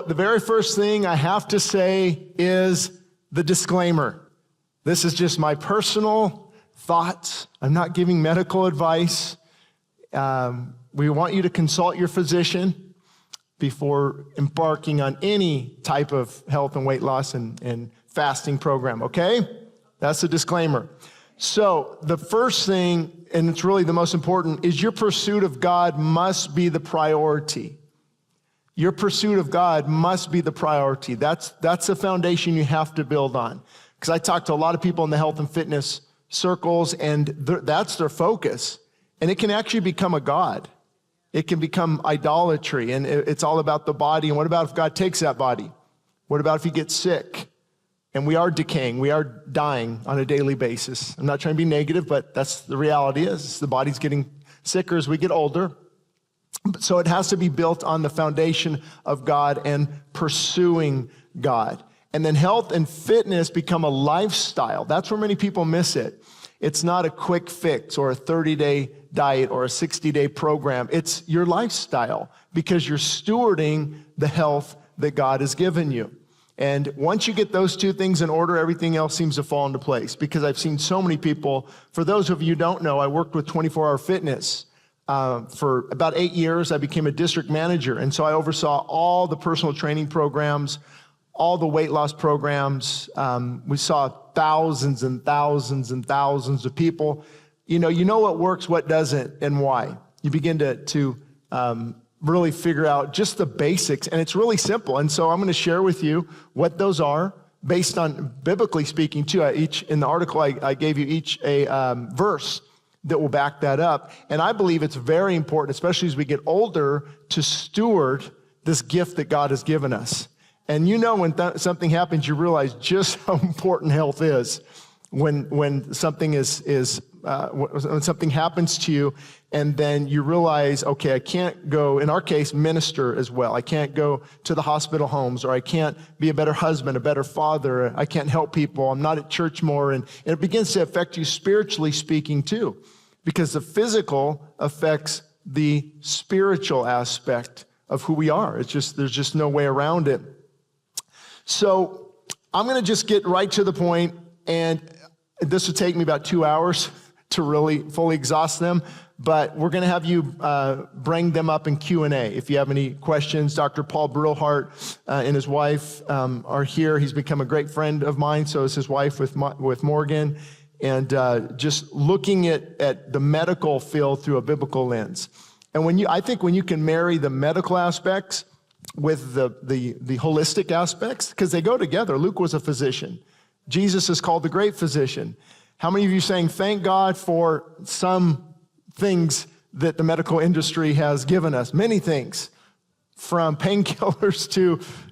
the very first thing I have to say is the disclaimer. This is just my personal thoughts. I'm not giving medical advice. We want you to consult your physician before embarking on any type of health and weight loss and fasting program, okay? That's the disclaimer. So the first thing, and it's really the most important, is your pursuit of God must be the priority. Your pursuit of God must be the priority. That's the foundation you have to build on. Because I talk to a lot of people in the health and fitness circles, and that's their focus. And it can actually become a god. It can become idolatry, and it's all about the body. And what about if God takes that body? What about if he gets sick? And we are decaying, we are dying on a daily basis. I'm not trying to be negative, but that's the reality is. The body's getting sicker as we get older. So it has to be built on the foundation of God and pursuing God. And then health and fitness become a lifestyle. That's where many people miss it. It's not a quick fix or a 30-day diet or a 60-day program. It's your lifestyle because you're stewarding the health that God has given you. And once you get those two things in order, everything else seems to fall into place. Because I've seen so many people, for those of you who don't know, I worked with 24-Hour Fitness. For about 8 years, I became a district manager. And so I oversaw all the personal training programs, all the weight loss programs. We saw thousands and thousands and thousands of people. You know what works, what doesn't, and why. You begin to really figure out just the basics, and it's really simple. And so I'm going to share with you what those are based on, biblically speaking, too. In the article, I gave you each a verse that will back that up. And I believe it's very important, especially as we get older, to steward this gift that God has given us. And when something happens, you realize just how important health is. When something when something happens to you, and then you realize, okay, I can't go, in our case, minister as well. I can't go to the hospital homes, or I can't be a better husband, a better father. I can't help people. I'm not at church more. And it begins to affect you spiritually speaking too, because the physical affects the spiritual aspect of who we are. There's just no way around it. So I'm going to just get right to the point, and this will take me about 2 hours to really fully exhaust them, but we're going to have you bring them up in Q&A. If you have any questions, Dr. Paul Brillhart and his wife are here. He's become a great friend of mine, so is his wife with Morgan, and just looking at the medical field through a biblical lens. And I think when you can marry the medical aspects with the holistic aspects, because they go together. Luke was a physician. Jesus is called the great physician. How many of you saying, thank God for some things that the medical industry has given us? Many things, from painkillers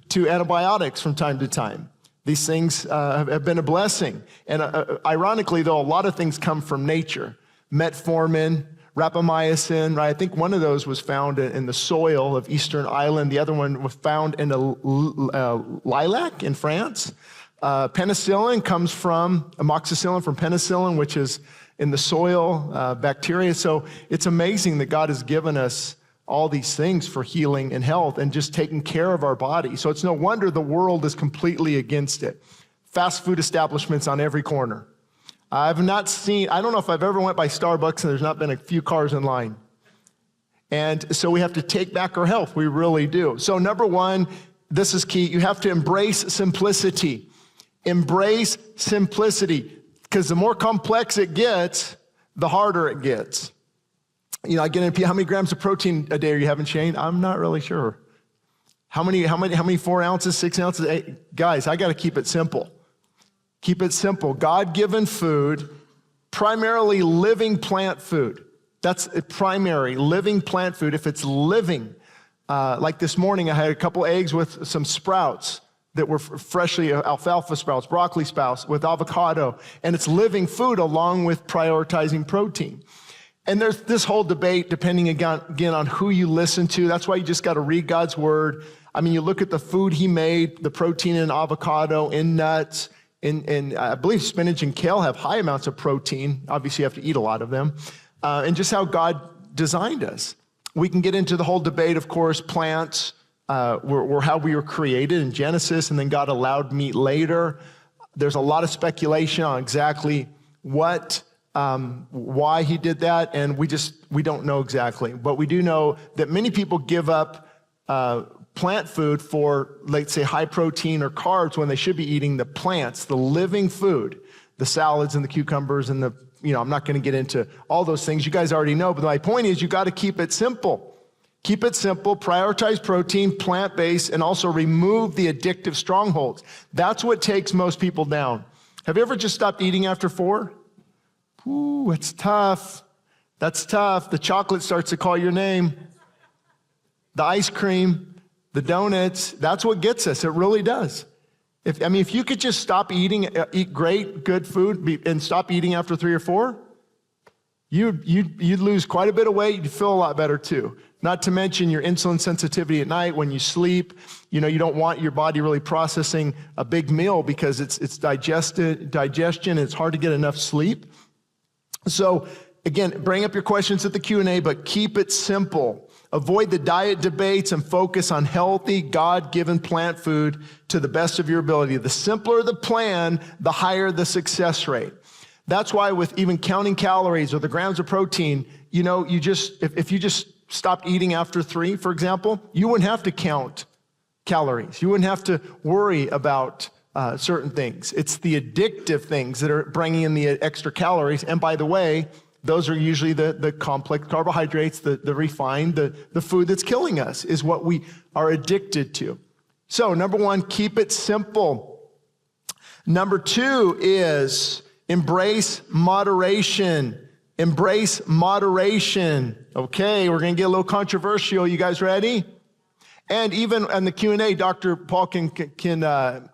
to antibiotics from time to time. These things have been a blessing. And ironically, though, a lot of things come from nature. Metformin, rapamycin, right? I think one of those was found in the soil of Eastern Ireland. The other one was found in lilac in France. Penicillin comes from amoxicillin from penicillin, which is in the soil, bacteria. So it's amazing that God has given us all these things for healing and health and just taking care of our body. So it's no wonder the world is completely against it. Fast food establishments on every corner. I don't know if I've ever went by Starbucks and there's not been a few cars in line. And so we have to take back our health. We really do. So number one, this is key. You have to embrace simplicity. Embrace simplicity, because the more complex it gets, the harder it gets. I get into how many grams of protein a day are you having, Shane? I'm not really sure. How many 4 ounces, 6 ounces? 8? Guys, I got to keep it simple. Keep it simple. God-given food, primarily living plant food. That's a primary living plant food. If it's living, like this morning, I had a couple eggs with some sprouts that were freshly alfalfa sprouts, broccoli sprouts with avocado, and it's living food along with prioritizing protein. And there's this whole debate depending again on who you listen to. That's why you just got to read God's word. I mean, you look at the food he made, the protein in avocado, in nuts, in I believe spinach and kale have high amounts of protein. Obviously, you have to eat a lot of them. And just how God designed us. We can get into the whole debate, of course, plants were how we were created in Genesis, and then God allowed meat later. There's a lot of speculation on exactly why he did that, and we don't know exactly. But we do know that many people give up plant food for, let's say, high protein or carbs when they should be eating the plants, the living food, the salads and the cucumbers and I'm not going to get into all those things. You guys already know, but my point is you got to keep it simple. Keep it simple, prioritize protein, plant-based, and also remove the addictive strongholds. That's what takes most people down. Have you ever just stopped eating after 4? Ooh, it's tough. That's tough. The chocolate starts to call your name. The ice cream, the donuts, that's what gets us. It really does. If you could just stop eating, eat great, good food, and stop eating after 3 or 4, you'd lose quite a bit of weight. You'd feel a lot better too. Not to mention your insulin sensitivity at night when you sleep. You don't want your body really processing a big meal because it's digestion. It's hard to get enough sleep. So again, bring up your questions at the Q&A, but keep it simple. Avoid the diet debates and focus on healthy, God-given plant food to the best of your ability. The simpler the plan, the higher the success rate. That's why with even counting calories or the grams of protein, if you just stopped eating after 3, for example, you wouldn't have to count calories. You wouldn't have to worry about certain things. It's the addictive things that are bringing in the extra calories. And by the way, those are usually the complex carbohydrates, the refined, the food that's killing us is what we are addicted to. So number 1, keep it simple. Number 2 is embrace moderation. Embrace moderation. Okay, we're going to get a little controversial. You guys ready? And even in the Q&A, Dr. Paul can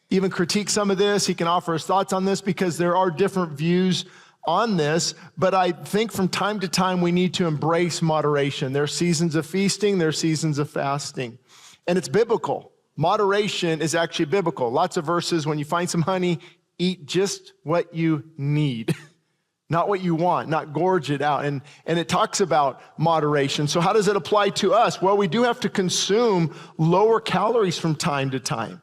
even critique some of this. He can offer his thoughts on this because there are different views on this, but I think from time to time we need to embrace moderation. There are seasons of feasting, there are seasons of fasting, and it's biblical. Moderation is actually biblical. Lots of verses, when you find some honey, eat just what you need, not what you want, not gorge it out. And it talks about moderation. So how does it apply to us? Well, we do have to consume lower calories from time to time.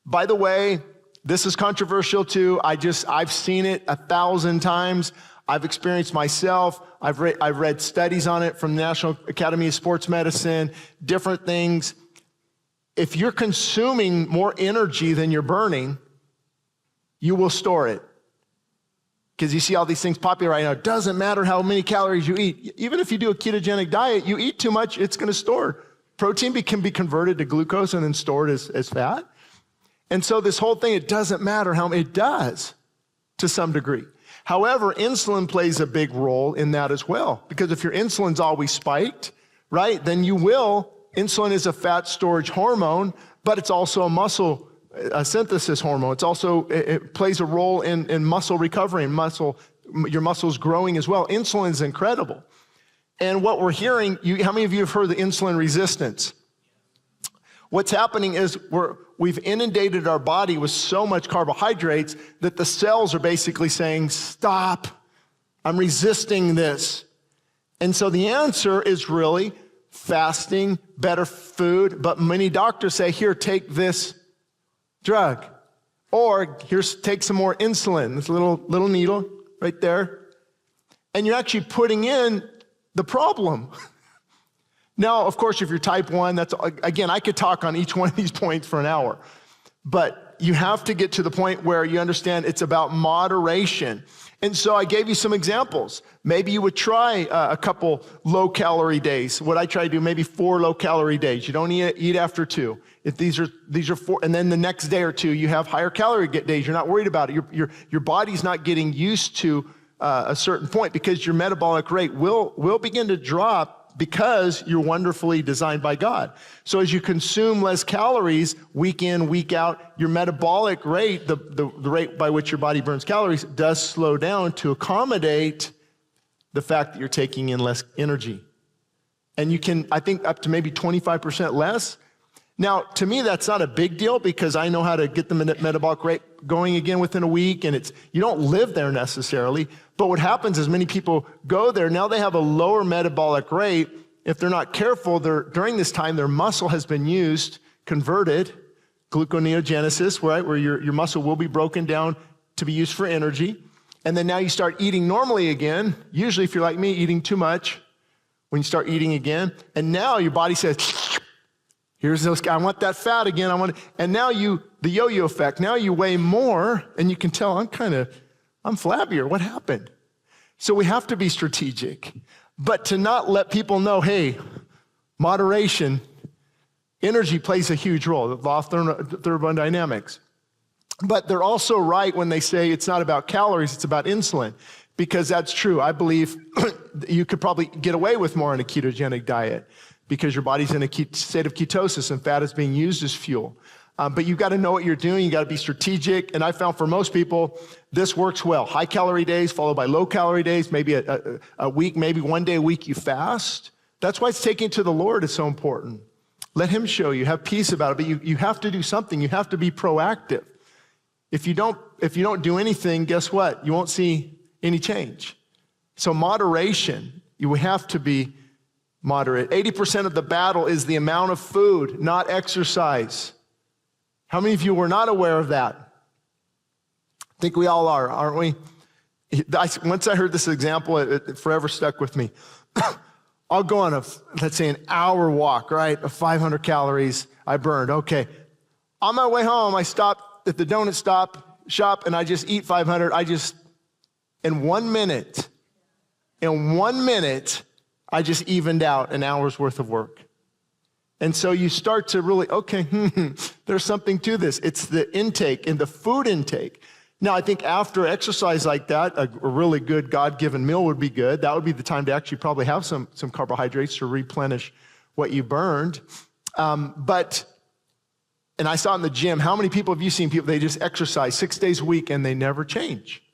By the way, this is controversial too. I've seen it 1,000 times. I've experienced myself. I've read studies on it from the National Academy of Sports Medicine, different things. If you're consuming more energy than you're burning, you will store it. Because you see all these things popular right now. It doesn't matter how many calories you eat. Even if you do a ketogenic diet, you eat too much, it's going to store. Protein can be converted to glucose and then stored as fat. And so this whole thing, it doesn't matter how it does to some degree. However, insulin plays a big role in that as well. Because if your insulin's always spiked, right, then insulin is a fat storage hormone, but it's also a muscle synthesis hormone. It plays a role in muscle recovery and your muscles growing as well. Insulin is incredible. And what we're hearing, how many of you have heard the insulin resistance? What's happening is we've inundated our body with so much carbohydrates that the cells are basically saying, stop, I'm resisting this. And so the answer is really fasting, better food, but many doctors say, here, take this drug. Or take some more insulin, this little needle right there. And you're actually putting in the problem. Now, of course, if you're type 1, again, I could talk on each one of these points for an hour. But you have to get to the point where you understand it's about moderation. And so I gave you some examples. Maybe you would try a couple low-calorie days. What I try to do, maybe 4 low-calorie days. You don't eat after 2. If these are 4, and then the next day or 2, you have higher calorie days. You're not worried about it. Your body's not getting used to a certain point because your metabolic rate will begin to drop because you're wonderfully designed by God. So as you consume less calories week in, week out, your metabolic rate, the rate by which your body burns calories, does slow down to accommodate the fact that you're taking in less energy. And you can, I think, up to maybe 25% less. Now, to me, that's not a big deal because I know how to get the metabolic rate going again within a week, and you don't live there necessarily. But what happens is many people go there, now they have a lower metabolic rate, if they're not careful, during this time, their muscle has been used, converted, gluconeogenesis, right, where your muscle will be broken down to be used for energy. And then now you start eating normally again, usually if you're like me, eating too much, when you start eating again. And now your body says, here's those guys, I want that fat again. And now the yo-yo effect, now you weigh more and you can tell I'm flabbier. What happened? So we have to be strategic, but to not let people know, hey, moderation, energy plays a huge role, the law of thermodynamics. But they're also right when they say it's not about calories, it's about insulin, because that's true. I believe you could probably get away with more on a ketogenic diet because your body's in a state of ketosis and fat is being used as fuel. But you've got to know what you're doing. You got to be strategic. And I found for most people, this works well. High calorie days followed by low calorie days, maybe a week, maybe one day a week you fast. That's why it's taking it to the Lord is so important. Let him show you, have peace about it, but you have to do something. You have to be proactive. If you don't do anything, guess what? You won't see any change. So moderation, you have to be moderate. 80% of the battle is the amount of food, not exercise. How many of you were not aware of that? I think we all are, aren't we? Once I heard this example, it forever stuck with me. I'll go on let's say an hour walk, right? Of 500 calories I burned. Okay. On my way home, I stopped at the donut shop and I just eat 500. In 1 minute, I just evened out an hour's worth of work. And so you start to really, there's something to this. It's the intake and the food intake. Now, I think after exercise like that, a really good God-given meal would be good. That would be the time to actually probably have some carbohydrates to replenish what you burned. And I saw in the gym, how many people have you seen people, they just exercise 6 days a week and they never change?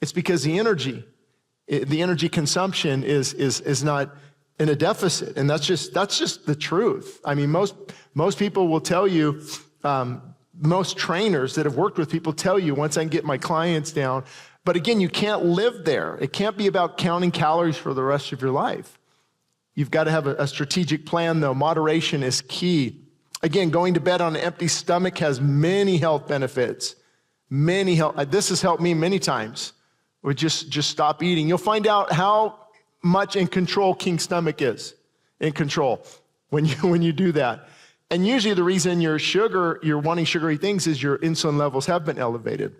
It's because the energy consumption is not in a deficit. And that's just the truth. I mean, most people will tell you, most trainers that have worked with people tell you, once I can get my clients down, but again, you can't live there. It can't be about counting calories for the rest of your life. You've got to have a strategic plan though. Moderation is key. Again, going to bed on an empty stomach has many health benefits. This has helped me many times. Or just stop eating. You'll find out how much in control King's stomach is. In control when you do that. And usually the reason you're wanting sugary things is your insulin levels have been elevated.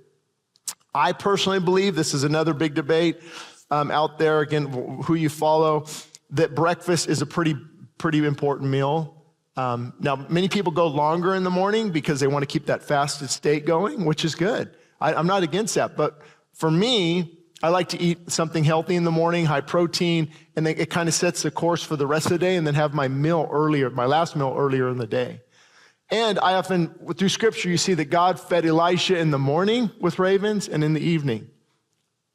I personally believe, this is another big debate out there, again, who you follow, that breakfast is a pretty important meal. Now, many people go longer in the morning because they want to keep that fasted state going, which is good. I'm not against that. But for me, I like to eat something healthy in the morning, high protein, and then it kind of sets the course for the rest of the day, and then have my last meal earlier in the day. And I often, through scripture, you see that God fed Elisha in the morning with ravens and in the evening.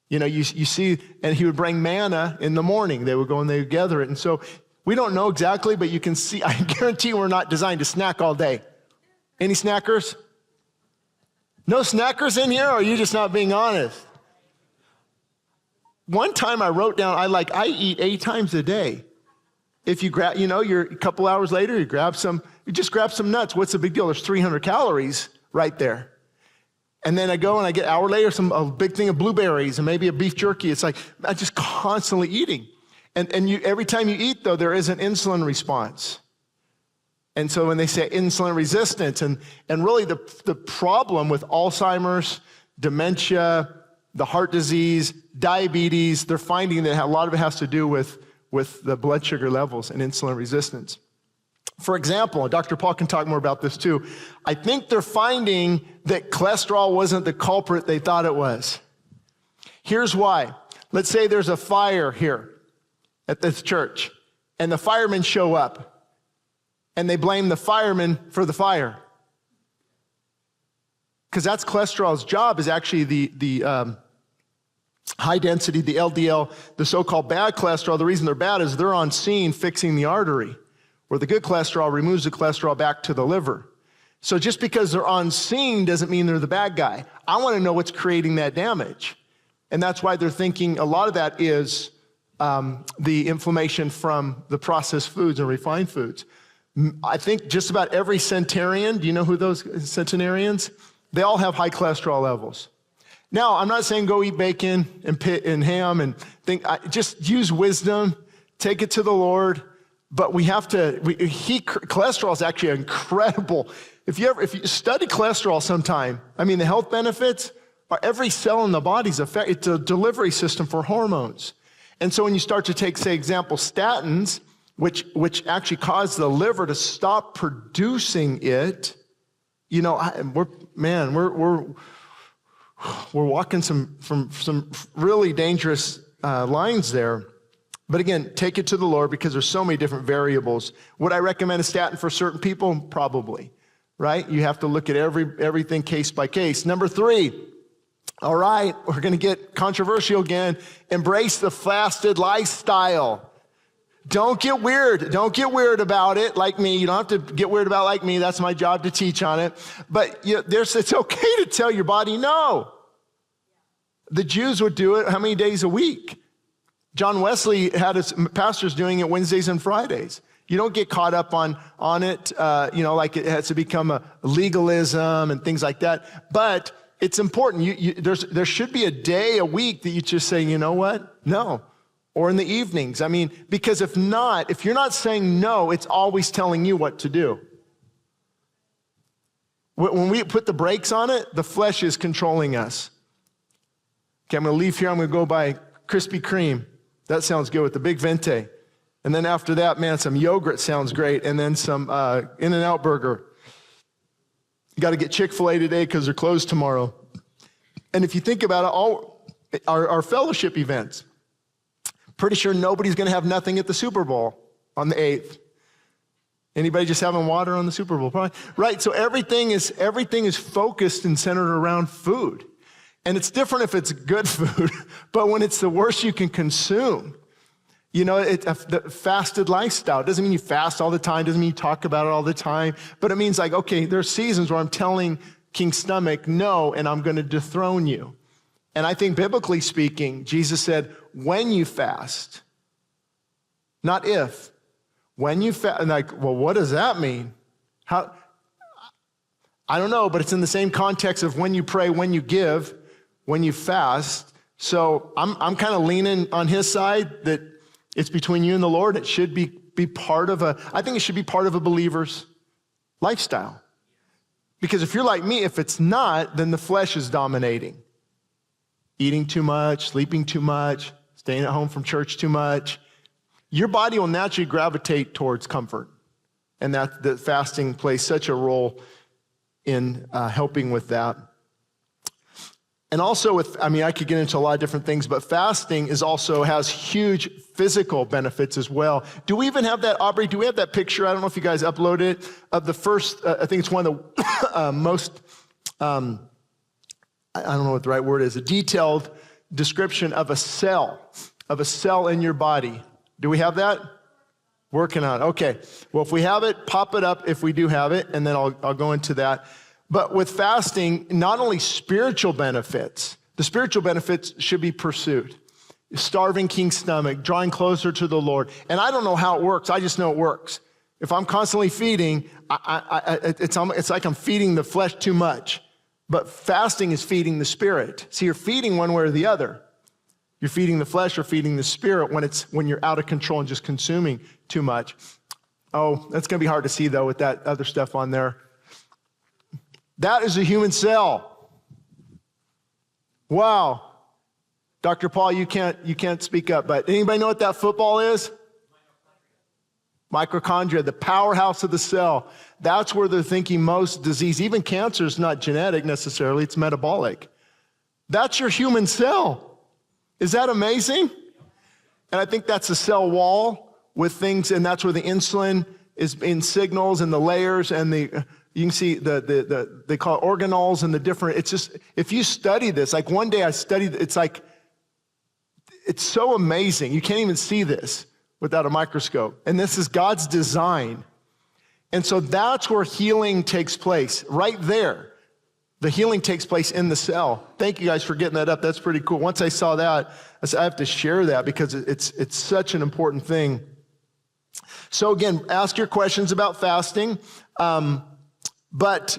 You know, you see, and he would bring manna in the morning. They would go and they would gather it. And so we don't know exactly, but you can see, I guarantee we're not designed to snack all day. Any snackers? No snackers in here, or are you just not being honest? One time I wrote down, I eat 8 times a day. If you grab, you're a couple hours later, you just grab some nuts. What's the big deal? There's 300 calories right there. And then I go and I get an hour later, a big thing of blueberries and maybe a beef jerky. It's like, I'm just constantly eating. And every time you eat, though, there is an insulin response. And so when they say insulin resistance, and really the problem with Alzheimer's, dementia, the heart disease, diabetes, they're finding that a lot of it has to do with the blood sugar levels and insulin resistance. For example, Dr. Paul can talk more about this too. I think they're finding that cholesterol wasn't the culprit they thought it was. Here's why. Let's say there's a fire here at this church, and the firemen show up, and they blame the firemen for the fire. Because that's cholesterol's job, is actually the high density, the LDL, the so-called bad cholesterol. The reason they're bad is they're on scene fixing the artery, where the good cholesterol removes the cholesterol back to the liver. So just because they're on scene doesn't mean they're the bad guy. I want to know what's creating that damage. And that's why they're thinking a lot of that is the inflammation from the processed foods and refined foods. I think just about every centenarian, do you know who those centenarians? They all have high cholesterol levels. Now, I'm not saying go eat bacon and ham and just use wisdom, take it to the Lord, but we have to, cholesterol is actually incredible. If you study cholesterol sometime, the health benefits are every cell in the body's affected. It's a delivery system for hormones. And so when you start to take, say, example, statins, which actually cause the liver to stop producing it, we're walking some really dangerous lines there. But again, take it to the Lord because there's so many different variables. Would I recommend a statin for certain people? Probably, right? You have to look at everything case by case. Number 3, all right, we're going to get controversial again. Embrace the fasted lifestyle. Don't get weird. Don't get weird about it like me. You don't have to get weird about it like me. That's my job to teach on it. But it's okay to tell your body no. The Jews would do it how many days a week? John Wesley had his pastors doing it Wednesdays and Fridays. You don't get caught up on it, like it has to become a legalism and things like that. But it's important. There should be a day a week that you just say, you know what? No. Or in the evenings. Because if you're not saying no, it's always telling you what to do. When we put the brakes on it, the flesh is controlling us. Okay, I'm going to leave here. I'm going to go buy Krispy Kreme. That sounds good with the big venti. And then after that, man, some yogurt sounds great. And then some In-N-Out burger. You got to get Chick-fil-A today because they're closed tomorrow. And if you think about it, all our fellowship events, pretty sure nobody's going to have nothing at the Super Bowl on the 8th. Anybody just having water on the Super Bowl? Probably. Right, so everything is focused and centered around food. And it's different if it's good food, but when it's the worst you can consume, the fasted lifestyle. It doesn't mean you fast all the time, doesn't mean you talk about it all the time, but it means like, okay, there's seasons where I'm telling King Stomach no, and I'm going to dethrone you. And I think biblically speaking, Jesus said, when you fast, not if, when you fast, and what does that mean? How? I don't know, but it's in the same context of when you pray, when you give, when you fast. So I'm kind of leaning on his side that it's between you and the Lord. It should be part of I think it should be part of a believer's lifestyle. Because if you're like me, if it's not, then the flesh is dominating. Eating too much, sleeping too much, staying at home from church too much. Your body will naturally gravitate towards comfort. And that the fasting plays such a role in helping with that. And also I could get into a lot of different things, but fasting has huge physical benefits as well. Do we even have that, Aubrey? Do we have that picture? I don't know if you guys uploaded it, of the first, I think it's one of the most, I don't know what the right word is, a detailed description of a cell in your body. Do we have that? Working on it. Okay. Well, if we have it, pop it up if we do have it, and then I'll go into that. But with fasting, not only spiritual benefits, the spiritual benefits should be pursued. Starving King Stomach, drawing closer to the Lord. And I don't know how it works. I just know it works. If I'm constantly feeding, it's like I'm feeding the flesh too much. But fasting is feeding the spirit. See, you're feeding one way or the other. You're feeding the flesh or feeding the spirit when you're out of control and just consuming too much. Oh, that's going to be hard to see, though, with that other stuff on there. That is a human cell. Wow. Dr. Paul, you can't speak up, but anybody know what that football is? Mitochondria, the powerhouse of the cell. That's where they're thinking most disease. Even cancer is not genetic necessarily, it's metabolic. That's your human cell. Is that amazing? And I think that's a cell wall with things, and that's where the insulin is in signals and the layers and you can see they call it organelles and the different, it's just, if you study this, like one day I studied, it's so amazing. You can't even see this without a microscope. And this is God's design. And so that's where healing takes place, right there. The healing takes place in the cell. Thank you guys for getting that up. That's pretty cool. Once I saw that, I said, I have to share that because it's such an important thing. So again, ask your questions about fasting. But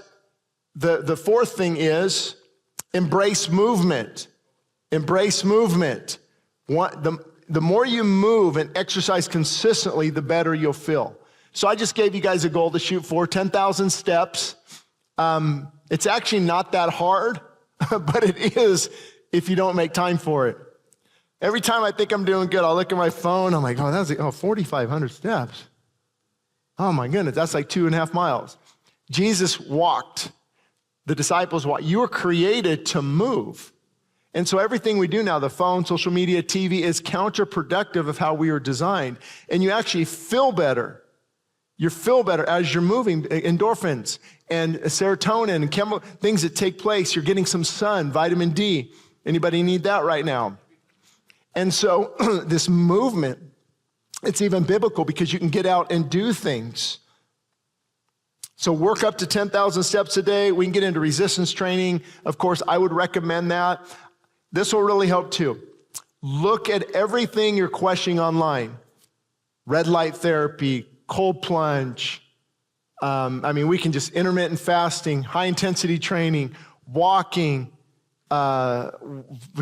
the fourth thing is embrace movement. Embrace movement. The more you move and exercise consistently, the better you'll feel. So I just gave you guys a goal to shoot for, 10,000 steps. It's actually not that hard, but it is if you don't make time for it. Every time I think I'm doing good, I'll look at my phone. I'm like, oh, that's 4,500 steps. Oh my goodness, that's like 2.5 miles. Jesus walked. The disciples walked. You were created to move. And so everything we do now, the phone, social media, TV, is counterproductive of how we were designed. And you actually feel better. You feel better as you're moving, endorphins and serotonin and chemical things that take place. You're getting some sun, vitamin D. Anybody need that right now? And so this movement, it's even biblical because you can get out and do things. So work up to 10,000 steps a day. We can get into resistance training. Of course, I would recommend that. This will really help too. Look at everything you're questioning online. Red light therapy, cold plunge. We can just intermittent fasting, high intensity training, walking,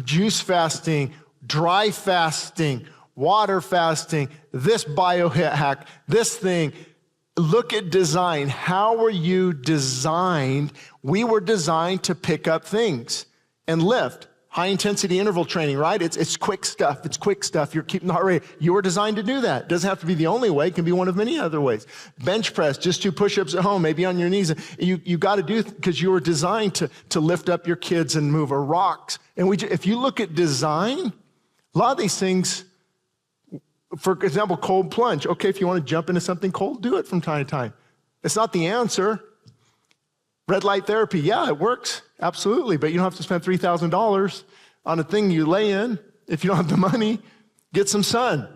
juice fasting, dry fasting, water fasting, this biohack, this thing. Look at design. How were you designed? We were designed to pick up things and lift. High intensity interval training, right? It's quick stuff. It's quick stuff. You're keeping the heart rate. You were designed to do that. It doesn't have to be the only way. It can be one of many other ways. Bench press, just 2 push-ups at home, maybe on your knees. You got to do because you were designed to lift up your kids and move, or rocks. And if you look at design, a lot of these things, for example, cold plunge. Okay, if you want to jump into something cold, do it from time to time. It's not the answer. Red light therapy, yeah, it works, absolutely, but you don't have to spend $3,000 on a thing you lay in. If you don't have the money, get some sun,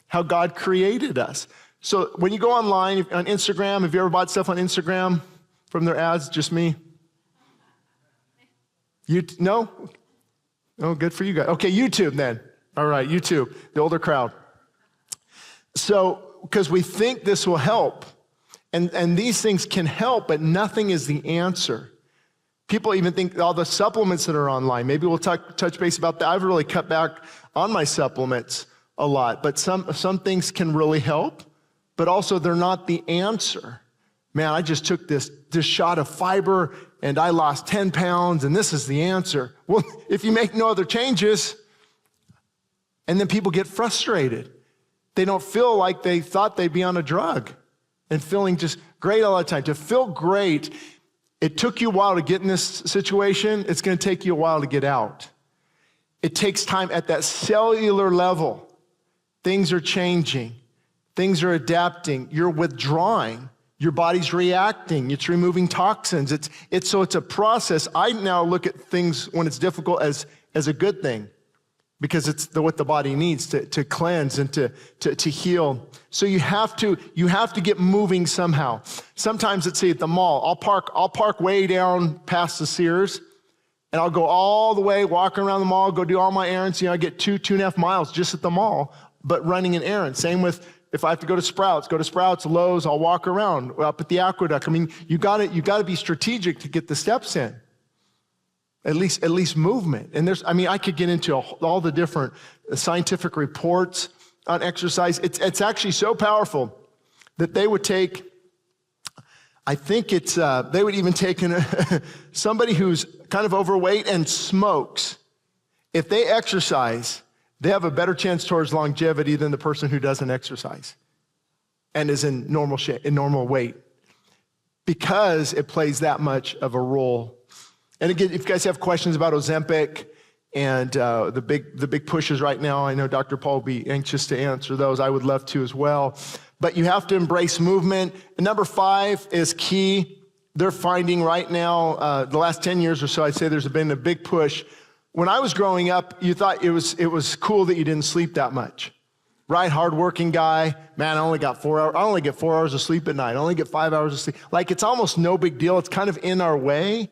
how God created us. So when you go online, on Instagram, have you ever bought stuff on Instagram from their ads, just me? No? Oh, good for you guys. Okay, YouTube then. All right, YouTube, the older crowd. So, because we think this will help, and these things can help, but nothing is the answer. People even think all the supplements that are online, maybe we'll touch base about that. I've really cut back on my supplements a lot, but some things can really help, but also they're not the answer. Man, I just took this shot of fiber and I lost 10 pounds and this is the answer. Well, if you make no other changes, and then people get frustrated. They don't feel like they thought they'd be on a drug and feeling just great all the time. To feel great, it took you a while to get in this situation. It's going to take you a while to get out. It takes time at that cellular level. Things are changing. Things are adapting. You're withdrawing. Your body's reacting. It's removing toxins. So it's a process. I now look at things when it's difficult as a good thing, because it's what the body needs to cleanse and to heal. So you have to get moving somehow. Sometimes, let's say at the mall, I'll park way down past the Sears, and I'll go all the way, walking around the mall, go do all my errands. I get 2.5 miles just at the mall, but running an errand. Same with if I have to go to Sprouts, Lowe's, I'll walk around up at the aqueduct. You got to be strategic to get the steps in. At least movement. And I could get into all the different scientific reports on exercise. It's actually so powerful that they would take, they would even take somebody who's kind of overweight and smokes. If they exercise, they have a better chance towards longevity than the person who doesn't exercise and is in normal shape, in normal weight, because it plays that much of a role. And again, if you guys have questions about Ozempic and the big pushes right now, I know Dr. Paul will be anxious to answer those. I would love to as well. But you have to embrace movement. And number 5 is key. They're finding right now, the last 10 years or so, I'd say there's been a big push. When I was growing up, you thought it was cool that you didn't sleep that much. Right? Hardworking guy. Man, I only get 4 hours of sleep at night. I only get 5 hours of sleep. Like, it's almost no big deal. It's kind of in our way.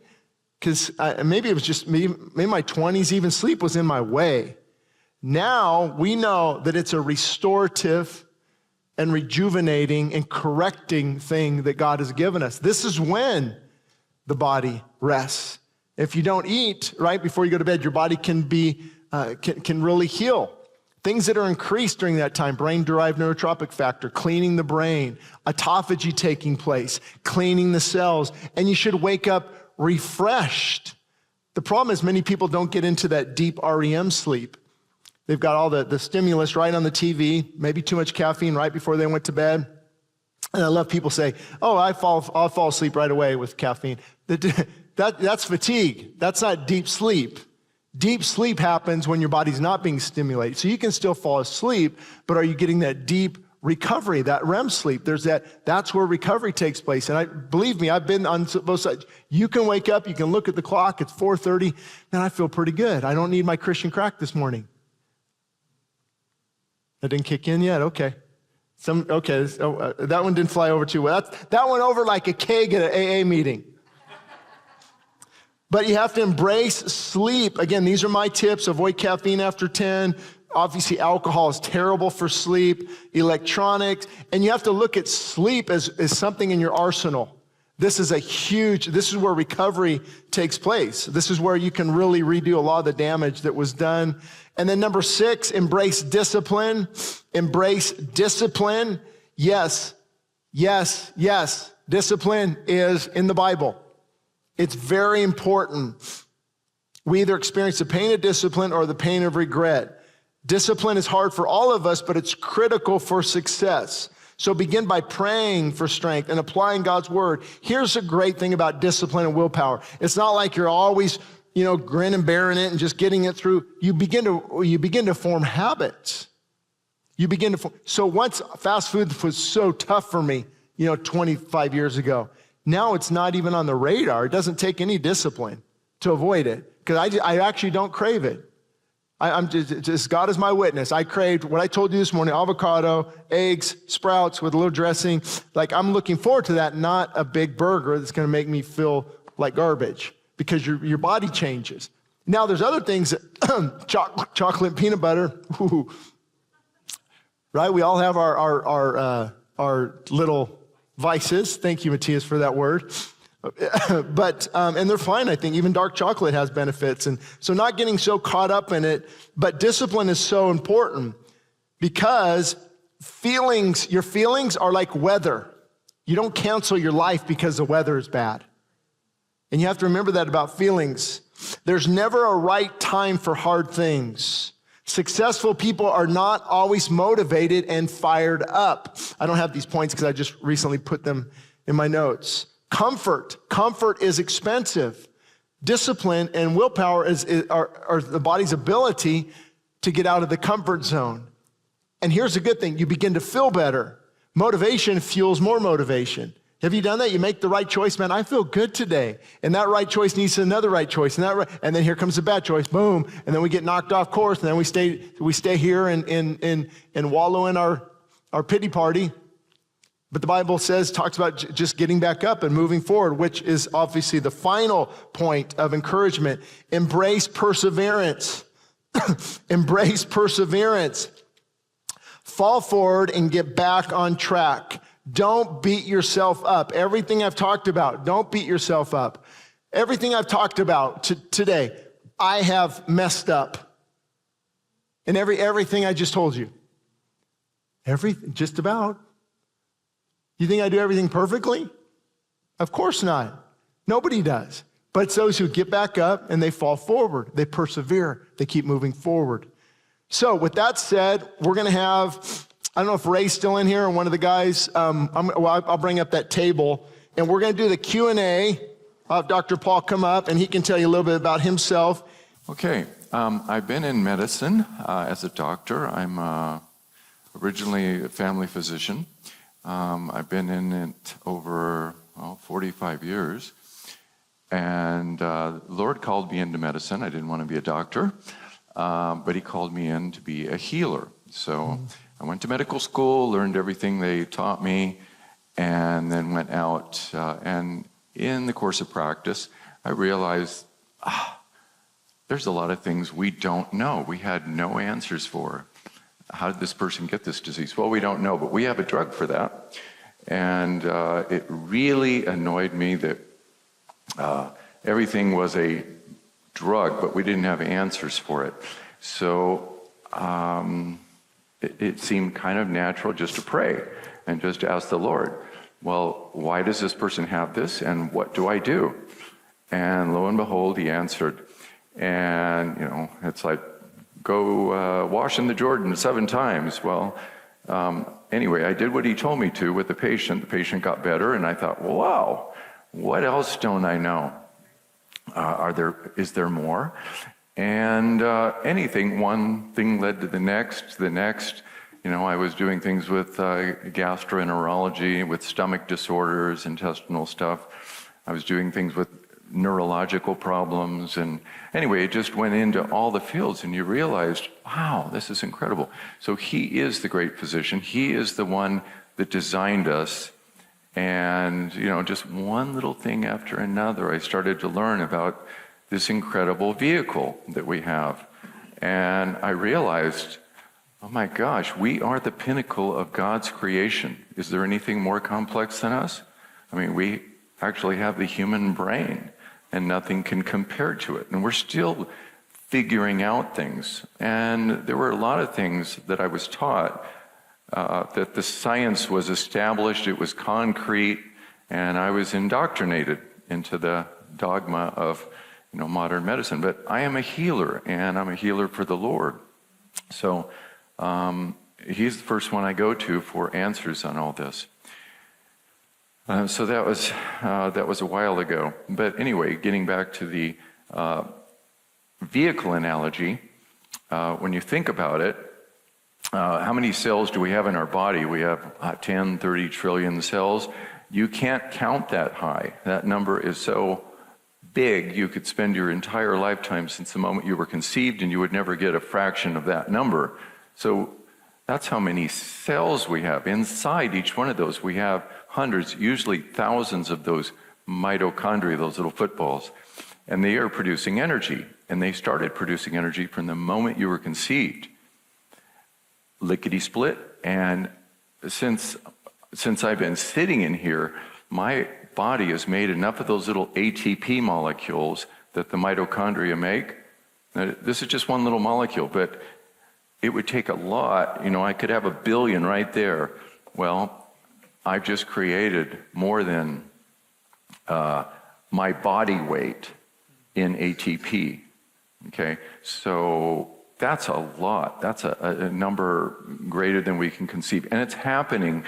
because maybe it was just me, in my 20s, even sleep was in my way. Now we know that it's a restorative and rejuvenating and correcting thing that God has given us. This is when the body rests. If you don't eat right before you go to bed, your body can really heal. Things that are increased during that time: brain-derived neurotropic factor, cleaning the brain, autophagy taking place, cleaning the cells, and you should wake up refreshed. The problem is many people don't get into that deep REM sleep. They've got all the stimulus right on the TV, maybe too much caffeine right before they went to bed. And I love people say, oh, I'll fall asleep right away with caffeine. That's fatigue. That's not deep sleep. Deep sleep happens when your body's not being stimulated. So you can still fall asleep, but are you getting that deep recovery, that REM sleep? That's where recovery takes place. And believe me, I've been on both sides. You can wake up, you can look at the clock, it's 4:30, and I feel pretty good. I don't need my Christian crack this morning. That didn't kick in yet? Okay. That one didn't fly over too well. That went over like a keg at an AA meeting. But you have to embrace sleep. Again, these are my tips. Avoid caffeine after 10. Obviously, alcohol is terrible for sleep, electronics. And you have to look at sleep as something in your arsenal. This is where recovery takes place. This is where you can really redo a lot of the damage that was done. And then number 6, embrace discipline. Embrace discipline. Yes. Discipline is in the Bible. It's very important. We either experience the pain of discipline or the pain of regret. Discipline is hard for all of us, but it's critical for success. So begin by praying for strength and applying God's word. Here's a great thing about discipline and willpower. It's not like you're always, grin and bearing it and just getting it through. You begin to form habits. So once fast food was so tough for me, 25 years ago, now it's not even on the radar. It doesn't take any discipline to avoid it because I actually don't crave it. I'm just God is my witness. I craved what I told you this morning: avocado, eggs, sprouts with a little dressing. Like, I'm looking forward to that, not a big burger that's going to make me feel like garbage, because your body changes. Now there's other things that chocolate, peanut butter, right? We all have our little vices. Thank you, Matthias, for that word. But and they're fine, I think. Even dark chocolate has benefits. And so not getting so caught up in it, but discipline is so important because your feelings are like weather. You don't cancel your life because the weather is bad. And you have to remember that about feelings. There's never a right time for hard things. Successful people are not always motivated and fired up. I don't have these points because I just recently put them in my notes. Comfort is expensive. Discipline and willpower are the body's ability to get out of the comfort zone. And here's the good thing: you begin to feel better. Motivation fuels more motivation. Have you done that? You make the right choice, man. I feel good today. And that right choice needs another right choice. And then here comes the bad choice. Boom. And then we get knocked off course. And then we stay here and wallow in our pity party. But the Bible talks about just getting back up and moving forward, which is obviously the final point of encouragement. Embrace perseverance. Embrace perseverance. Fall forward and get back on track. Don't beat yourself up. Everything I've talked about, don't beat yourself up. Everything I've talked about today, I have messed up. And everything I just told you. Everything, just about. You think I do everything perfectly? Of course not. Nobody does. But it's those who get back up and they fall forward. They persevere. They keep moving forward. So with that said, we're going to have, I don't know if Ray's still in here or one of the guys. I'll bring up that table. And we're going to do the Q&A. I'll have Dr. Paul come up and he can tell you a little bit about himself. Okay. I've been in medicine as a doctor. I'm originally a family physician. I've been in it over 45 years. And the Lord called me into medicine. I didn't want to be a doctor, but he called me in to be a healer. So I went to medical school, learned everything they taught me, and then went out. And in the course of practice, I realized there's a lot of things we don't know. We had no answers for. How did this person get this disease? Well, we don't know, but we have a drug for that. And it really annoyed me that everything was a drug, but we didn't have answers for it. So it seemed kind of natural just to pray and just to ask the Lord, well, why does this person have this, and what do I do? And lo and behold, he answered. And, it's like, go wash in the Jordan 7 times. Well, anyway, I did what he told me to with the patient. The patient got better, and I thought, wow, what else don't I know? Is there more? And one thing led to the next. I was doing things with gastroenterology, with stomach disorders, intestinal stuff. I was doing things with neurological problems. And anyway, it just went into all the fields, and you realized, wow, this is incredible. So he is the great physician. He is the one that designed us. And, just one little thing after another, I started to learn about this incredible vehicle that we have. And I realized, oh my gosh, we are the pinnacle of God's creation. Is there anything more complex than us? I mean, we actually have the human brain, and nothing can compare to it. And we're still figuring out things. And there were a lot of things that I was taught that the science was established, it was concrete, and I was indoctrinated into the dogma of modern medicine. But I am a healer, and I'm a healer for the Lord. So he's the first one I go to for answers on all this. So that was a while ago. But anyway, getting back to the vehicle analogy, when you think about it, how many cells do we have in our body? We have 10, 30 trillion cells. You can't count that high. That number is so big, you could spend your entire lifetime since the moment you were conceived, and you would never get a fraction of that number. So that's how many cells we have. Inside each one of those, we have hundreds, usually thousands of those mitochondria, those little footballs. And they are producing energy. And they started producing energy from the moment you were conceived. Lickety-split. And since I've been sitting in here, my body has made enough of those little ATP molecules that the mitochondria make. Now, this is just one little molecule, but it would take a lot. I could have 1 billion right there. Well, I've just created more than my body weight in ATP. Okay, so that's a lot. That's a number greater than we can conceive. And it's happening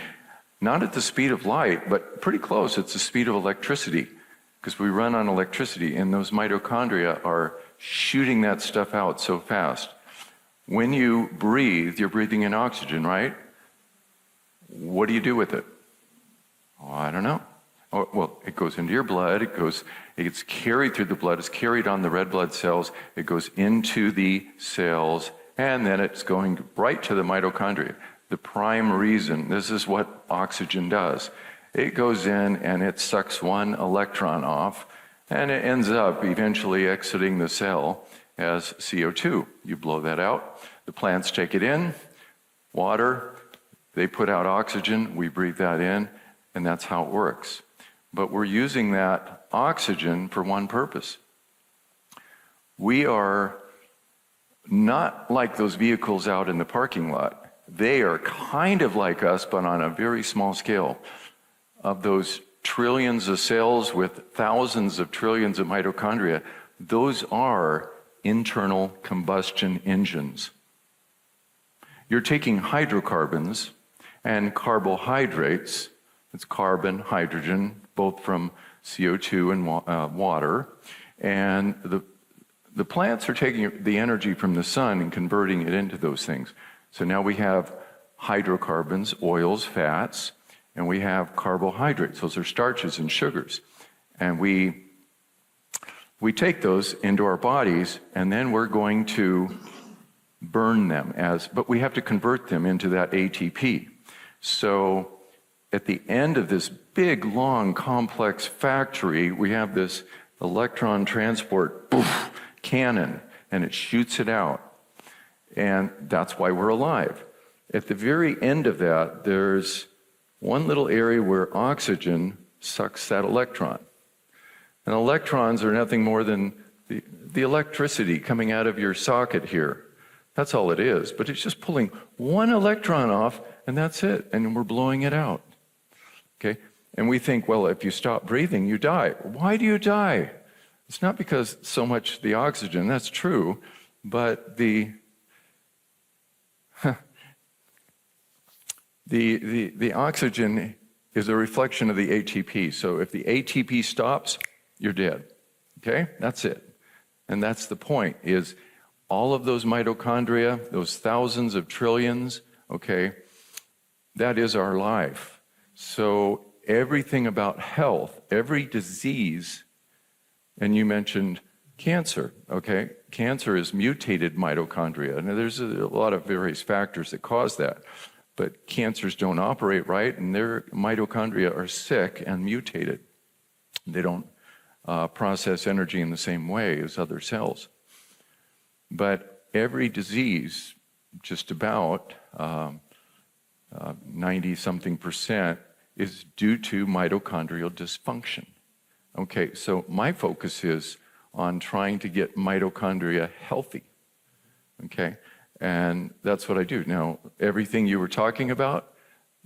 not at the speed of light, but pretty close. It's the speed of electricity, because we run on electricity, and those mitochondria are shooting that stuff out so fast. When you breathe, you're breathing in oxygen, right? What do you do with it? Oh, I don't know. Oh, well, it goes into your blood. It gets carried through the blood. It's carried on the red blood cells. It goes into the cells, and then it's going right to the mitochondria. The prime reason, this is what oxygen does. It goes in and it sucks one electron off, and it ends up eventually exiting the cell as CO2. You blow that out. The plants take it in, water, they put out oxygen, we breathe that in, and that's how it works. But we're using that oxygen for one purpose. We are not like those vehicles out in the parking lot. They are kind of like us, but on a very small scale. Of those trillions of cells with thousands of trillions of mitochondria, those are internal combustion engines. You're taking hydrocarbons and carbohydrates, it's carbon, hydrogen, both from CO2 and water, and the plants are taking the energy from the sun and converting it into those things. So now we have hydrocarbons, oils, fats, and we have carbohydrates. Those are starches and sugars. And we take those into our bodies, and then we're going to burn them but we have to convert them into that ATP. So at the end of this big, long, complex factory, we have this electron transport cannon, and it shoots it out. And that's why we're alive. At the very end of that, there's one little area where oxygen sucks that electron. And electrons are nothing more than the electricity coming out of your socket here. That's all it is. But it's just pulling one electron off, and that's it. And we're blowing it out. Okay? And we think, well, if you stop breathing, you die. Why do you die? It's not because so much the oxygen, that's true, but the oxygen is a reflection of the ATP. So if the ATP stops, you're dead. Okay? That's it. And that's the point, is all of those mitochondria, those thousands of trillions, okay, that is our life. So everything about health, every disease, and you mentioned cancer, okay? Cancer is mutated mitochondria. Now, there's a lot of various factors that cause that, but cancers don't operate right, and their mitochondria are sick and mutated. They don't process energy in the same way as other cells. But every disease, just about 90-something%, is due to mitochondrial dysfunction. Okay, so my focus is on trying to get mitochondria healthy. Okay, and that's what I do. Now, everything you were talking about,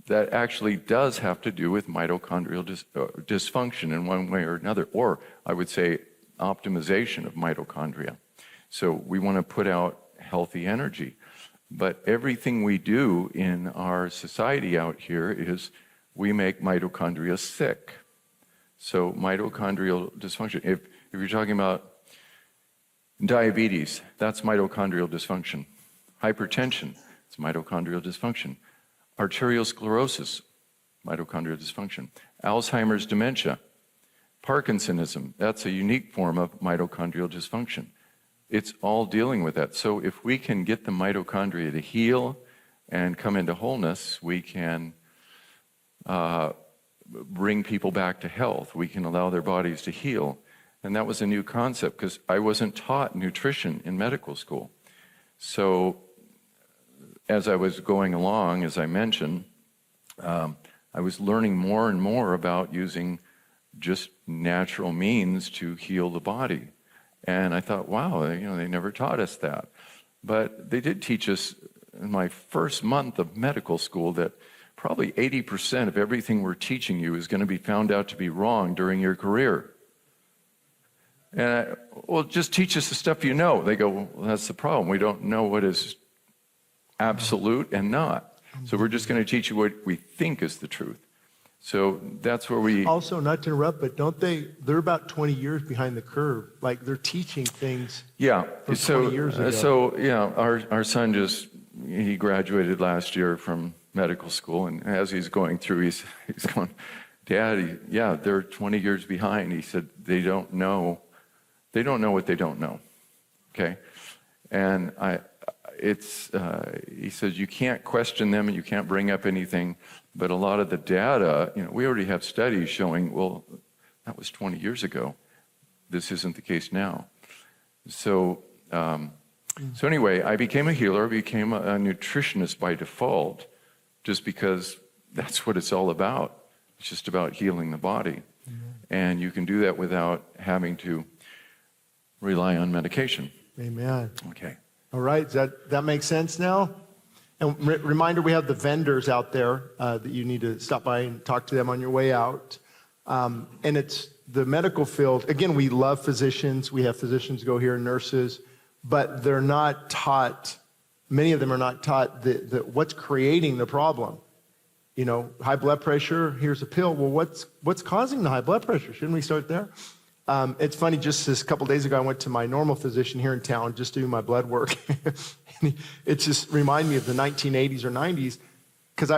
that actually does have to do with mitochondrial dysfunction in one way or another, or I would say optimization of mitochondria. So we want to put out healthy energy. But everything we do in our society out here is we make mitochondria sick. So mitochondrial dysfunction, if you're talking about diabetes, that's mitochondrial dysfunction. Hypertension, it's mitochondrial dysfunction. Arterial sclerosis, mitochondrial dysfunction. Alzheimer's dementia, Parkinsonism, that's a unique form of mitochondrial dysfunction. It's all dealing with that. So if we can get the mitochondria to heal and come into wholeness, we can bring people back to health. We can allow their bodies to heal. And that was a new concept because I wasn't taught nutrition in medical school. So as I was going along, as I mentioned, I was learning more and more about using just natural means to heal the body. And I thought, wow, they never taught us that. But they did teach us in my first month of medical school that probably 80% of everything we're teaching you is going to be found out to be wrong during your career. And well, just teach us the stuff you know. They go, well, that's the problem. We don't know what is absolute and not. So we're just going to teach you what we think is the truth. So that's where we... Also, not to interrupt, but they're about 20 years behind the curve. Like they're teaching things from 20 years ago. So, yeah, our son he graduated last year from medical school, and as he's going through, he's going, Dad, they're 20 years behind. He said, they don't know what they don't know, okay? And he says, you can't question them and you can't bring up anything, but a lot of the data, we already have studies showing, well, that was 20 years ago. This isn't the case now. So anyway, I became a healer, became a nutritionist by default, just because that's what it's all about. It's just about healing the body. Mm-hmm. And you can do that without having to rely on medication. Amen. Okay. All right, does that make sense now? And reminder, we have the vendors out there that you need to stop by and talk to them on your way out. And it's the medical field. Again, we love physicians. We have physicians go here, nurses, but they're not taught, many of them are not taught what's creating the problem. High blood pressure, here's a pill. Well, what's causing the high blood pressure? Shouldn't we start there? It's funny, just this couple days ago, I went to my normal physician here in town just to do my blood work. It just reminded me of the 1980s or 90s, because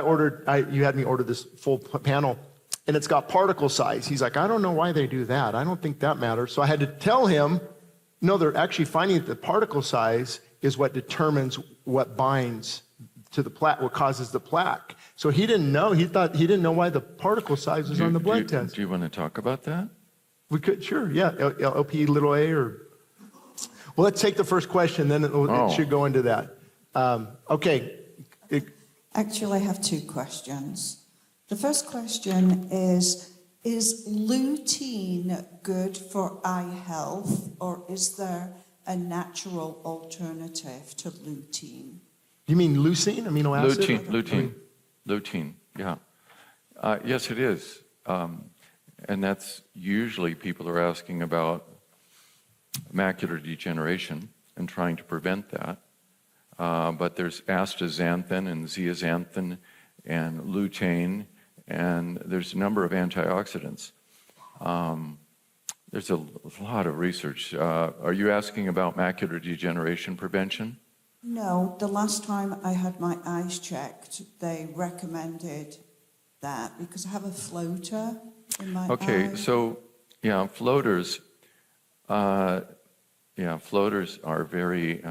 you had me order this full panel, and it's got particle size. He's like, I don't know why they do that. I don't think that matters. So I had to tell him, no, they're actually finding that the particle size is what determines what binds to the plaque, what causes the plaque. So he didn't know. He didn't know why the particle size was on the blood test. Do you want to talk about that? We could, sure, yeah, LP little a or, well, let's take the first question, then it should go into that. Okay. Actually, I have two questions. The first question is lutein good for eye health, or is there a natural alternative to lutein? You mean leucine, amino acid? Lutein, yeah. Yes, it is. And that's usually people are asking about macular degeneration and trying to prevent that. But there's astaxanthin and zeaxanthin and lutein, and there's a number of antioxidants. There's a lot of research. Are you asking about macular degeneration prevention? No, the last time I had my eyes checked, they recommended that because I have a floater in my eye. Okay, so yeah, floaters. Floaters are very.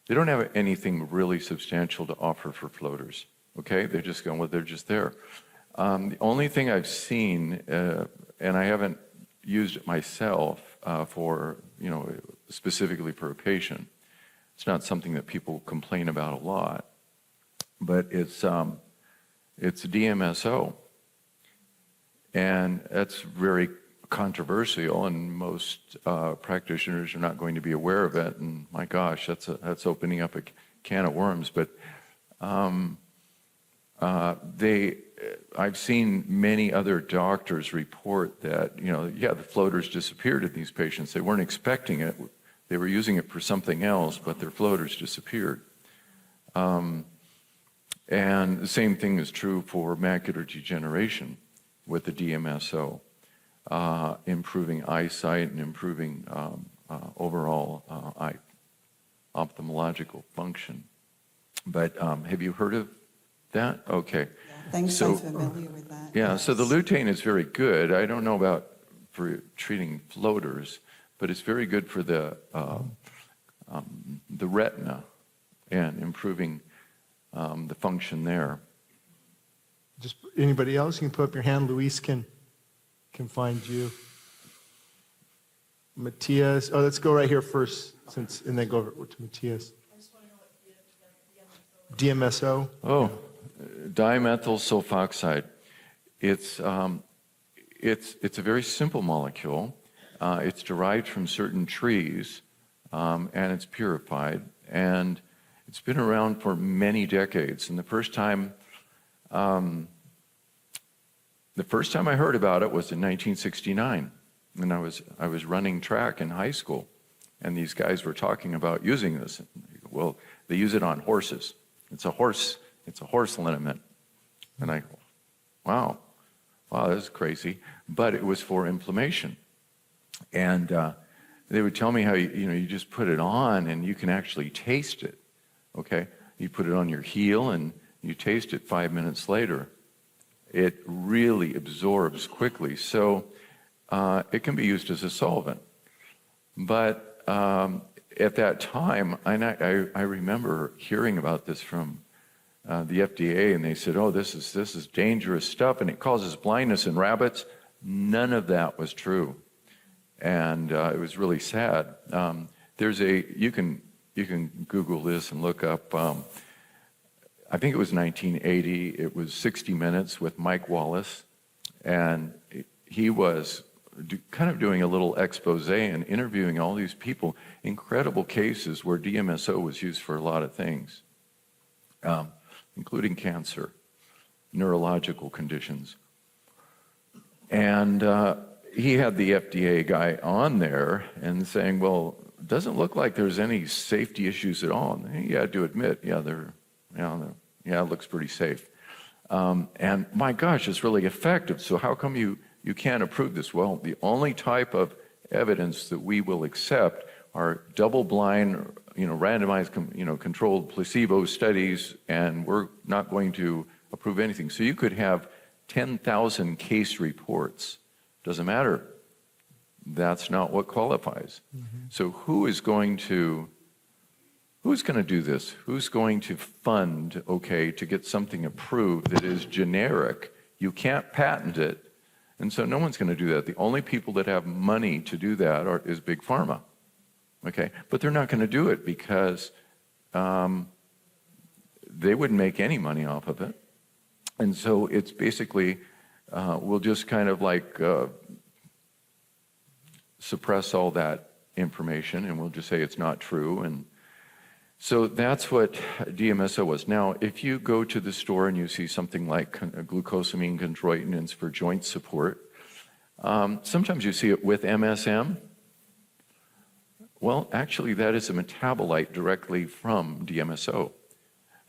They don't have anything really substantial to offer for floaters. Okay, they're just going. Well, they're just there. The only thing I've seen, and I haven't used it myself for specifically for a patient. It's not something that people complain about a lot, but it's DMSO, and that's very controversial, and most practitioners are not going to be aware of it. And my gosh, that's opening up a can of worms. But I've seen many other doctors report that the floaters disappeared in these patients. They weren't expecting it. They were using it for something else, but their floaters disappeared. And the same thing is true for macular degeneration with the DMSO, improving eyesight and improving overall eye ophthalmological function. But have you heard of that? Okay. Thanks, I'm familiar with that. Yeah, yes. So the lutein is very good. I don't know about for treating floaters, but it's very good for the retina and improving the function there. Just anybody else? You can put up your hand. Luis can find you. Matthias. Oh, let's go right here first, and then go over to Matthias. I just want to know what DMSO. Oh, dimethyl sulfoxide. It's a very simple molecule. It's derived from certain trees, and it's purified, and it's been around for many decades. And the first time I heard about it was in 1969, when I was running track in high school, and these guys were talking about using this. Well, they use it on horses. It's a horse liniment, and I go, wow, that's crazy. But it was for inflammation. And they would tell me how you just put it on and you can actually taste it. Okay, you put it on your heel and you taste it 5 minutes later. It really absorbs quickly, so it can be used as a solvent. But at that time, I remember hearing about this from the FDA, and they said, "Oh, this is dangerous stuff, and it causes blindness in rabbits." None of that was true. And it was really sad. You can Google this and look up. I think it was 1980. It was 60 Minutes with Mike Wallace, and he was kind of doing a little expose and interviewing all these people. Incredible cases where DMSO was used for a lot of things, including cancer, neurological conditions, and he had the FDA guy on there and saying, well, it doesn't look like there's any safety issues at all. And he had to admit, it looks pretty safe. And my gosh, it's really effective. So how come you can't approve this? Well, the only type of evidence that we will accept are double-blind, randomized, controlled placebo studies, and we're not going to approve anything. So you could have 10,000 case reports. Doesn't matter. That's not what qualifies. Mm-hmm. So who's going to do this? Who's going to fund, to get something approved that is generic? You can't patent it. And so no one's going to do that. The only people that have money to do that is Big Pharma. Okay? But they're not going to do it because they wouldn't make any money off of it. And so it's basically, we'll just kind of like suppress all that information, and we'll just say it's not true. And so that's what DMSO was. Now, if you go to the store and you see something like glucosamine chondroitinins for joint support, sometimes you see it with MSM. Well, actually, that is a metabolite directly from DMSO.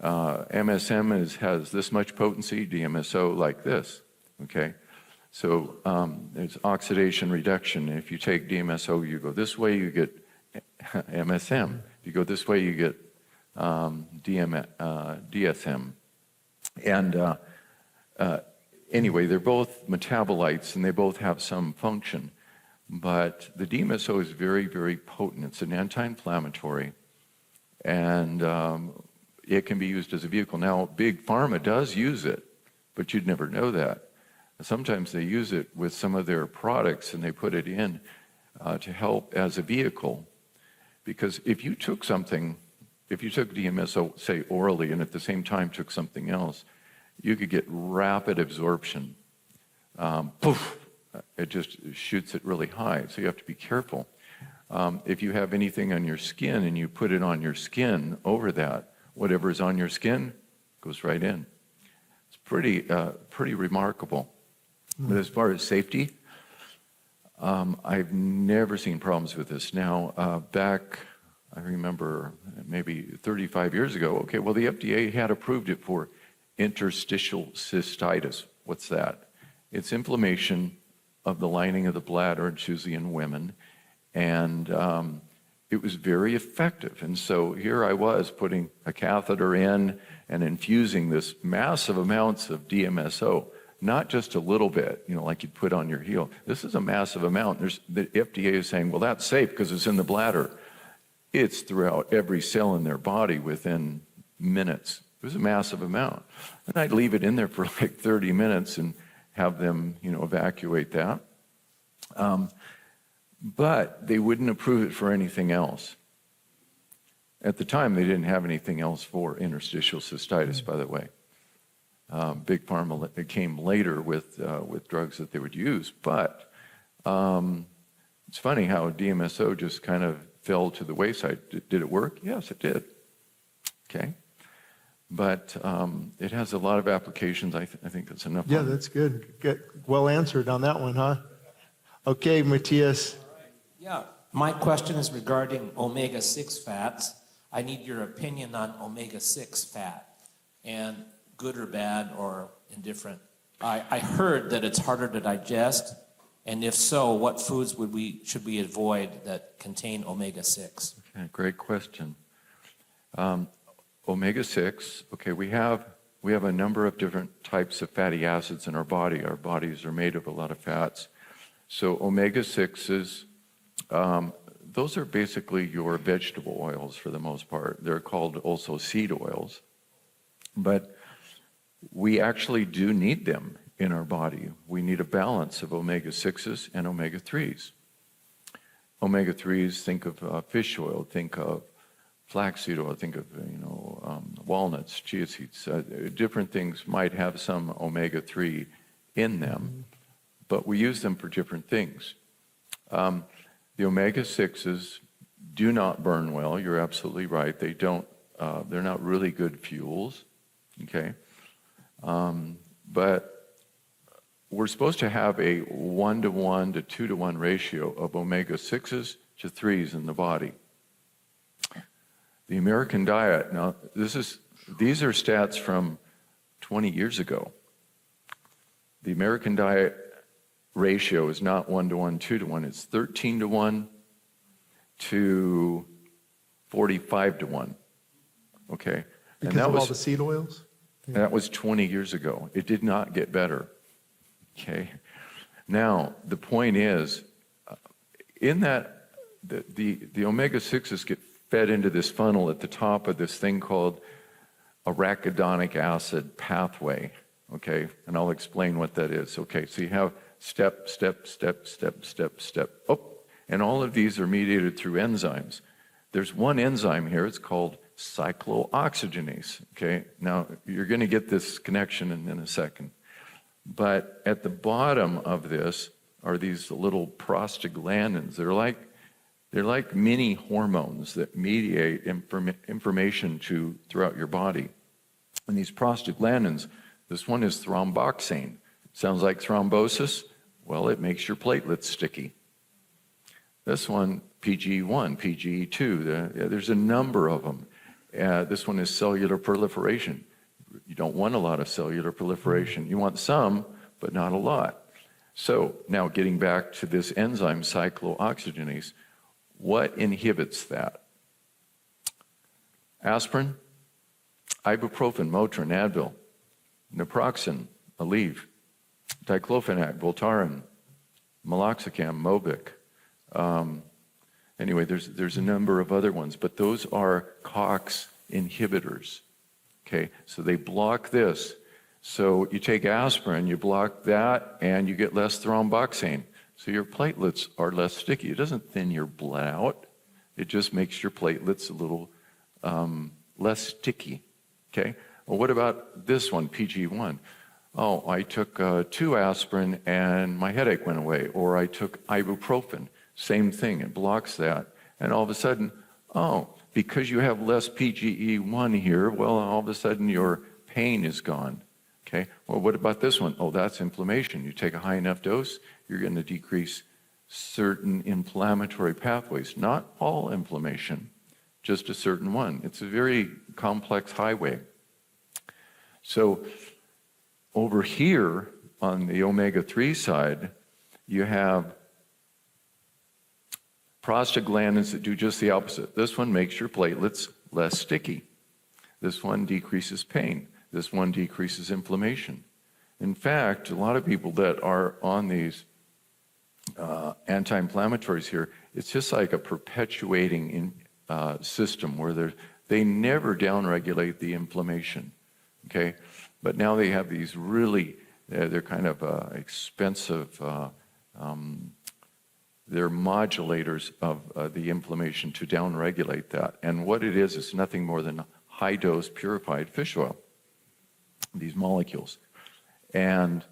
MSM has this much potency, DMSO like this, okay? So there's oxidation reduction. If you take DMSO, you go this way, you get MSM. If you go this way, you get DSM. And anyway, they're both metabolites, and they both have some function. But the DMSO is very, very potent. It's an anti-inflammatory, and it can be used as a vehicle. Now, Big Pharma does use it, but you'd never know that. Sometimes they use it with some of their products, and they put it in to help as a vehicle. Because if you took something, if you took DMSO, say, orally, and at the same time took something else, you could get rapid absorption. Poof! It just shoots it really high, so you have to be careful. If you have anything on your skin and you put it on your skin over that, whatever is on your skin goes right in. It's pretty remarkable. But as far as safety, I've never seen problems with this. Now, back, I remember maybe 35 years ago, okay, well, the FDA had approved it for interstitial cystitis. What's that? It's inflammation of the lining of the bladder, it's usually in women, and it was very effective. And so here I was putting a catheter in and infusing this massive amounts of DMSO, not just a little bit, you know, like you'd put on your heel. This is a massive amount. The FDA is saying, well, that's safe because it's in the bladder. It's throughout every cell in their body within minutes. It was a massive amount. And I'd leave it in there for like 30 minutes and have them, you know, evacuate that. But they wouldn't approve it for anything else. At the time, they didn't have anything else for interstitial cystitis, by the way. Big Pharma came later with drugs that they would use. But it's funny how DMSO just kind of fell to the wayside. Did it work? Yes, it did. Okay. But it has a lot of applications. I think that's enough. Yeah, that's good. Good. Well answered on that one, huh? Okay, Matthias. Yeah, my question is regarding omega-6 fats. I need your opinion on omega-6 fat, and good or bad or indifferent. I heard that it's harder to digest, and if so, what foods should we avoid that contain omega-6? Okay, great question. Omega-6, okay, we have a number of different types of fatty acids in our body. Our bodies are made of a lot of fats. So omega-6s, those are basically your vegetable oils for the most part. They're called also seed oils. But we actually do need them in our body. We need a balance of omega-6s and omega-3s. Omega-3s, think of fish oil, think of flaxseed oil, think of walnuts, chia seeds. Different things might have some omega-3 in them, but we use them for different things. The omega-6s do not burn well. You're absolutely right. They don't. They're not really good fuels. Okay, but we're supposed to have a 1-to-1 to 2-to-1 ratio of omega-6s to 3s in the body. The American diet, now these are stats from 20 years ago. The American diet ratio is not 1-to-1, 2-to-1, it's 13-to-1 to 45-to-1. Okay? Because of all the seed oils? Yeah. That was 20 years ago. It did not get better. Okay? Now, the point is, in that, the omega-6s get fed into this funnel at the top of this thing called arachidonic acid pathway, okay? And I'll explain what that is. Okay, so you have step, step, step, step, step, step. Oh, and all of these are mediated through enzymes. There's one enzyme here, it's called cyclooxygenase. Okay, now you're going to get this connection in a second. But at the bottom of this are these little prostaglandins. They're like mini hormones that mediate information throughout your body. And these prostaglandins, this one is thromboxane. Sounds like thrombosis? Well, it makes your platelets sticky. This one, PGE1, PGE2, there's a number of them. This one is cellular proliferation. You don't want a lot of cellular proliferation. You want some, but not a lot. So now getting back to this enzyme, cyclooxygenase, what inhibits that? Aspirin, ibuprofen, Motrin, Advil, naproxen, Aleve, diclofenac, Voltaren, meloxicam, Mobic. Anyway, there's a number of other ones, but those are COX inhibitors. Okay, so they block this. So you take aspirin, you block that, and you get less thromboxane. So your platelets are less sticky. It doesn't thin your blood out. It just makes your platelets a little less sticky. Okay, well, what about this one, PG1? Oh, I took 2 aspirin and my headache went away. Or I took ibuprofen. Same thing, it blocks that. And all of a sudden, oh, because you have less PGE1 here, well, all of a sudden your pain is gone. Okay, well, what about this one? Oh, that's inflammation. You take a high enough dose, you're going to decrease certain inflammatory pathways. Not all inflammation, just a certain one. It's a very complex highway. So over here on the omega-3 side, you have prostaglandins that do just the opposite. This one makes your platelets less sticky. This one decreases pain. This one decreases inflammation. In fact, a lot of people that are on these anti-inflammatories here, it's just like a perpetuating system where they never downregulate the inflammation. Okay, but now they have these really, they're kind of expensive. They're modulators of the inflammation to downregulate that. And what it is nothing more than high-dose purified fish oil, these molecules. And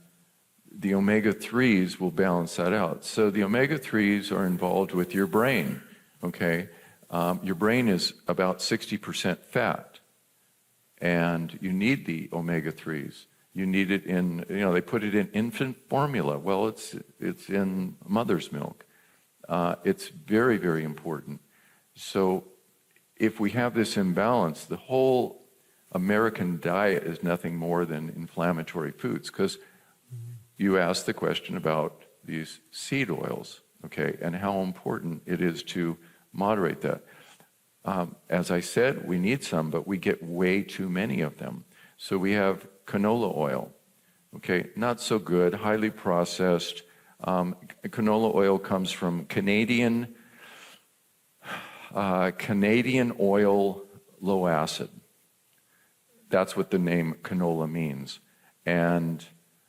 the omega-3s will balance that out. So the omega-3s are involved with your brain, okay? Your brain is about 60% fat, and you need the omega-3s. You need it in, they put it in infant formula. Well, it's in mother's milk. It's very, very important. So if we have this imbalance, the whole American diet is nothing more than inflammatory foods, because you asked the question about these seed oils, okay, and how important it is to moderate that. As I said, we need some, but we get way too many of them. So we have canola oil, okay, not so good, highly processed. Canola oil comes from Canadian oil low acid. That's what the name canola means. And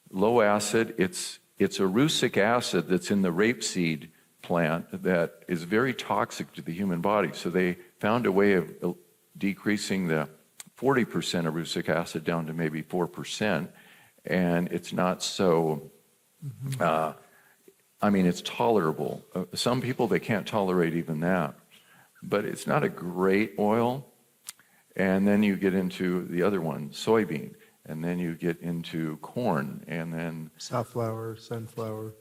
low acid, it's a russic acid that's in the rapeseed plant that is very toxic to the human body. So they found a way of decreasing the 40% of russic acid down to maybe 4%. And it's not so, it's tolerable. Some people, they can't tolerate even that. But it's not a great oil. And then you get into the other one, soybean. And then you get into corn, and then Safflower, sunflower.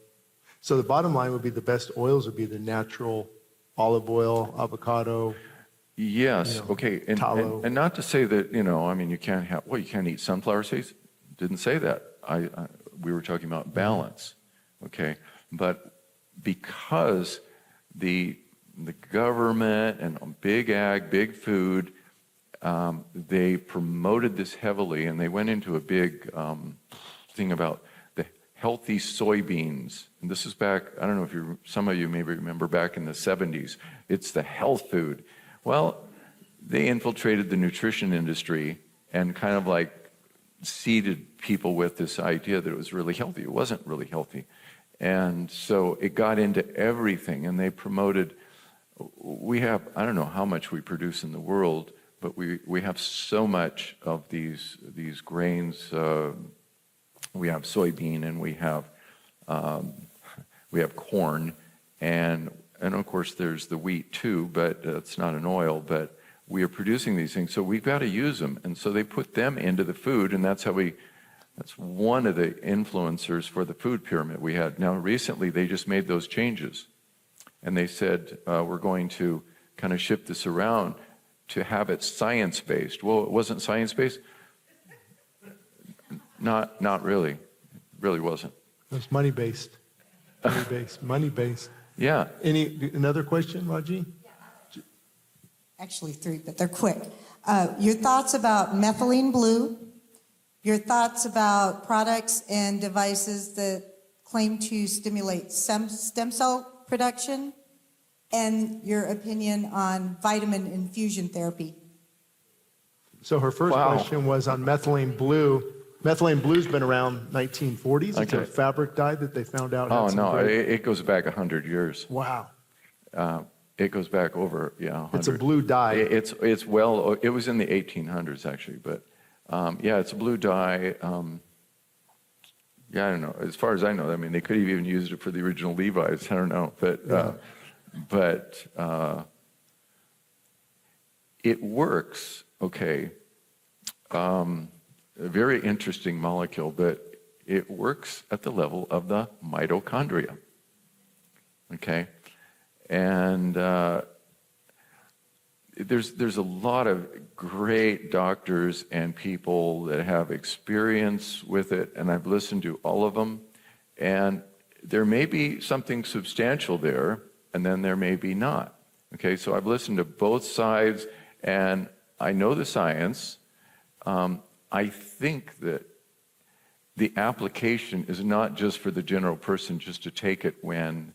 So the bottom line would be the best oils would be the natural olive oil, avocado. Yes, okay. tallow. And not to say that, you can't have, you can't eat sunflower seeds. Didn't say that. We were talking about balance, okay? But because the government and big ag, big food, they promoted this heavily, and they went into a big thing about the healthy soybeans. And this is back, I don't know if some of you maybe remember back in the 70s. It's the health food. Well, they infiltrated the nutrition industry and kind of like seeded people with this idea that it was really healthy. It wasn't really healthy. And so it got into everything, and they promoted, we have, I don't know how much we produce in the world, but we have so much of these grains. We have soybean, and we have corn, and of course there's the wheat too, but it's not an oil, but we are producing these things, so we've got to use them. And so they put them into the food, and that's one of the influencers for the food pyramid we had. Now recently they just made those changes, and they said we're going to kind of shift this around to have it science-based. Well, it wasn't science-based? Not really. It really wasn't. It was money-based. Money-based. Yeah. Another question, Raji? Actually 3, but they're quick. Your thoughts about methylene blue, your thoughts about products and devices that claim to stimulate stem cell production, and your opinion on vitamin infusion therapy. So her first Wow. question was on methylene blue. Methylene blue's been around 1940s. It's a Okay. fabric dye that they found out. Oh, had some no, great- it goes back 100 years. Wow. It goes back over, 100. It's a blue dye. It was in the 1800s, actually, but it's a blue dye. I don't know. As far as I know, I mean, they could have even used it for the original Levi's. I don't know, but it works. Okay, a very interesting molecule, but it works at the level of the mitochondria. Okay, and there's a lot of great doctors and people that have experience with it, and I've listened to all of them, and there may be something substantial there, and then there may be not. Okay, so I've listened to both sides, and I know the science. I think that the application is not just for the general person just to take it when,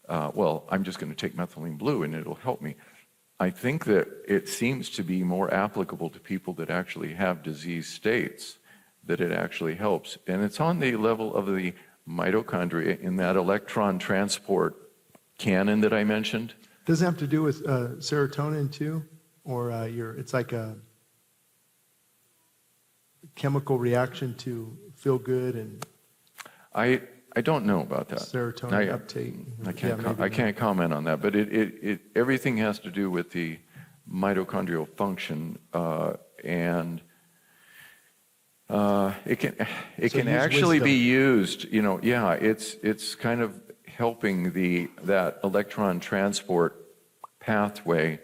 I'm just going to take methylene blue and it'll help me. I think that it seems to be more applicable to people that actually have disease states, that it actually helps. And it's on the level of the mitochondria in that electron transport cannon that I mentioned. Does it have to do with serotonin too? Or it's like a chemical reaction to feel good and I don't know about that. serotonin uptake? I can't comment on that, but it everything has to do with the mitochondrial function, and it can use actually be wisdom. used. It's kind of helping that electron transport pathway.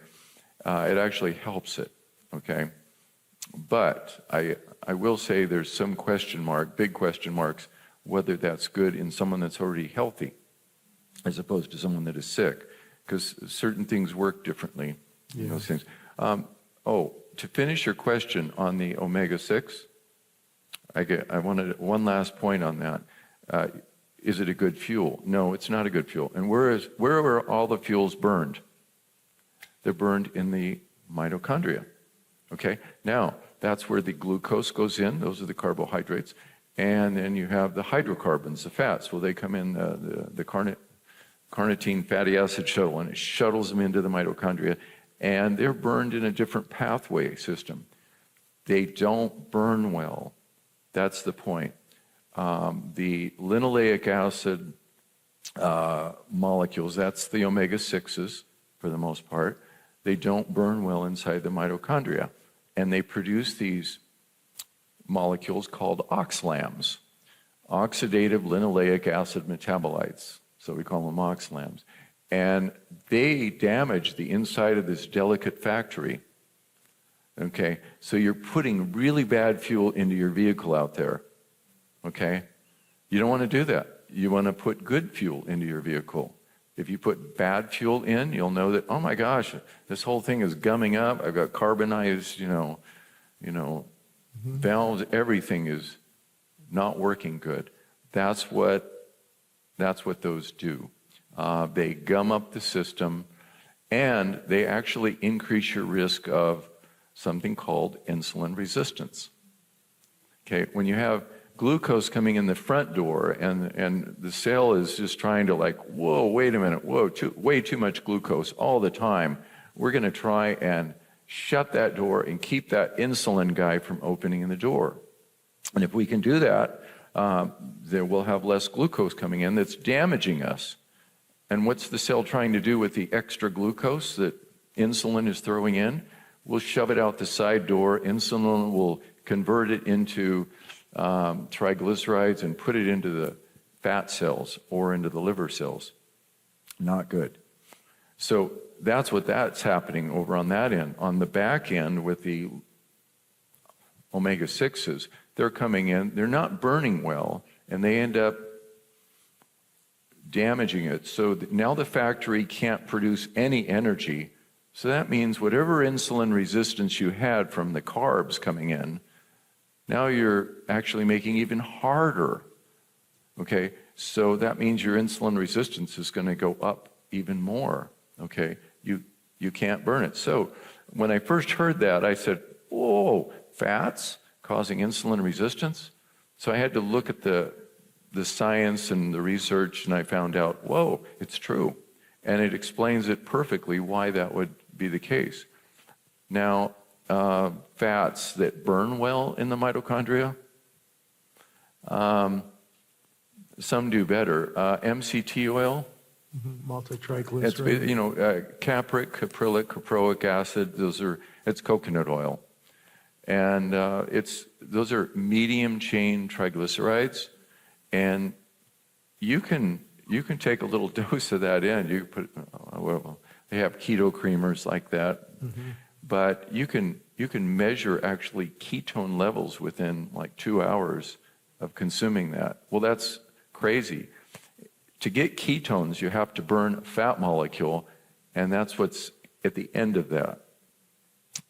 It actually helps it. Okay, but I will say there's some big question marks, whether that's good in someone that's already healthy as opposed to someone that is sick, because certain things work differently. Yeah. Those things. To finish your question on the omega-6, I wanted one last point on that. Is it a good fuel? No, it's not a good fuel. And where are all the fuels burned? They're burned in the mitochondria. Okay? Now, that's where the glucose goes in. Those are the carbohydrates. And then you have the hydrocarbons, the fats. Well, they come in the carnitine fatty acid shuttle, and it shuttles them into the mitochondria. And they're burned in a different pathway system. They don't burn well. That's the point. The linoleic acid molecules, that's the omega-6s for the most part, they don't burn well inside the mitochondria. And they produce these molecules called oxalams, oxidative linoleic acid metabolites. So we call them oxalams. And they damage the inside of this delicate factory. Okay, so you're putting really bad fuel into your vehicle out there. Okay, you don't want to do that. You want to put good fuel into your vehicle. If you put bad fuel in, you'll know that, oh my gosh, this whole thing is gumming up. I've got carbonized, valves. Everything is not working good. That's what those do. They gum up the system, and they actually increase your risk of something called insulin resistance. Okay, when you have glucose coming in the front door, and the cell is just trying to like, whoa, wait a minute, whoa, way too much glucose all the time. We're going to try and shut that door and keep that insulin guy from opening the door. And if we can do that, then we'll have less glucose coming in that's damaging us. And what's the cell trying to do with the extra glucose that insulin is throwing in? We'll shove it out the side door. Insulin will convert it into triglycerides and put it into the fat cells or into the liver cells. Not good. So that's happening over on that end. On the back end with the omega-6s, they're coming in, they're not burning well, and they end up damaging it. So now the factory can't produce any energy. So that means whatever insulin resistance you had from the carbs coming in, now you're actually making even harder. Okay, so that means your insulin resistance is going to go up even more. Okay, you can't burn it. So when I first heard that, I said, "Whoa, fats causing insulin resistance?" So I had to look at the science and the research, and I found out, whoa, it's true, and it explains it perfectly why that would be the case. Now, fats that burn well in the mitochondria, some do better. MCT oil, Multitriglyceride. capric, caprylic, caproic acid. It's coconut oil, and those are medium chain triglycerides, and you can take a little dose of that in. You put they have keto creamers like that, but you can measure actually ketone levels within like 2 hours of consuming that. Well, that's crazy. To get ketones, you have to burn a fat molecule, and that's what's at the end of that.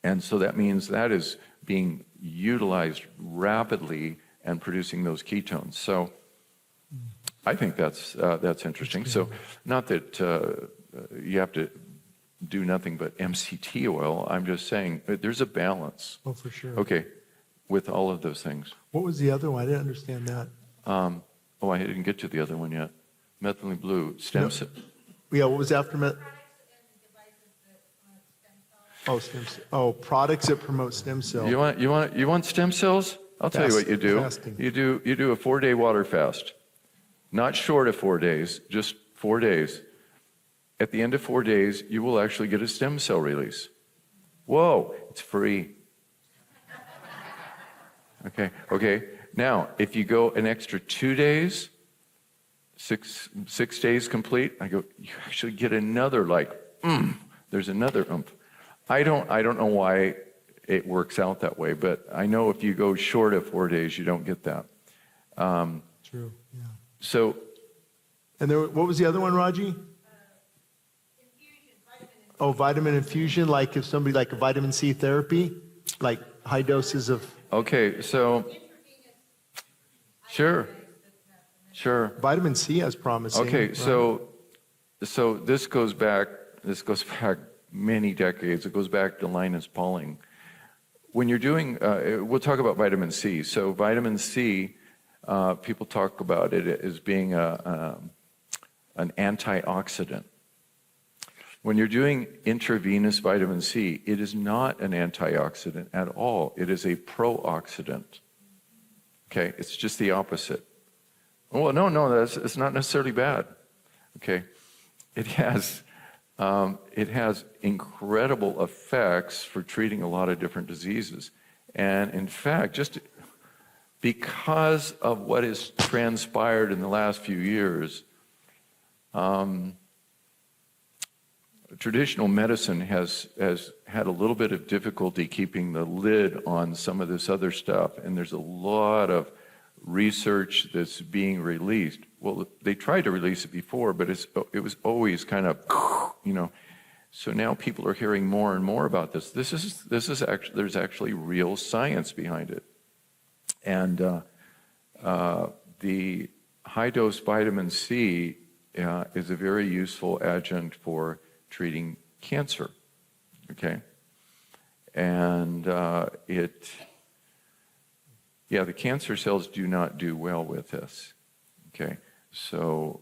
And so that means that is being utilized rapidly and producing those ketones. So I think that's interesting. So not that you have to do nothing but MCT oil. I'm just saying there's a balance. Oh, for sure. Okay, with all of those things. What was the other one? I didn't understand that. I didn't get to the other one yet. Methylene blue, stem cell. Yeah, what was after stem cell. Oh, products that promote stem cell. You want stem cells? I'll tell you what you do. Fasting. You do a 4-day water fast. Not short of 4 days, just 4 days. At the end of 4 days, you will actually get a stem cell release. Whoa, it's free. Okay. Now, if you go an extra 2 days, six days complete, you actually get another there's another oomph. I don't know why it works out that way, but I know if you go short of 4 days, you don't get that. True, yeah. So, and what was the other one, Raji? Vitamin infusion, like if somebody like a vitamin C therapy, like high doses of. Okay, so sure. Vitamin C is promising. Okay, right? so this goes back many decades. It goes back to Linus Pauling. When you're doing, we'll talk about vitamin C. So vitamin C, people talk about it as being an antioxidant. When you're doing intravenous vitamin C, it is not an antioxidant at all. It is a pro-oxidant. Okay, it's just the opposite. Well, no, it's not necessarily bad. Okay, it has incredible effects for treating a lot of different diseases, and in fact, just because of what has transpired in the last few years, traditional medicine has had a little bit of difficulty keeping the lid on some of this other stuff, and there's a lot of research that's being released. Well, they tried to release it before, but it was always kind of, So now people are hearing more and more about this. This is actually, there's actually real science behind it, and the high dose vitamin C is a very useful adjunct for treating cancer. Okay, and Yeah, the cancer cells do not do well with this. Okay, so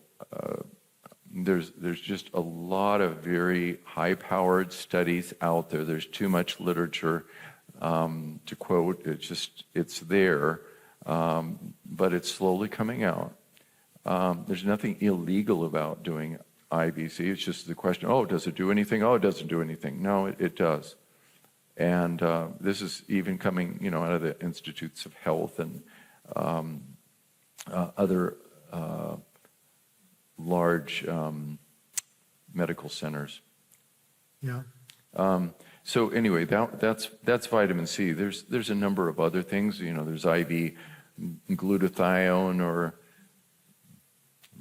there's just a lot of very high-powered studies out there. There's too much literature to quote. It's there, but it's slowly coming out. There's nothing illegal about doing IVC. It's just the question, oh, does it do anything? Oh, it doesn't do anything. No, it does. And this is even coming, out of the Institutes of Health and other large medical centers. Yeah. So anyway, that's vitamin C. There's a number of other things. There's IV glutathione, or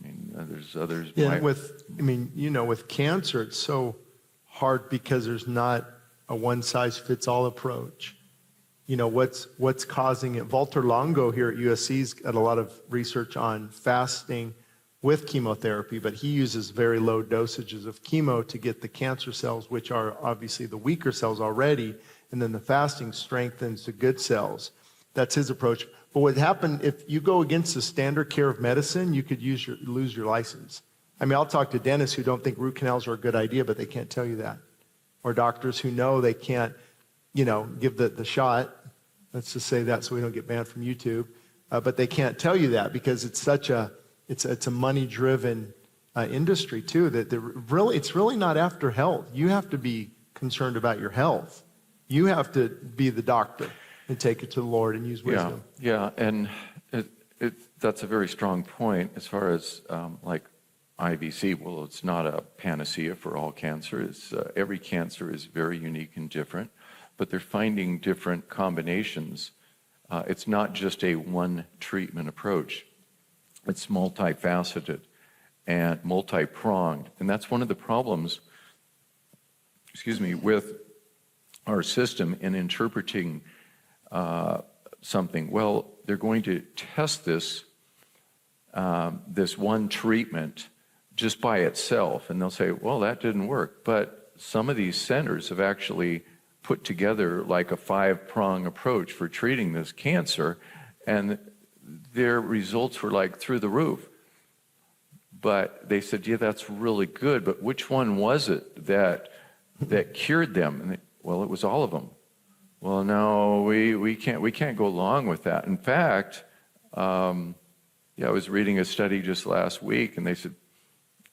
there's others. Yeah, with cancer, it's so hard because there's not a one-size-fits-all approach. What's causing it? Walter Longo here at USC's got a lot of research on fasting with chemotherapy, but he uses very low dosages of chemo to get the cancer cells, which are obviously the weaker cells already, and then the fasting strengthens the good cells. That's his approach. But what happened, if you go against the standard care of medicine, you could lose your license. I'll talk to dentists who don't think root canals are a good idea, but they can't tell you that. Or doctors who know they can't, give the shot. Let's just say that so we don't get banned from YouTube. But they can't tell you that because it's such it's a money-driven industry too. That it's really not after health. You have to be concerned about your health. You have to be the doctor and take it to the Lord and use wisdom. Yeah, and that's a very strong point as far as like IVC. Well, it's not a panacea for all cancer. Every cancer is very unique and different, but they're finding different combinations. It's not just a one treatment approach. It's multifaceted and multi-pronged. And that's one of the problems, with our system in interpreting something. Well, they're going to test this one treatment just by itself, and they'll say, well, that didn't work. But some of these centers have actually put together like a 5-prong approach for treating this cancer, and their results were like through the roof. But they said, yeah, that's really good, but which one was it that cured them? And well, it was all of them. Well, no, we can't go along with that. In fact, I was reading a study just last week, and they said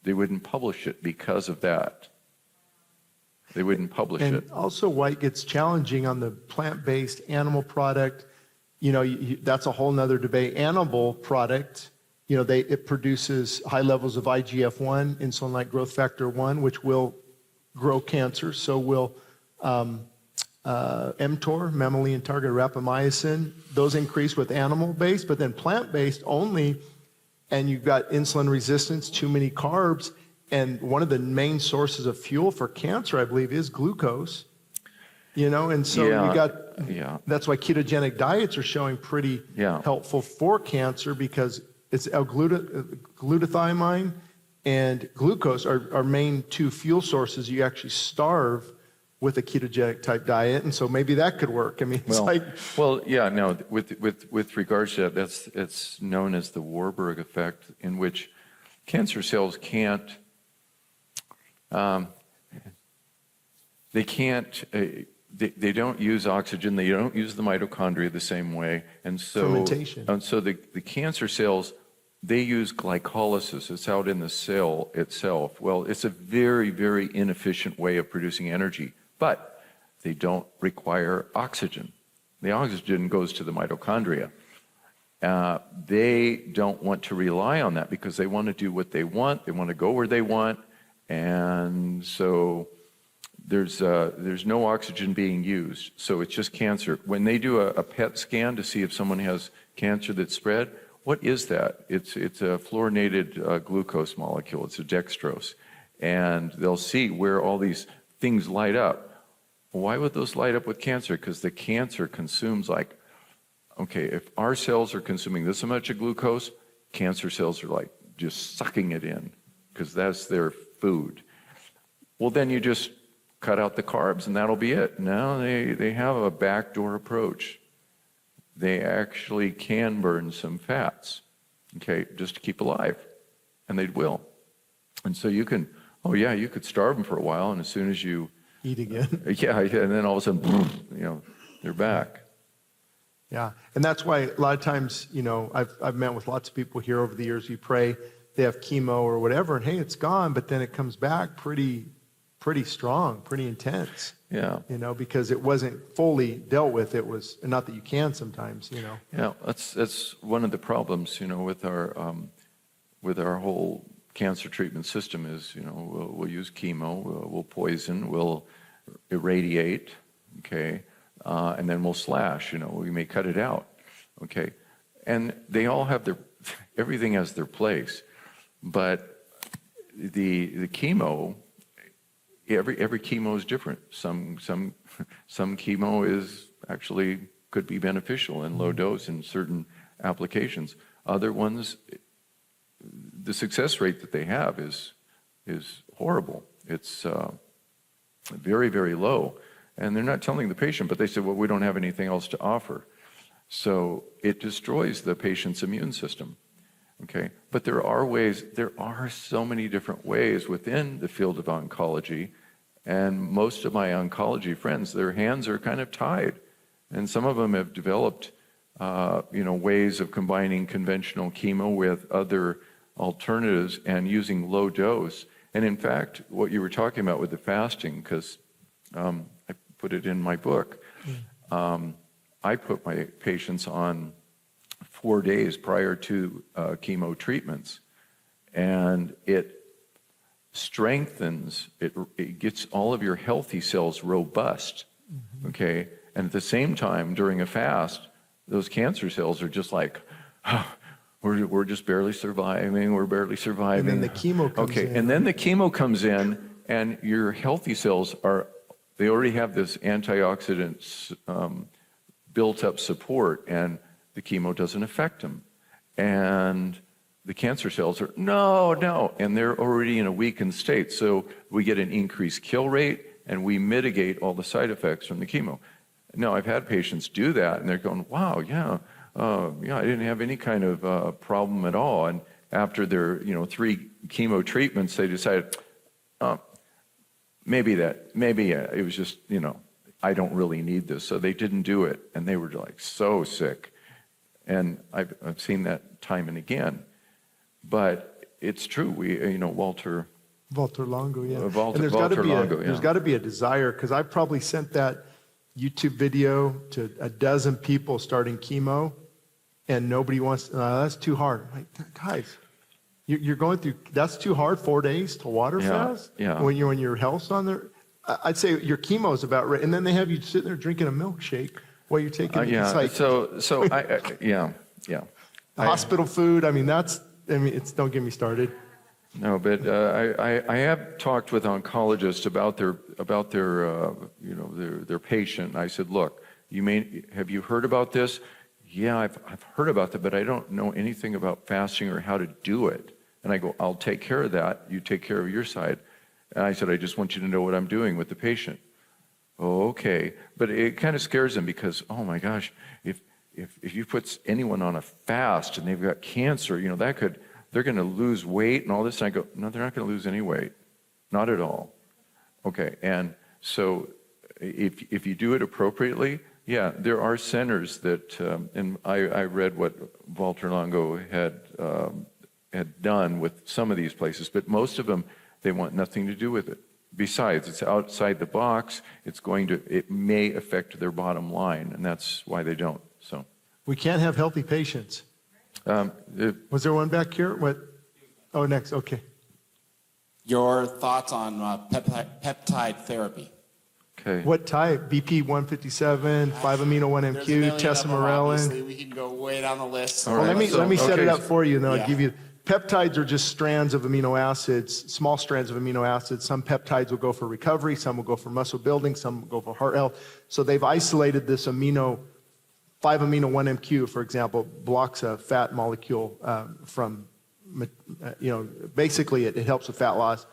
they wouldn't publish it because of that. They wouldn't publish it. And also why it gets challenging on the plant-based animal product, that's a whole nother debate. Animal product, it produces high levels of IGF-1, insulin-like growth factor 1, which will grow cancer. So will mTOR, mammalian targeted rapamycin. Those increase with animal-based, but then plant-based only, and you've got insulin resistance, too many carbs, and one of the main sources of fuel for cancer, I believe, is glucose. And so that's why ketogenic diets are showing pretty helpful for cancer, because it's glutathione and glucose are main 2 fuel sources. You actually starve with a ketogenic type diet, and so maybe that could work. With regards to that, it's known as the Warburg effect, in which cancer cells can't they don't use oxygen, they don't use the mitochondria the same way, and so fermentation. And so the cancer cells, they use glycolysis. It's out in the cell itself. Well, it's a very, very inefficient way of producing energy, but they don't require oxygen. The oxygen goes to the mitochondria. They don't want to rely on that because they want to do what they want. They want to go where they want, and so there's no oxygen being used. So it's just cancer. When they do a PET scan to see if someone has cancer that's spread, what is that? It's a fluorinated glucose molecule. It's a dextrose. And they'll see where all these things light up. Why would those light up with cancer? Because the cancer consumes if our cells are consuming this much of glucose, cancer cells are like just sucking it in because that's their food. Well, then you just cut out the carbs and that'll be it. Now they have a backdoor approach. they actually can burn some fats, okay, just to keep alive, and they will. And so you can, you could starve them for a while, and as soon as you Eat again. yeah, and then all of a sudden, they're back. Yeah, and that's why a lot of times, I've met with lots of people here over the years. You pray, they have chemo or whatever, and hey, it's gone, but then it comes back pretty strong, pretty intense. Yeah. Because it wasn't fully dealt with. It was not that you can sometimes. Yeah, that's one of the problems, with our whole cancer treatment system is, we'll use chemo, we'll poison, we'll irradiate, okay, and then we'll slash, we may cut it out, okay, and they all have everything has their place, but the chemo, every chemo is different. Some chemo is actually could be beneficial in low dose in certain applications. Other ones, the success rate that they have is horrible. It's very, very low. And they're not telling the patient, but they say, well, we don't have anything else to offer. So it destroys the patient's immune system. Okay, but there are so many different ways within the field of oncology, and most of my oncology friends, their hands are kind of tied. And some of them have developed, ways of combining conventional chemo with other alternatives and using low dose. And in fact, what you were talking about with the fasting, because I put it in my book, I put my patients on 4 days prior to chemo treatments, and it strengthens, it gets all of your healthy cells robust, okay? And at the same time, during a fast, those cancer cells are just like, we're just barely surviving, we're barely surviving. And then the chemo comes in. Okay, and then the chemo comes in, and your healthy cells they already have this antioxidant built up support, and the chemo doesn't affect them. And the cancer cells are, no, and they're already in a weakened state. So we get an increased kill rate, and we mitigate all the side effects from the chemo. Now, I've had patients do that, and they're going, wow, I didn't have any kind of problem at all. And after their, 3 chemo treatments, they decided, maybe it was just, I don't really need this. So they didn't do it, and they were like so sick. And I've seen that time and again. But it's true. Walter Longo, yeah. Walter And Longo, yeah. there's got to be a desire, because I probably sent that YouTube video to a dozen people starting chemo, and nobody wants, that's too hard. I'm like, guys, you're going through, that's too hard, 4 days to water fast? Yeah. When your health's on there? I'd say your chemo is about right, and then they have you sitting there drinking a milkshake while you're taking Yeah, it's like, yeah. hospital food, don't get me started. No, but I have talked with oncologists about their patient. I said, look, have you heard about this? Yeah, I've heard about that, but I don't know anything about fasting or how to do it. And I go, I'll take care of that. You take care of your side. And I said, I just want you to know what I'm doing with the patient. Oh, okay. But it kind of scares them because, oh my gosh, if you put anyone on a fast and they've got cancer, they're going to lose weight and all this. And I go, no, they're not going to lose any weight. Not at all. Okay. And so if you do it appropriately, yeah, there are centers that, and I read what Walter Longo had done with some of these places, but most of them, they want nothing to do with it. Besides, it's outside the box. It may affect their bottom line, and that's why they don't. So We can't have healthy patients. Was there one back here? What? Oh, next. Okay. Your thoughts on peptide therapy? Okay. What type? BP 157, 5-amino-1-MQ, tesamorelin. Obviously, we can go way down the list. All Well, right. let me set it up for you, and then I'll Yeah. give you. Peptides are just strands of amino acids, small strands of amino acids. Some peptides will go for recovery, some will go for muscle building, some will go for heart health. So they've isolated this 5-amino-1-MQ, for example, blocks a fat molecule from, basically it helps with fat loss.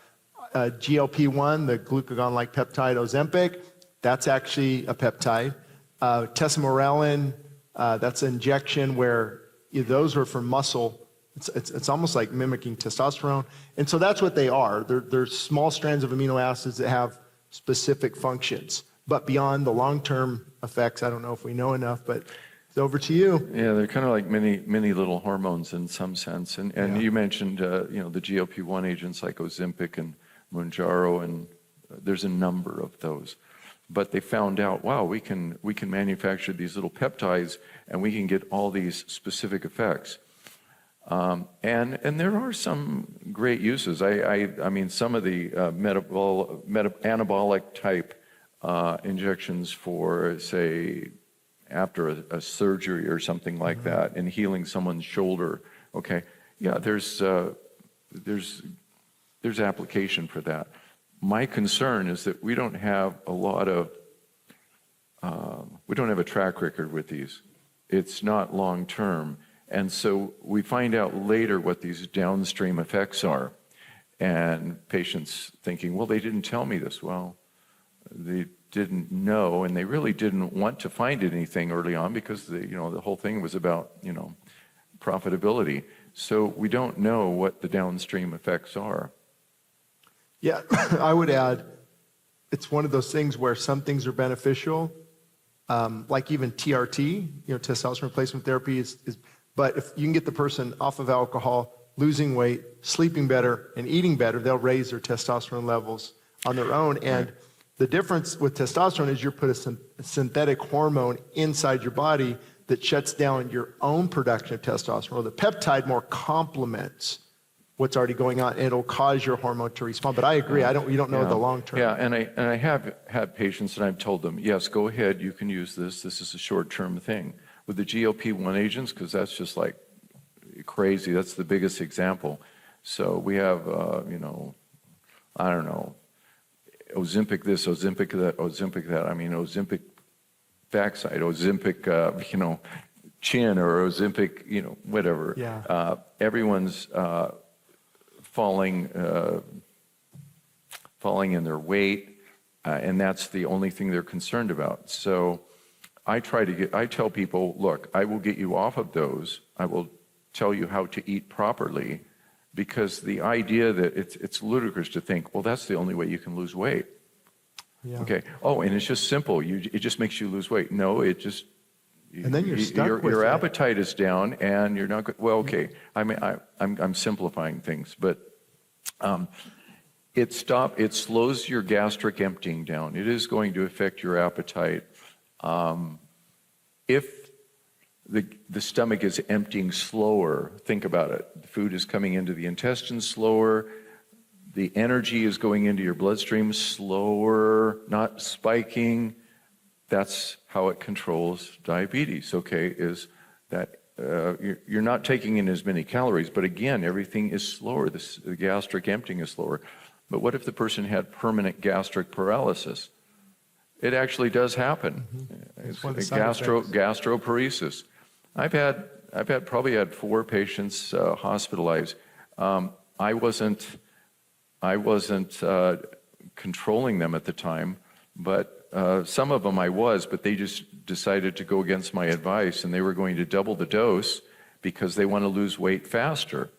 GLP-1, the glucagon-like peptide Ozempic, that's actually a peptide. Tesamorelin, That's an injection where those are for muscle. It's almost like mimicking testosterone. And so that's what they are. They're small strands of amino acids that have specific functions. But beyond the long-term effects, I don't know if we know enough, but it's over to you. Yeah, they're kind of like many little hormones in some sense. And Yeah. you mentioned, the GLP-1 agents like Ozempic and Mounjaro, and there's a number of those. But they found out, wow, we can manufacture these little peptides, and we can get all these specific effects. And there are some great uses. I mean, some of the anabolic type injections for, say, after a surgery or something like that, and healing someone's shoulder. Okay, yeah, there's application for that. My concern is that we don't have a track record with these. It's not long term. And so we find out later what these downstream effects are. And patients thinking, well, they didn't tell me this. Well, they didn't know, and they really didn't want to find anything early on because the whole thing was about, profitability. So we don't know what the downstream effects are. Yeah, I would add, it's one of those things where some things are beneficial, like even TRT, testosterone replacement therapy but if you can get the person off of alcohol, losing weight, sleeping better, and eating better, they'll raise their testosterone levels on their own. And the difference with testosterone is you put a synthetic hormone inside your body that shuts down your own production of testosterone. The peptide more complements what's already going on, and it'll cause your hormone to respond. But I agree, you don't know the long term. Yeah, and I have had patients, and I've told them, yes, go ahead, you can use this. This is a short-term thing. With the GLP-1 agents, because that's just like crazy. That's the biggest example. So we have, I don't know, Ozempic this, Ozempic that, Ozempic that. I mean, Ozempic backside, Ozempic, chin, or Ozempic, whatever. Yeah. Everyone's falling in their weight, and that's the only thing they're concerned about. So I tell people, look, I will get you off of those. I will tell you how to eat properly, because the idea that it's ludicrous to think, well, that's the only way you can lose weight. Yeah. Okay. Oh, and it's just simple. It just makes you lose weight. No, it just. And then you're stuck with your it. appetite is down, and you're not good. Well, okay. I mean, I'm simplifying things, but it slows your gastric emptying down. It is going to affect your appetite. If the stomach is emptying slower, think about it. The food is coming into the intestines slower. The energy is going into your bloodstream slower, not spiking. That's how it controls diabetes, okay, is that you're not taking in as many calories, but again, everything is slower. The gastric emptying is slower. But what if the person had permanent gastric paralysis? It actually does happen. Mm-hmm. It's one of the side effects. gastroparesis. I've probably had 4 patients hospitalized. I wasn't controlling them at the time, but some of them I was, but they just decided to go against my advice, and they were going to double the dose because they want to lose weight faster.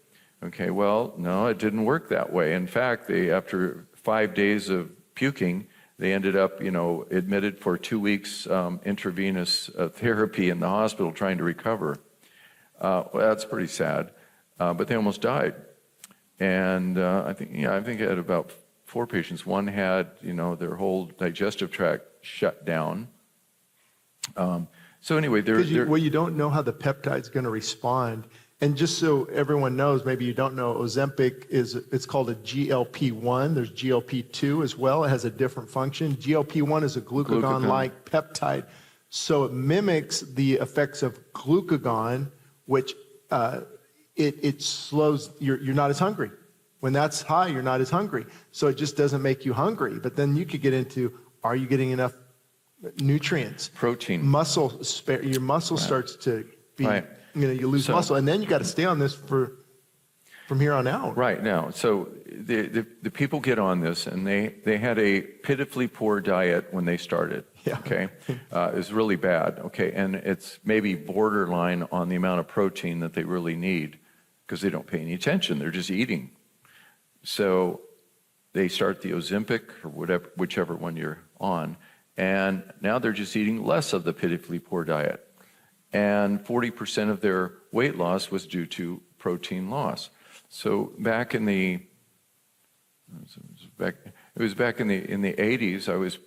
Okay, well, no, it didn't work that way. In fact, after 5 days of puking, they ended up, admitted for 2 weeks intravenous therapy in the hospital trying to recover. Well, that's pretty sad, but they almost died. And I think I had about 4 patients. One had, their whole digestive tract shut down. So anyway, you don't know how the peptide's going to respond. And just so everyone knows, maybe you don't know, Ozempic it's called a GLP-1. There's GLP-2 as well. It has a different function. GLP-1 is a glucagon-like peptide. So it mimics the effects of glucagon, which it slows, you're not as hungry. When that's high, you're not as hungry. So it just doesn't make you hungry. But then you could get into, are you getting enough nutrients? Protein. Your muscle starts to be, Right. you lose muscle. And then you got to stay on this for from here on out. Right now, so the people get on this, and they had a pitifully poor diet when they started. Yeah. Okay, it's really bad. Okay, and it's maybe borderline on the amount of protein that they really need because they don't pay any attention. They're just eating. So they start the Ozempic or whatever, whichever one you're on, and now they're just eating less of the pitifully poor diet. And 40% of their weight loss was due to protein loss. So back in the it was back in the 80s, I was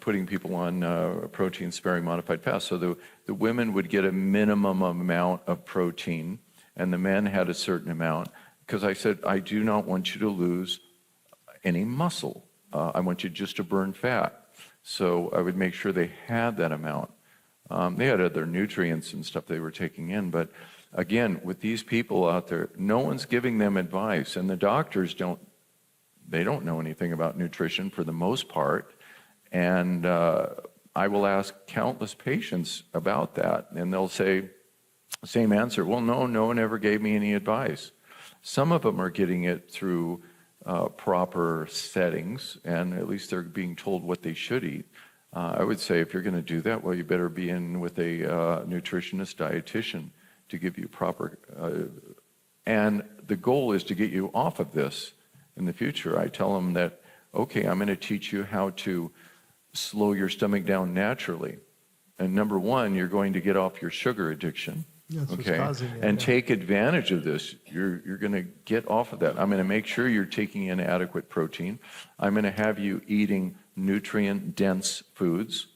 putting people on protein-sparing modified fast. So the women would get a minimum amount of protein, and the men had a certain amount, because I said, I do not want you to lose any muscle. I want you just to burn fat. So I would make sure they had that amount. They had other nutrients and stuff they were taking in, but again, with these people out there, no one's giving them advice, and the doctors don't know anything about nutrition for the most part. And I will ask countless patients about that, and they'll say, same answer, well, no one ever gave me any advice. Some of them are getting it through proper settings, and at least they're being told what they should eat. I would say if you're going to do that, well, you better be in with a nutritionist, dietitian to give you proper, and the goal is to get you off of this in the future. I tell them that, okay, I'm going to teach you how to slow your stomach down naturally. And number one, you're going to get off your sugar addiction. That's what's Okay, causing it, and yeah. take advantage of this. You're going to get off of that. I'm going to make sure you're taking in adequate protein. I'm going to have you eating nutrient-dense foods.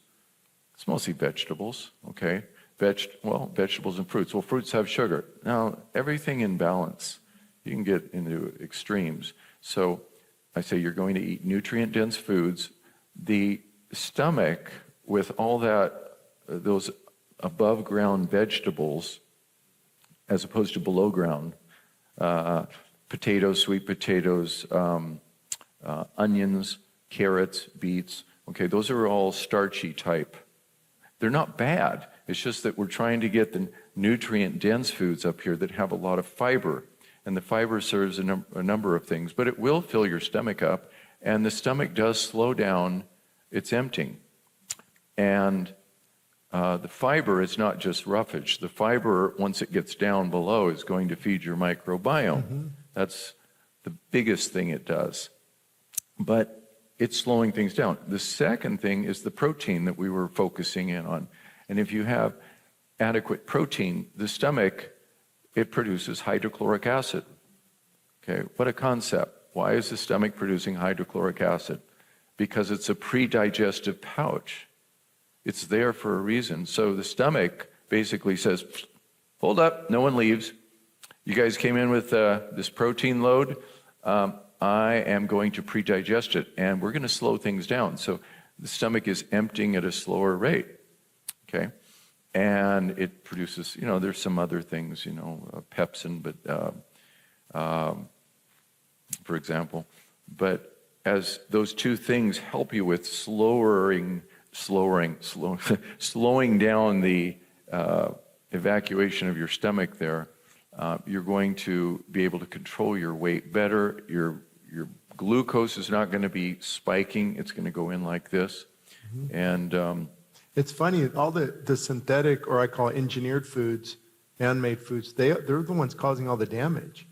It's mostly vegetables, okay? Vegetables and fruits. Well, fruits have sugar. Now, everything in balance. You can get into extremes. So I say you're going to eat nutrient-dense foods. The stomach, with all those above-ground vegetables, as opposed to below-ground, potatoes, sweet potatoes, onions, carrots, beets, okay, those are all starchy type. They're not bad. It's just that we're trying to get the nutrient-dense foods up here that have a lot of fiber. And the fiber serves a number of things, but it will fill your stomach up, and the stomach does slow down its emptying. And the fiber is not just roughage. The fiber, once it gets down below, is going to feed your microbiome. Mm-hmm. That's the biggest thing it does. But it's slowing things down. The second thing is the protein that we were focusing in on. And if you have adequate protein, the stomach, it produces hydrochloric acid. Okay, what a concept. Why is the stomach producing hydrochloric acid? Because it's a pre-digestive pouch. It's there for a reason. So the stomach basically says, hold up, no one leaves. You guys came in with this protein load. I am going to pre-digest it, and we're going to slow things down. So the stomach is emptying at a slower rate, okay? And it produces, there's some other things, pepsin, but for example. But as those two things help you with slowing down the evacuation of your stomach there, you're going to be able to control your weight better. Your glucose is not going to be spiking. It's going to go in like this. Mm-hmm. And It's funny, all the synthetic, or I call it engineered foods, man-made foods, they're the ones causing all the damage.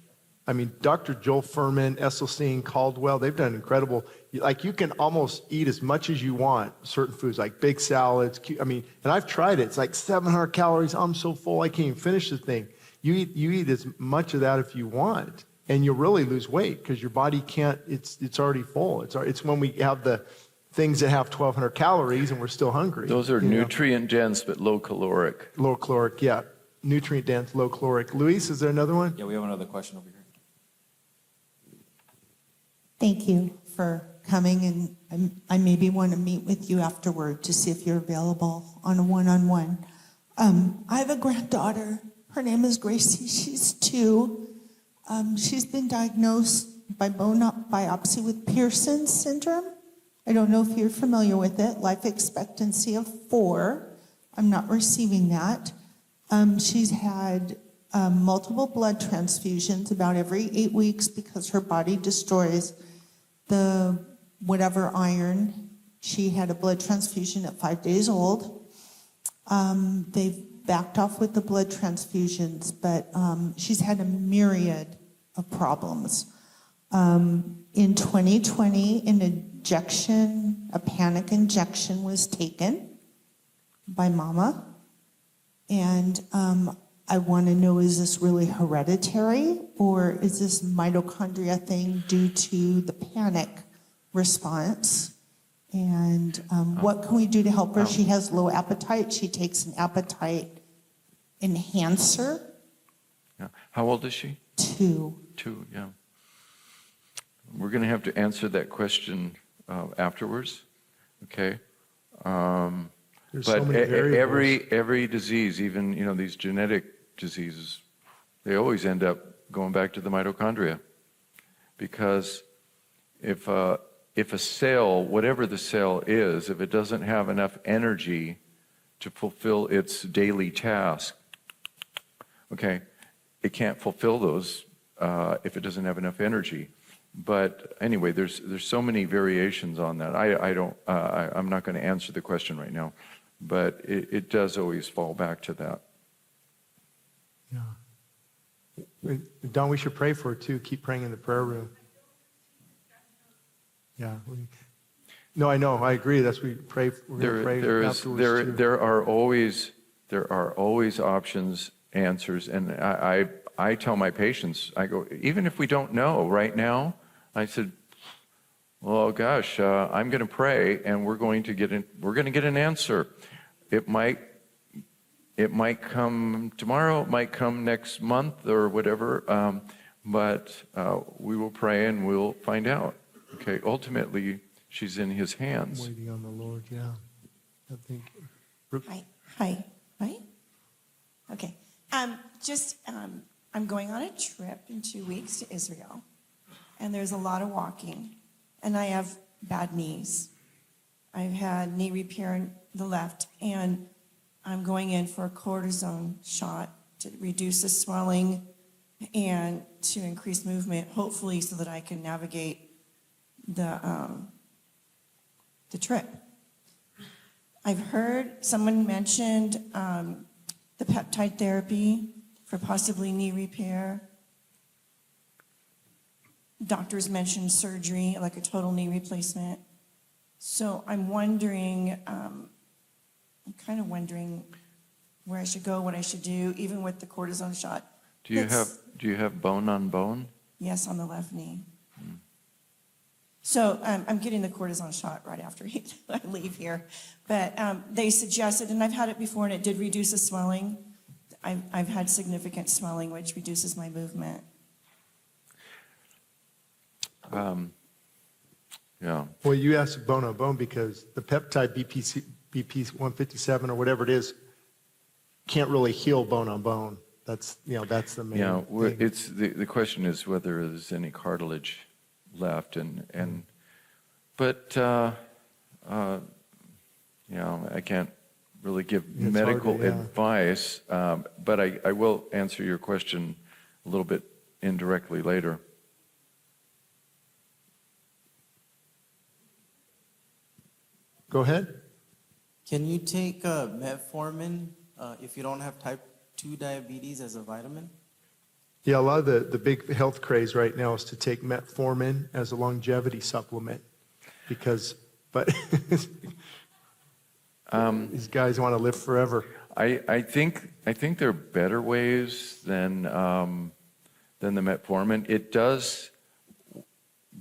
I mean, Dr. Joel Furman, Esselstyn, Caldwell, they've done incredible. Like, you can almost eat as much as you want, certain foods, like big salads. And I've tried it. It's like 700 calories. I'm so full, I can't even finish the thing. You eat as much of that if you want, and you'll really lose weight because your body can't, it's already full. It's when we have the things that have 1,200 calories and we're still hungry. those are nutrient dense but low caloric. Low caloric, yeah. Nutrient dense, low caloric. Luis, is there another one? Yeah, we have another question over here. Thank you for coming, and I maybe want to meet with you afterward to see if you're available on a one-on-one. I have a granddaughter. Her name is Gracie. She's 2. She's been diagnosed by bone biopsy with Pearson's syndrome. I don't know if you're familiar with it. Life expectancy of 4. I'm not receiving that. She's had multiple blood transfusions about every 8 weeks because her body destroys the whatever iron. She had a blood transfusion at 5 days old. They've backed off with the blood transfusions, but she's had a myriad of problems. In 2020, a panic injection was taken by Mama. And I want to know, is this really hereditary, or is this mitochondria thing due to the panic response? And what can we do to help her? She has low appetite. She takes an appetite enhancer. Yeah. How old is she? 2. 2, yeah. We're going to have to answer that question afterwards, okay? There's But so many variables. every disease, even these genetic diseases, they always end up going back to the mitochondria, because if a cell, whatever the cell is, if it doesn't have enough energy to fulfill its daily task, okay, it can't fulfill those if it doesn't have enough energy. But anyway, there's so many variations on that. I'm not going to answer the question right now, but it does always fall back to that. Yeah. Don, we should pray for her too. Keep praying in the prayer room. Yeah. No, I know. I agree. That's we pray. We're going to pray afterwards too. There are always options, answers, and I tell my patients, I go, even if we don't know right now, I said, well, gosh, I'm going to pray, and we're going to get an answer. It might come tomorrow, it might come next month or whatever, but we will pray and we'll find out. Okay, ultimately, she's in His hands. Waiting on the Lord, yeah. I think. Hi. Okay. I'm going on a trip in 2 weeks to Israel, and there's a lot of walking, and I have bad knees. I've had knee repair in the left, and I'm going in for a cortisone shot to reduce the swelling and to increase movement, hopefully so that I can navigate the trip. I've heard someone mentioned the peptide therapy for possibly knee repair. Doctors mentioned surgery, like a total knee replacement. So I'm wondering, I'm kind of wondering where I should go, what I should do, even with the cortisone shot. Do you have bone on bone? Yes, on the left knee. So I'm getting the cortisone shot right after I leave here. But they suggested, and I've had it before, and it did reduce the swelling. I've had significant swelling, which reduces my movement. Yeah. Well, you asked bone on bone because the peptide BP 157 or whatever it is can't really heal bone on bone. That's the main thing. It's the question is whether there's any cartilage left, but I can't really give medical advice, but I will answer your question a little bit indirectly later. Go ahead. Can you take metformin if you don't have type 2 diabetes as a vitamin? Yeah, a lot of the big health craze right now is to take metformin as a longevity supplement but these guys want to live forever. I think there are better ways than the metformin. It does.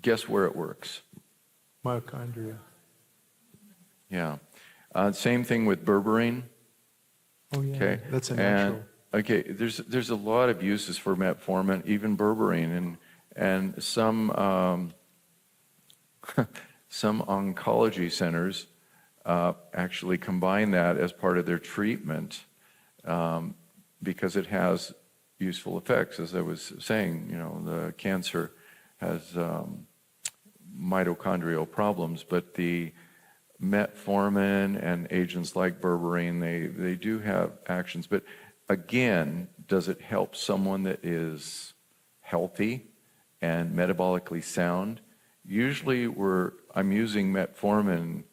Guess where it works? Mitochondria. Yeah. Same thing with berberine. Oh yeah. Okay. That's a natural. Okay, there's a lot of uses for metformin, even berberine, and some some oncology centers actually combine that as part of their treatment because it has useful effects. As I was saying, the cancer has mitochondrial problems, but the metformin and agents like berberine, they do have actions, but again, does it help someone that is healthy and metabolically sound? Usually I'm using metformin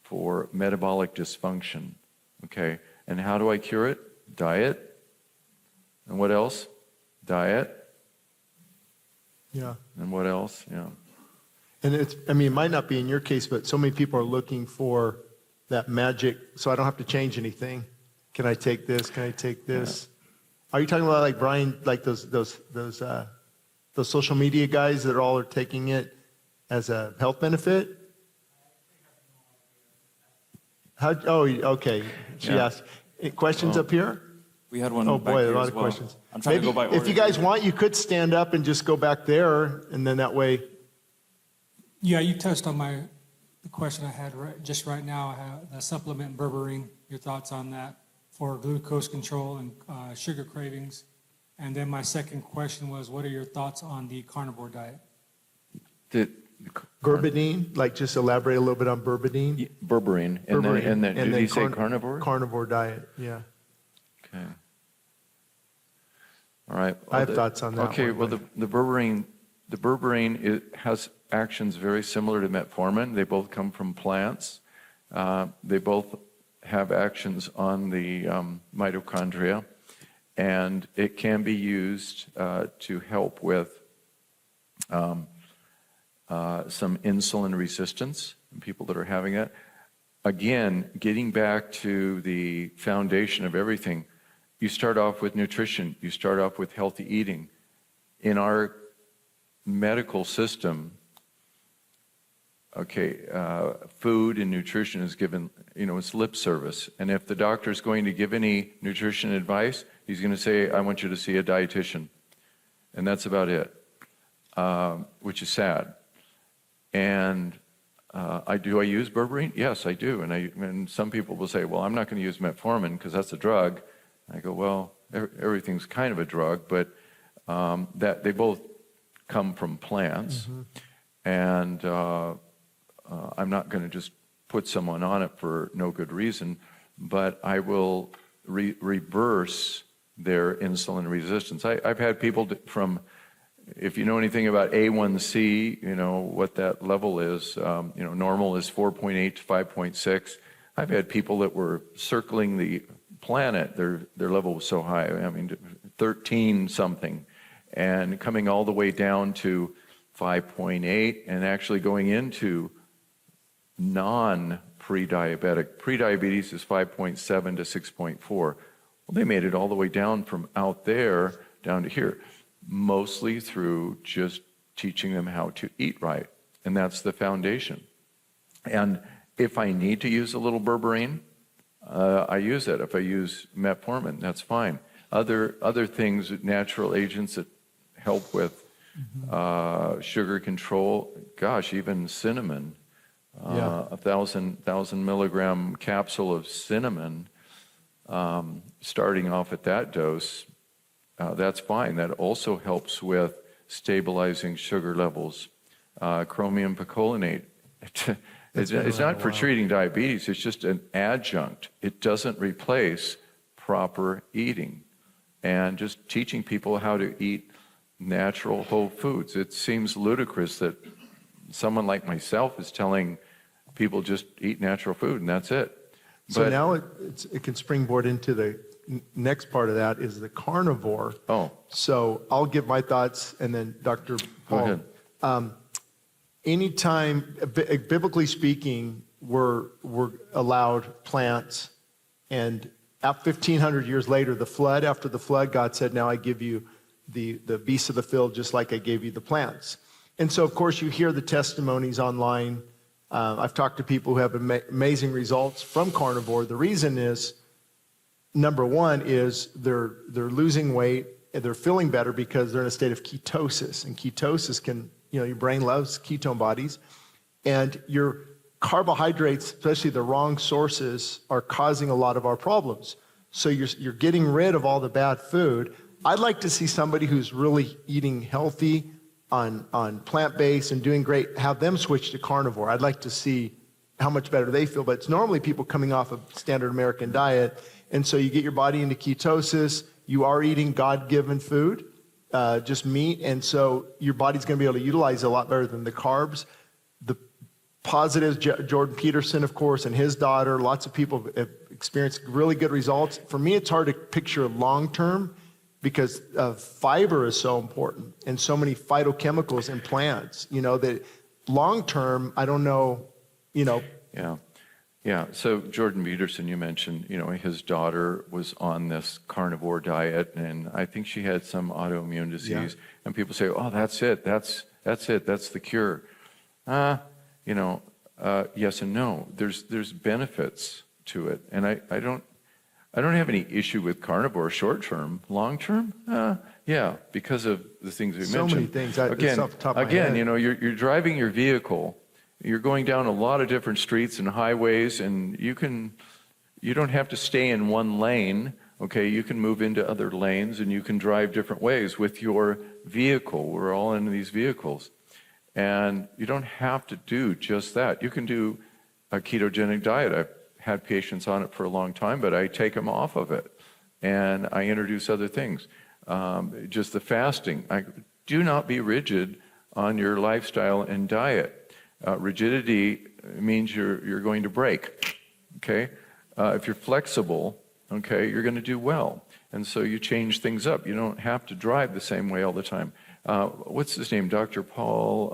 for metabolic dysfunction, okay? And how do I cure it? Diet. And what else? Diet. Yeah. And what else? Yeah. And it might not be in your case, but so many people are looking for that magic, so I don't have to change anything. Can I take this? Can I take this? Are you talking about like Brian, like those social media guys that all are taking it as a health benefit? Okay. She asked. Questions up here? We had one Oh back boy, here a lot as of well. questions. I'm trying to go by order. If you guys want, you could stand up and just go back there, and then that way. Yeah, you touched on the question I had just right now, the supplement berberine, your thoughts on that for glucose control and sugar cravings. And then my second question was, what are your thoughts on the carnivore diet? Berberine, like just elaborate a little bit on berberine. Berberine. And then did he say carnivore? Carnivore diet, yeah. Okay. All right. I have thoughts on that. Okay, well, the berberine it has actions very similar to metformin. They both come from plants. They both have actions on the mitochondria, and it can be used to help with some insulin resistance in people that are having it. Again, getting back to the foundation of everything, you start off with nutrition. You start off with healthy eating. In our medical system, food and nutrition is given, it's lip service. And if the doctor is going to give any nutrition advice, he's going to say, I want you to see a dietitian. And that's about it, which is sad. And I use berberine? Yes, I do. And some people will say, well, I'm not going to use metformin because that's a drug. I go, well, everything's kind of a drug, but that they both come from plants. Mm-hmm. And I'm not going to just put someone on it for no good reason, but I will reverse their insulin resistance. I've had people from, if you know anything about A1C, what that level is, normal is 4.8 to 5.6. I've had people that were circling the planet, their level was so high, 13 something, and coming all the way down to 5.8 and actually going into non-pre-diabetic. Pre-diabetes is 5.7 to 6.4. Well, they made it all the way down from out there down to here, mostly through just teaching them how to eat right. And that's the foundation. And if I need to use a little berberine, I use it. If I use metformin, that's fine. Other things, natural agents that help with sugar control, gosh, even cinnamon, 1,000 milligram capsule of cinnamon, starting off at that dose, that's fine. That also helps with stabilizing sugar levels. Chromium picolinate. It's not for treating diabetes, it's just an adjunct. It doesn't replace proper eating. And just teaching people how to eat natural whole foods. It seems ludicrous that someone like myself is telling people just eat natural food and that's it. So now it can springboard into the next part of that is the carnivore. Oh. So I'll give my thoughts and then Dr. Paul. Go ahead. Anytime, biblically speaking, we're allowed plants, and 1,500 years later, after the flood, God said, now I give you the beasts of the field just like I gave you the plants. And so, of course, you hear the testimonies online. I've talked to people who have amazing results from carnivore. The reason is, number one is they're losing weight, and they're feeling better because they're in a state of ketosis. And ketosis can, your brain loves ketone bodies. And your carbohydrates, especially the wrong sources, are causing a lot of our problems. So you're getting rid of all the bad food. I'd like to see somebody who's really eating healthy on plant-based and doing great, have them switch to carnivore. I'd like to see how much better they feel. But it's normally people coming off of standard American diet, And so you get your body into ketosis. You are eating God-given food, just meat. And so your body's going to be able to utilize it a lot better than the carbs. The positives, Jordan Peterson, of course, and his daughter, lots of people have experienced really good results. For me, it's hard to picture long-term because fiber is so important and so many phytochemicals in plants, that long-term, I don't know, Yeah. So Jordan Peterson, you mentioned, his daughter was on this carnivore diet, and I think she had some autoimmune disease. And people say, "Oh, that's it. That's it. That's the cure." Yes and no. There's benefits to it, and I don't have any issue with carnivore short term. Long term, yeah, because of the things we mentioned. So many things. Again, off the top of my head. you're driving your vehicle. You're going down a lot of different streets and highways, and you don't have to stay in one lane, okay? You can move into other lanes, and you can drive different ways with your vehicle. We're all in these vehicles. And you don't have to do just that. You can do a ketogenic diet. I've had patients on it for a long time, but I take them off of it, and I introduce other things. Just the fasting. Do not be rigid on your lifestyle and diet. Rigidity means you're going to break, okay? If you're flexible, okay, you're going to do well. And so you change things up. You don't have to drive the same way all the time. What's his name? Dr. Paul,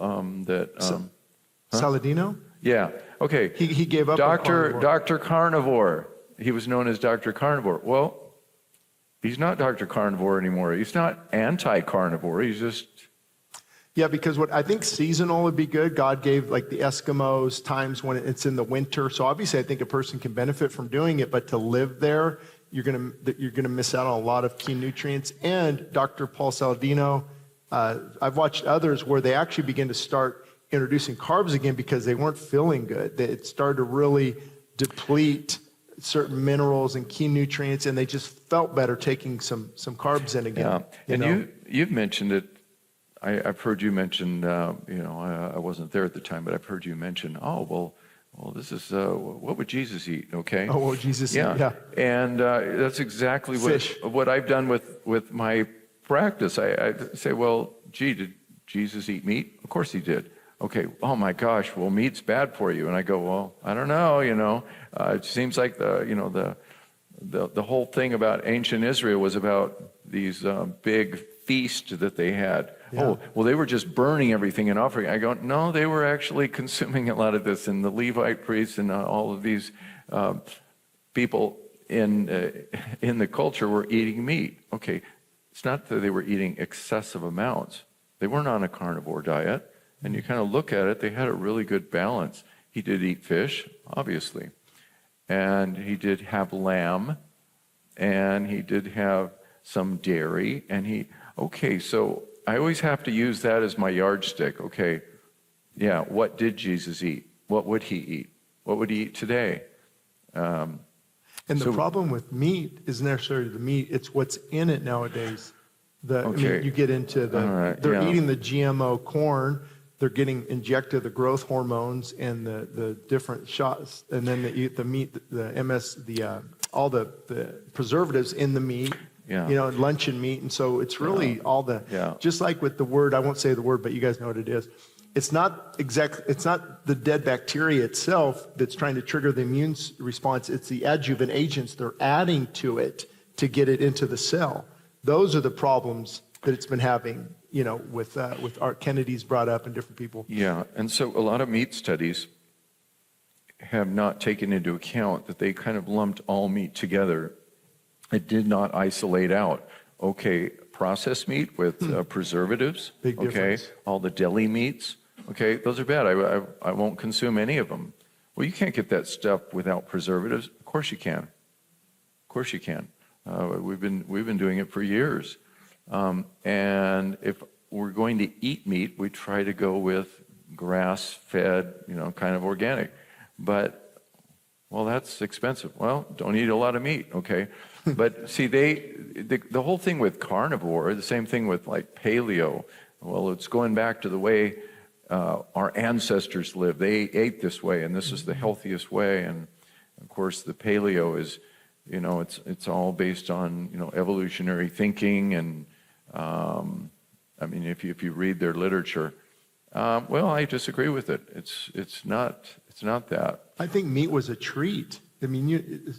Saladino? Yeah, okay. He gave up on carnivore. Dr. Carnivore. He was known as Dr. Carnivore. Well, he's not Dr. Carnivore anymore. He's not anti-carnivore. He's just... Yeah, because what I think seasonal would be good. God gave like the Eskimos times when it's in the winter. So obviously I think a person can benefit from doing it, but to live there, you're gonna miss out on a lot of key nutrients. And Dr. Paul Saladino, I've watched others where they actually begin to start introducing carbs again because they weren't feeling good. It started to really deplete certain minerals and key nutrients, and they just felt better taking some carbs in again. Yeah, and you've mentioned it. I've heard you mention, I wasn't there at the time, but I've heard you mention, well, this is, what would Jesus eat, okay? Oh, what would Jesus eat, yeah. And that's exactly what I've done with my practice. I say, well, did Jesus eat meat? Of course he did. Okay, oh my gosh, well, meat's bad for you. And I go, well, I don't know, it seems like the whole thing about ancient Israel was about these big feasts that they had. Yeah. Oh, well, they were just burning everything and offering. I go, no, they were actually consuming a lot of this. And the Levite priests and all of these people in the culture were eating meat. Okay, it's not that they were eating excessive amounts. They weren't on a carnivore diet. And you kind of look at it, they had a really good balance. He did eat fish, obviously. And he did have lamb. And he did have some dairy. And okay, so I always have to use that as my yardstick. Okay, yeah, what did Jesus eat? What would he eat? What would he eat today? And the problem with meat isn't necessarily the meat, it's what's in it nowadays. You get into they're eating the GMO corn, they're getting injected the growth hormones and the different shots, and then they eat the meat, all the preservatives in the meat. Yeah. Luncheon meat. And so it's really just like with the word, I won't say the word, but you guys know what it is. It's not the dead bacteria itself that's trying to trigger the immune response. It's the adjuvant agents they're adding to it to get it into the cell. Those are the problems that it's been having, with Art Kennedy's brought up and different people. Yeah. And so a lot of meat studies have not taken into account that they kind of lumped all meat together. It did not isolate out, okay, processed meat with preservatives, Big difference. All the deli meats, okay, those are bad. I won't consume any of them. Well, you can't get that stuff without preservatives. Of course you can. Of course you can. We've been doing it for years. And if we're going to eat meat, we try to go with grass-fed, kind of organic. But well, that's expensive. Well, don't eat a lot of meat, okay? But see, the whole thing with carnivore, the same thing with like paleo, well, it's going back to the way our ancestors lived. They ate this way, and this is the healthiest way. And of course, the paleo is You know, it's all based on, you know, evolutionary thinking, and I mean, if you read their literature, well, I disagree with it. It's not that. I think meat was a treat. I mean,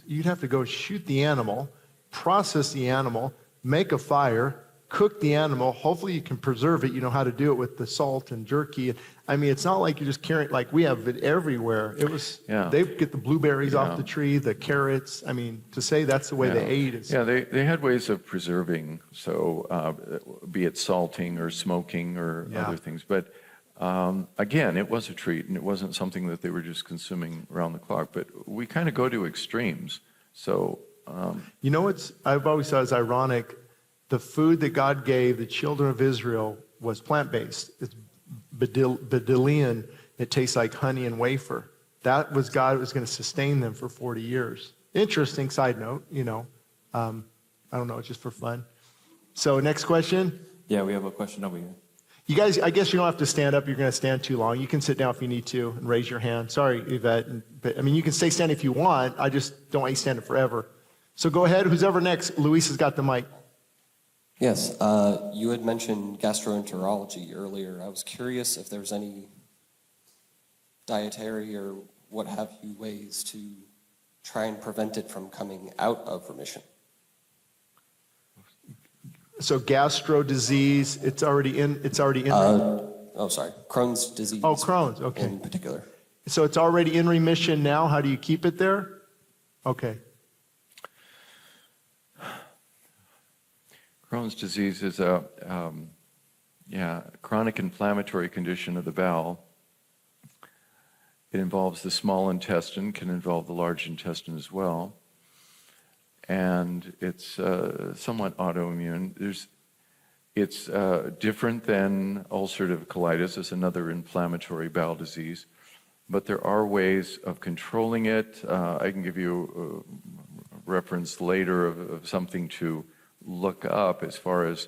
you'd have to go shoot the animal, process the animal, make a fire, cook the animal. Hopefully you can preserve it. You know how to do it with the salt and jerky. I mean, it's not like you're just carrying, like we have it everywhere. It was, they get the blueberries off the tree, the carrots. I mean, to say that's the way they ate is. Yeah, they had ways of preserving, so be it salting or smoking or other things. But again, it was a treat, and it wasn't something that they were just consuming around the clock. But we kind of go to extremes. So, you know, I've always thought it's ironic. The food that God gave the children of Israel was plant-based. It's Bedelian. It tastes like honey and wafer. That was God was going to sustain them for 40 years. Interesting side note, you know. I don't know, it's just for fun. So next question. Yeah, we have a question over here. You guys, I guess you don't have to stand up. You're going to stand too long. You can sit down if you need to and raise your hand. Sorry, Yvette. But, I mean, you can stay standing if you want. I just don't want you standing forever. So go ahead. Who's ever next? Luis has got the mic. Yes, you had mentioned gastroenterology earlier. I was curious if there's any dietary or what have you ways to try and prevent it from coming out of remission. So gastro disease, it's already in. Crohn's disease. Oh, Crohn's, okay. In particular. So it's already in remission now. How do you keep it there? Okay. Crohn's disease is a chronic inflammatory condition of the bowel. It involves the small intestine, can involve the large intestine as well. And it's somewhat autoimmune. It's different than ulcerative colitis. It's another inflammatory bowel disease. But there are ways of controlling it. I can give you a reference later of something to look up as far as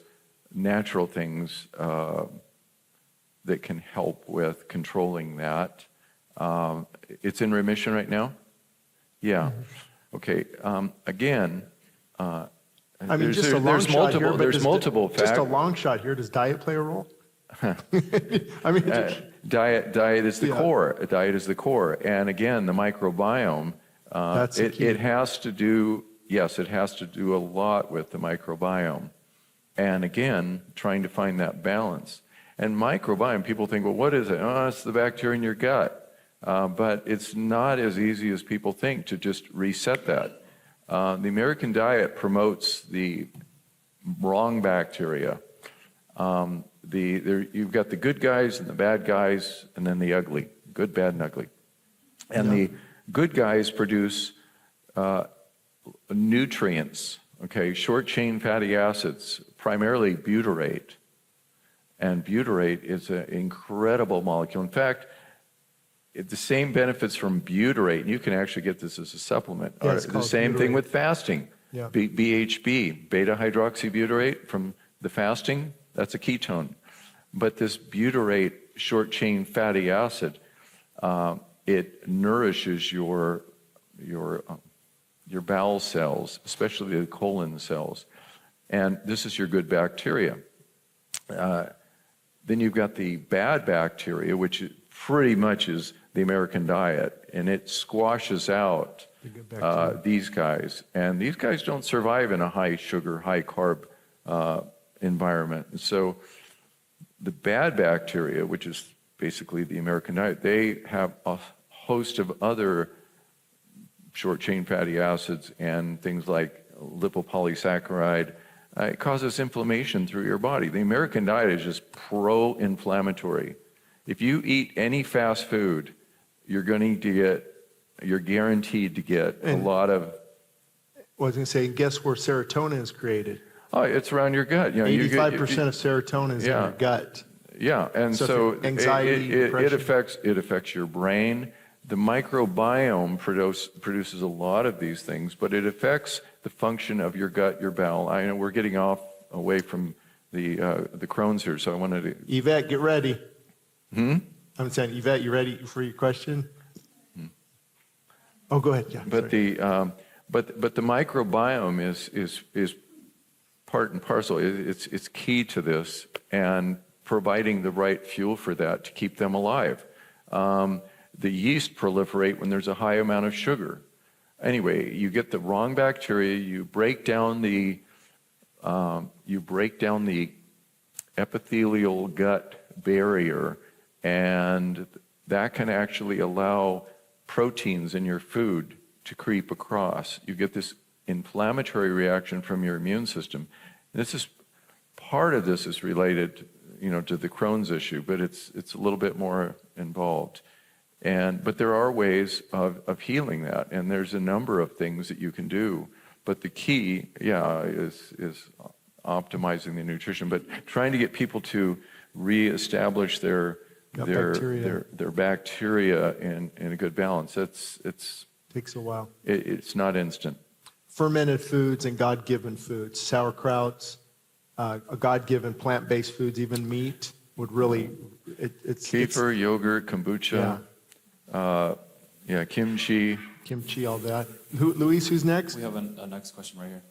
natural things that can help with controlling that. It's in remission right now? Yeah. Okay. Again, I mean, just a long shot here, but there's multiple factors. Just a long shot here. Does diet play a role? I mean, diet is the core. Diet is the core. And again, the microbiome, it has to do, yes, it has to do a lot with the microbiome. And again, trying to find that balance. And microbiome, people think, well, what is it? Oh, it's the bacteria in your gut. But it's not as easy as people think to just reset that. The American diet promotes the wrong bacteria. You've got the good guys and the bad guys, and then the ugly. Good, bad, and ugly. And the good guys produce nutrients, okay, short-chain fatty acids, primarily butyrate. And butyrate is an incredible molecule. In fact, the same benefits from butyrate, and you can actually get this as a supplement. Yeah, the same thing with fasting. Yeah. BHB, beta-hydroxybutyrate from the fasting, that's a ketone. But this butyrate short-chain fatty acid, it nourishes your bowel cells, especially the colon cells. And this is your good bacteria. Then you've got the bad bacteria, which pretty much is the American diet, and it squashes out these guys. And these guys don't survive in a high sugar, high carb environment. And so the bad bacteria, which is basically the American diet, they have a host of other short-chain fatty acids and things like lipopolysaccharide. It causes inflammation through your body. The American diet is just pro-inflammatory. If you eat any fast food, you're guaranteed to get a lot of. I was going to say, guess where serotonin is created? Oh, it's around your gut. 85% of serotonin is in your gut. Yeah, and so anxiety, it affects your brain. The microbiome produces a lot of these things, but it affects the function of your gut, your bowel. I know we're getting away from the Crohn's here, so I wanted to. Yvette, get ready. I'm saying, Yvette, you ready for your question? Oh, go ahead. Yeah, but But the microbiome is part and parcel. It's key to this, and providing the right fuel for that to keep them alive. The yeast proliferate when there's a high amount of sugar. Anyway, you get the wrong bacteria. You break down the epithelial gut barrier, and that can actually allow proteins in your food to creep across. You get this inflammatory reaction from your immune system. This is part of this is related, to the Crohn's issue, but it's a little bit more involved. But there are ways of healing that, and there's a number of things that you can do. But the key, is optimizing the nutrition, but trying to get people to reestablish their bacteria in a good balance. It's takes a while. It's not instant. Fermented foods and God-given foods, sauerkrauts, God-given plant-based foods, even meat would really. Kefir, yogurt, kombucha, kimchi. Kimchi, all that. Luis, who's next? We have a next question right here.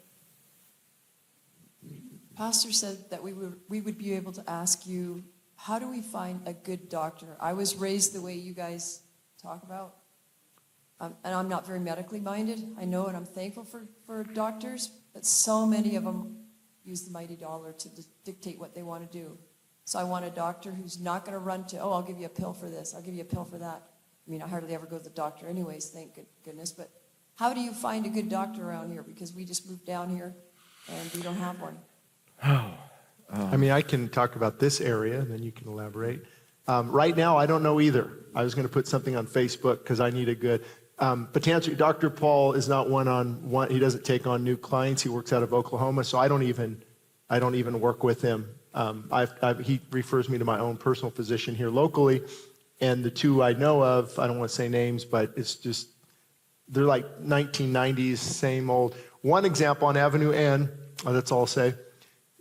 Pastor said that we would be able to ask you, how do we find a good doctor? I was raised the way you guys talk about, and I'm not very medically minded. I know, and I'm thankful for doctors, but so many of them use the mighty dollar to dictate what they want to do. So I want a doctor who's not going to run to, I'll give you a pill for this, I'll give you a pill for that. I mean, I hardly ever go to the doctor anyways, thank goodness. But how do you find a good doctor around here? Because we just moved down here and we don't have one. I can talk about this area, and then you can elaborate. Right now, I don't know either. I was going to put something on Facebook because I need a good. But to answer, Dr. Paul is not one-on-one. He doesn't take on new clients. He works out of Oklahoma, so I don't even work with him. He refers me to my own personal physician here locally, and the two I know of, I don't want to say names, but it's just they're like 1990s, same old. One example on Avenue N. That's all I'll say.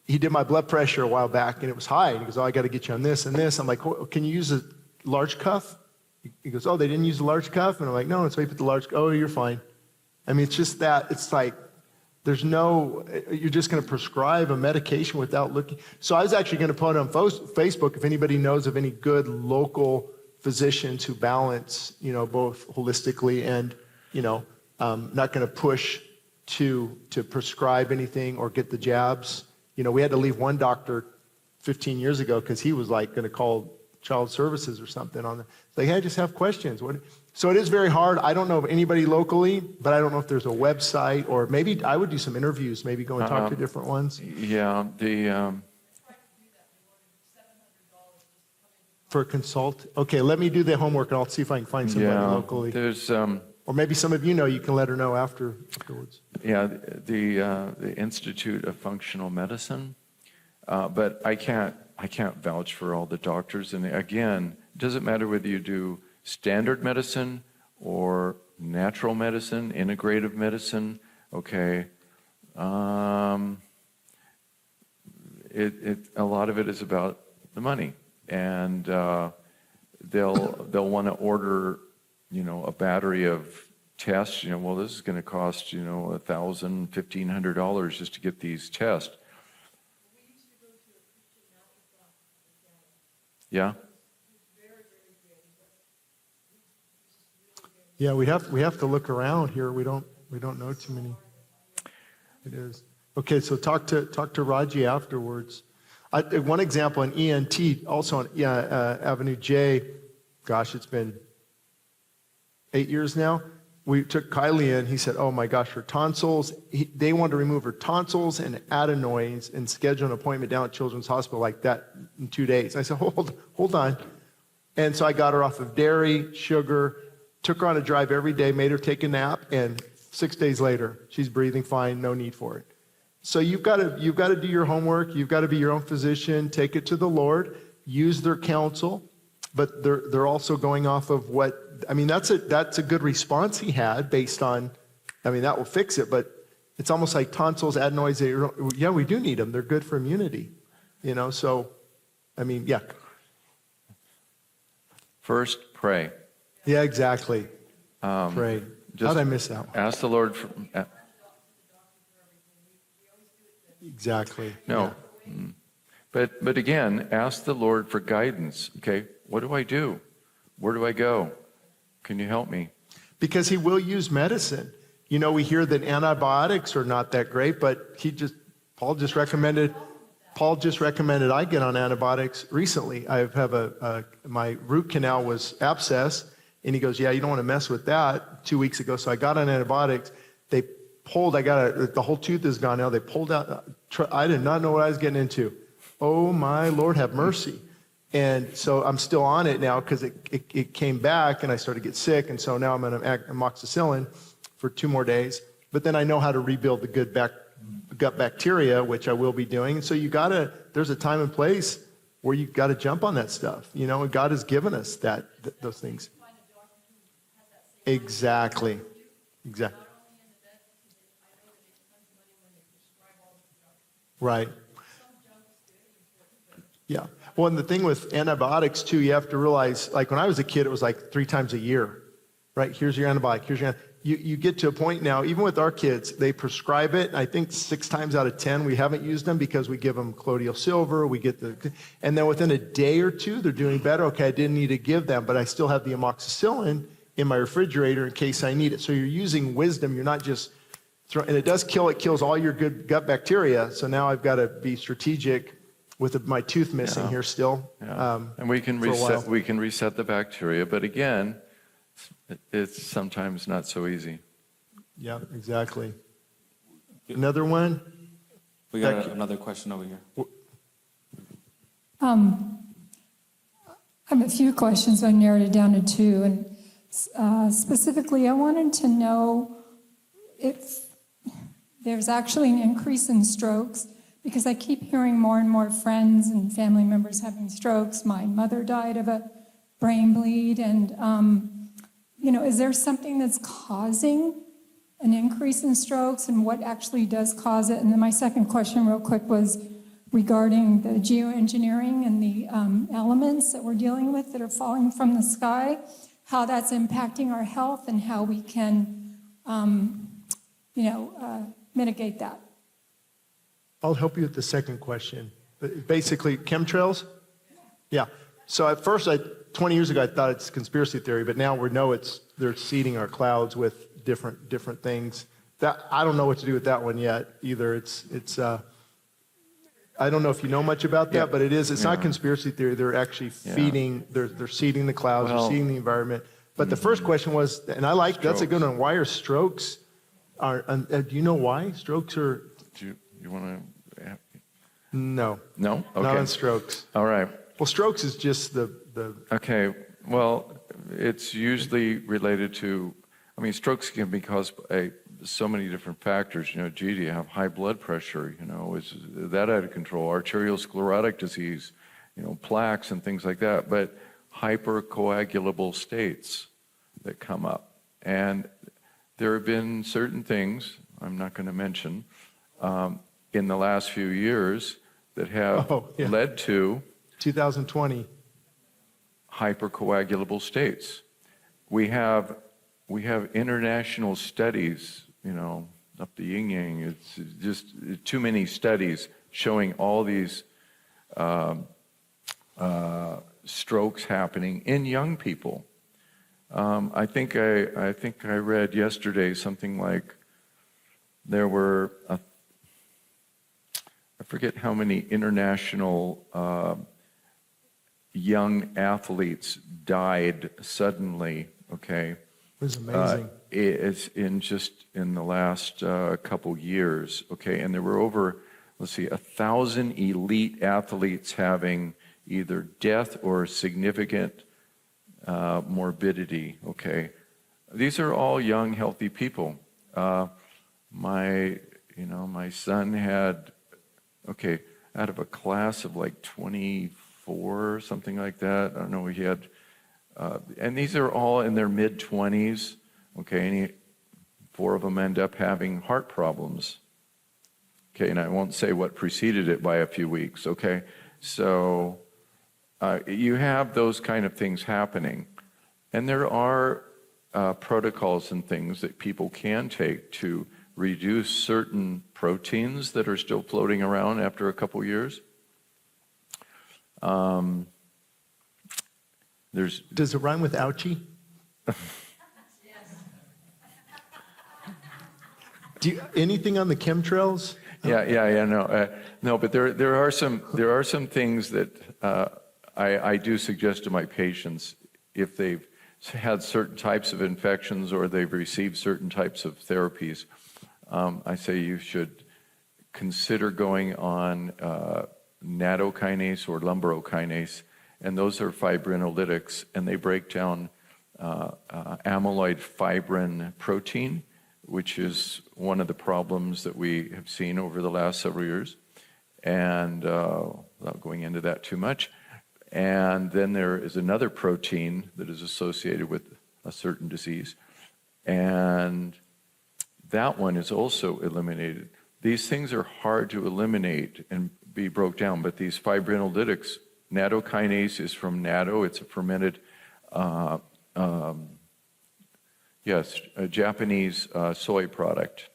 He did my blood pressure a while back, and it was high. And he goes, I got to get you on this and this. I'm like, can you use a large cuff? He goes, they didn't use a large cuff? And I'm like, no. So he put the large, you're fine. It's just that, it's like, you're just going to prescribe a medication without looking. So I was actually going to put it on Facebook if anybody knows of any good local physicians who balance, both holistically and, not going to push to prescribe anything or get the jabs. We had to leave one doctor 15 years ago because he was like going to call child services or something on the, like, hey, I just have questions. So it is very hard. I don't know of anybody locally, but I don't know if there's a website, or maybe I would do some interviews, maybe go and talk to different ones. Yeah, for a consult. Okay, let me do the homework and I'll see if I can find somebody locally. There's or maybe some of you can let her know afterwards. Yeah, the Institute of Functional Medicine, but I can't vouch for all the doctors. And again, it doesn't matter whether you do standard medicine or natural medicine, integrative medicine. Okay, a lot of it is about the money, and they'll want to order, a battery of tests. This is going to cost $1,000, $1,500 just to get these tests. Yeah. Yeah, we have to look around here. We don't know too many. It is okay. So talk to Raji afterwards. One example in ENT, also on Avenue J. Gosh, it's been 8 years now. We took Kylie in. He said, "Oh my gosh, her tonsils." They wanted to remove her tonsils and adenoids and schedule an appointment down at Children's Hospital like that in 2 days. I said, "Hold on." And so I got her off of dairy, sugar, took her on a drive every day, made her take a nap, and 6 days later, she's breathing fine, no need for it. So you've got to do your homework. You've got to be your own physician. Take it to the Lord. Use their counsel, but they're also going off of what. That's a good response he had based on. That will fix it, but it's almost like tonsils, adenoids. We do need them. They're good for immunity, So, yeah. First, pray. Yeah, exactly. Pray. How'd I miss that one? Ask the Lord for, Exactly. no. Mm. But again, ask the Lord for guidance. Okay, what do I do? Where do I go? Can you help me? Because he will use medicine. You know, we hear that antibiotics are not that great, but Paul just recommended I get on antibiotics recently. I have my root canal was abscess, and he goes, yeah, you don't want to mess with that 2 weeks ago. So I got on antibiotics. They pulled, the whole tooth is gone now. They pulled out, I did not know what I was getting into. Oh my Lord, have mercy. And so I'm still on it now because it came back and I started to get sick. And so now I'm on amoxicillin for 2 more days. But then I know how to rebuild the good gut bacteria, which I will be doing. And so there's a time and place where you got to jump on that stuff, you know, and God has given us those things. Exactly. Right. Yeah. Well, and the thing with antibiotics too, you have to realize, like when I was a kid, it was like 3 times a year, right? Here's your antibiotic. You get to a point now, even with our kids, they prescribe it. I think 6 times out of 10, we haven't used them because we give them colloidal silver. And then within a day or 2, they're doing better. Okay, I didn't need to give them, but I still have the amoxicillin in my refrigerator in case I need it. So you're using wisdom. You're not just throwing, and it kills all your good gut bacteria. So now I've got to be strategic with my tooth missing here still. Yeah. And we can reset the bacteria, but again, it's sometimes not so easy. Yeah, exactly. Another one? We got another question over here. I have a few questions. I narrowed it down to 2. And specifically, I wanted to know if there's actually an increase in strokes, because I keep hearing more and more friends and family members having strokes. My mother died of a brain bleed. And, is there something that's causing an increase in strokes, and what actually does cause it? And then my second question real quick was regarding the geoengineering and the elements that we're dealing with that are falling from the sky, how that's impacting our health and how we can, mitigate that. I'll help you with the second question. Basically, chemtrails? Yeah. So at first, 20 years ago, I thought it's conspiracy theory, but now we know they're seeding our clouds with different things. That I don't know what to do with that one yet either. It's I don't know if you know much about that, but it's not conspiracy theory. They're actually feeding, they're seeding the clouds, they're seeding the environment. But the first question was, and I like, that's a good one. Why are strokes, do you know why strokes are? Do you want to? No. No? Okay. Not on strokes. All right. Well, strokes is just the. Okay. Well, it's usually related to, strokes can be caused by so many different factors. Do you have high blood pressure? Is that out of control? Arteriosclerotic disease, plaques and things like that. But hypercoagulable states that come up. And there have been certain things, I'm not going to mention, in the last few years that have led to 2020 hypercoagulable states. We have international studies, up the yin yang. It's just too many studies showing all these strokes happening in young people. I think I read yesterday something like there were I forget how many international young athletes died suddenly. Okay, it was amazing. It's in the last couple years. Okay, and there were over 1,000 elite athletes having either death or significant morbidity. Okay, these are all young, healthy people. My son had, out of a class of like 24, something like that. I don't know. He had, and these are all in their mid-20s. Okay, and 4 of them end up having heart problems. Okay, and I won't say what preceded it by a few weeks. Okay, so you have those kind of things happening, and there are protocols and things that people can take to reduce certain proteins that are still floating around after a couple years. Does it rhyme with ouchie? Anything on the chemtrails? No, but there are some things that I do suggest to my patients if they've had certain types of infections or they've received certain types of therapies. I say you should consider going on nattokinase or lumbarokinase, and those are fibrinolytics, and they break down amyloid fibrin protein, which is one of the problems that we have seen over the last several years, and without going into that too much. And then there is another protein that is associated with a certain disease, and that one is also eliminated. These things are hard to eliminate and be broke down, but these fibrinolytics, nattokinase is from natto, it's a fermented a Japanese soy product.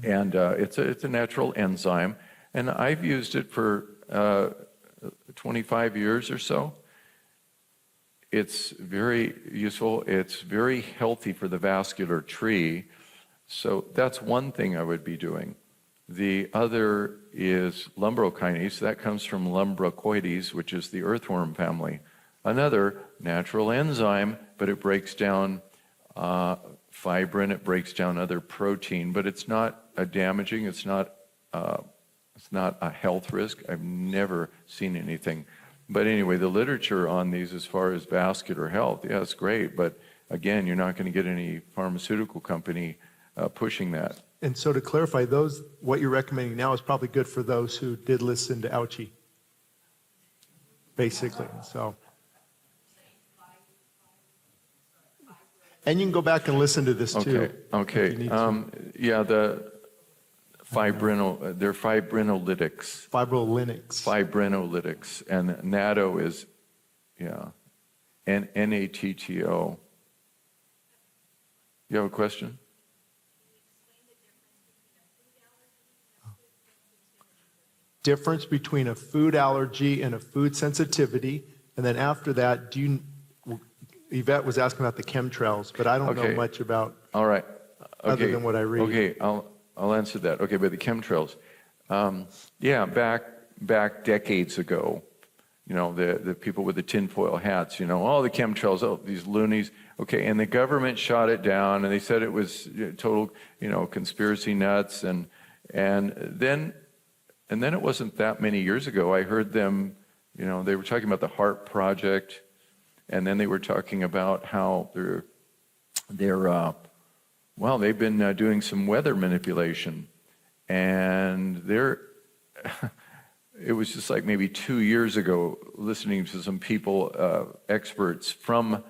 And it's a natural enzyme. And I've used it for 25 years or so. It's very useful. It's very healthy for the vascular tree. So that's one thing I would be doing. The other is lumbarokinase. That comes from Lumbricoides, which is the earthworm family. Another natural enzyme, but it breaks down fibrin, it breaks down other protein, but it's not damaging, it's not a health risk. I've never seen anything. But anyway, the literature on these as far as vascular health, yeah, it's great, but again, you're not going to get any pharmaceutical company pushing that. And so to clarify, what you're recommending now is probably good for those who did listen to ouchie, basically. So. And you can go back and listen to this too. Okay. Yeah, the they're fibrinolytics. Fibrinolytics. And natto is, N-A-T-T-O. You have a question? Difference between a food allergy and a food sensitivity. And then after that, Yvette was asking about the chemtrails, but I don't know much about other than what I read. Okay, I'll answer that. Okay, but the chemtrails. Back decades ago, the people with the tinfoil hats, the chemtrails, these loonies. Okay, and the government shot it down, and they said it was total, conspiracy nuts. And then it wasn't that many years ago, I heard them, they were talking about the HARP project. And then they were talking about how they've been doing some weather manipulation. And it was just like maybe 2 years ago, listening to some people, experts from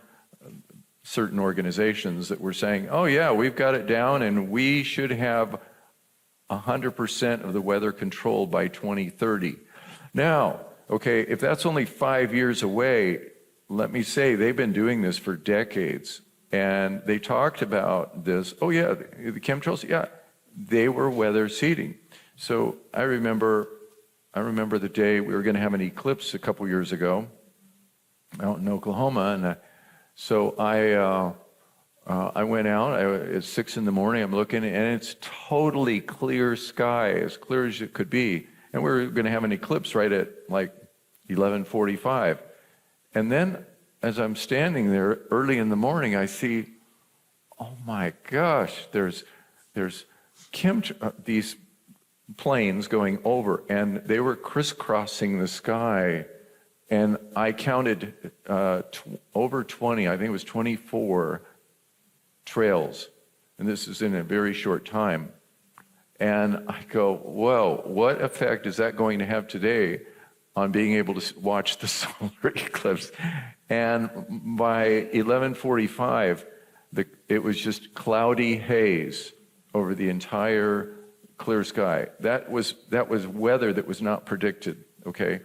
certain organizations that were saying, oh yeah, we've got it down and we should have 100% of the weather controlled by 2030. Now, okay, if that's only 5 years away, let me say, they've been doing this for decades, and they talked about this. Oh yeah, the chemtrails, yeah, they were weather seeding. So I remember the day we were going to have an eclipse a couple years ago out in Oklahoma, and so I went out. It's 6 a.m. I'm looking, and it's totally clear sky, as clear as it could be, and we were going to have an eclipse right at like 11:45. And then as I'm standing there early in the morning, I see, oh my gosh, there's these planes going over, and they were crisscrossing the sky. And I counted over 20, I think it was 24 trails. And this is in a very short time. And I go, whoa, what effect is that going to have today on being able to watch the solar eclipse? And by 11:45, it was just cloudy haze over the entire clear sky. That was weather that was not predicted, okay?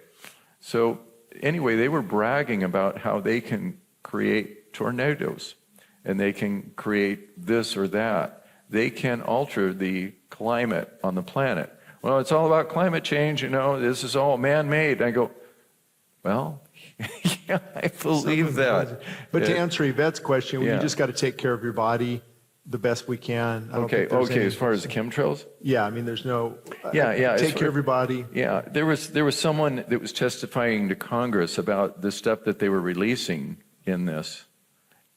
So anyway, they were bragging about how they can create tornadoes. and they can create this or that. They can alter the climate on the planet. Well, it's all about climate change, this is all man-made. I go, well, yeah, I believe that. But to answer Yvette's question, Yeah. you just got to take care of your body the best we can. I don't think there's any- As far as the chemtrails? Yeah, I mean, there's no. Yeah. Take care of your body. Yeah, there was someone that was testifying to Congress about the stuff that they were releasing in this,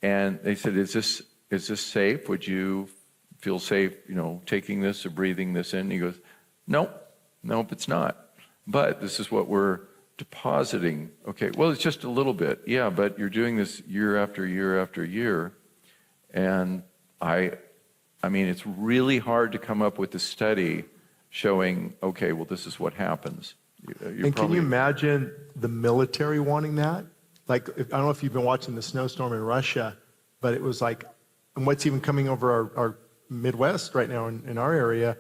and they said, "Is this safe? Would you feel safe, taking this or breathing this in?" And he goes, "Nope, it's not. But this is what we're depositing." Okay, well, it's just a little bit. Yeah, but you're doing this year after year after year, and I mean, it's really hard to come up with a study showing, okay, well, this is what happens. Can you imagine the military wanting that? Like, I don't know if you've been watching the snowstorm in Russia, but it was like, and what's even coming over our Midwest right now in our area.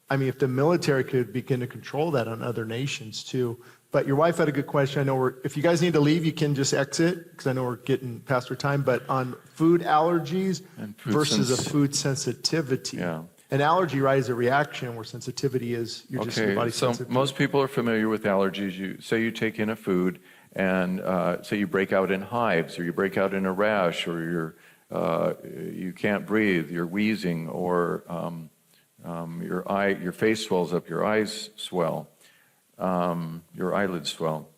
I mean, if the military could begin to control that on other nations too. But your wife had a good question. I know if you guys need to leave, you can just exit, because I know we're getting past our time. But on food allergies versus a food sensitivity. Yeah. An allergy, right, is a reaction, where sensitivity is your body so sensitive. most people are familiar with allergies. You take in a food, and say you break out in hives, or you break out in a rash, or you can't breathe, you're wheezing, or your face swells up, your eyes swell. Your eyelids swell.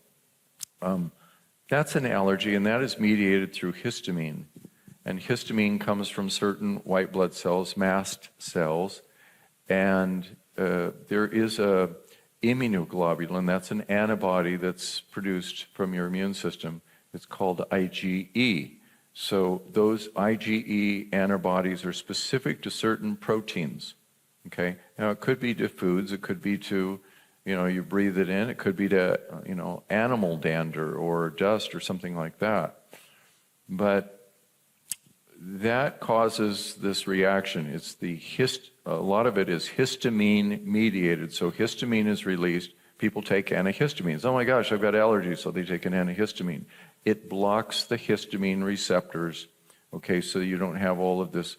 That's an allergy, and that is mediated through histamine. And histamine comes from certain white blood cells, mast cells, and there is a immunoglobulin, that's an antibody that's produced from your immune system. It's called IgE. So those IgE antibodies are specific to certain proteins. Okay? Now, it could be to foods, it could be to you breathe it in. It could be to, animal dander or dust or something like that. But that causes this reaction. It's a lot of it is histamine mediated. So histamine is released. People take antihistamines. Oh my gosh, I've got allergies, so they take an antihistamine. It blocks the histamine receptors. Okay, so you don't have all of this,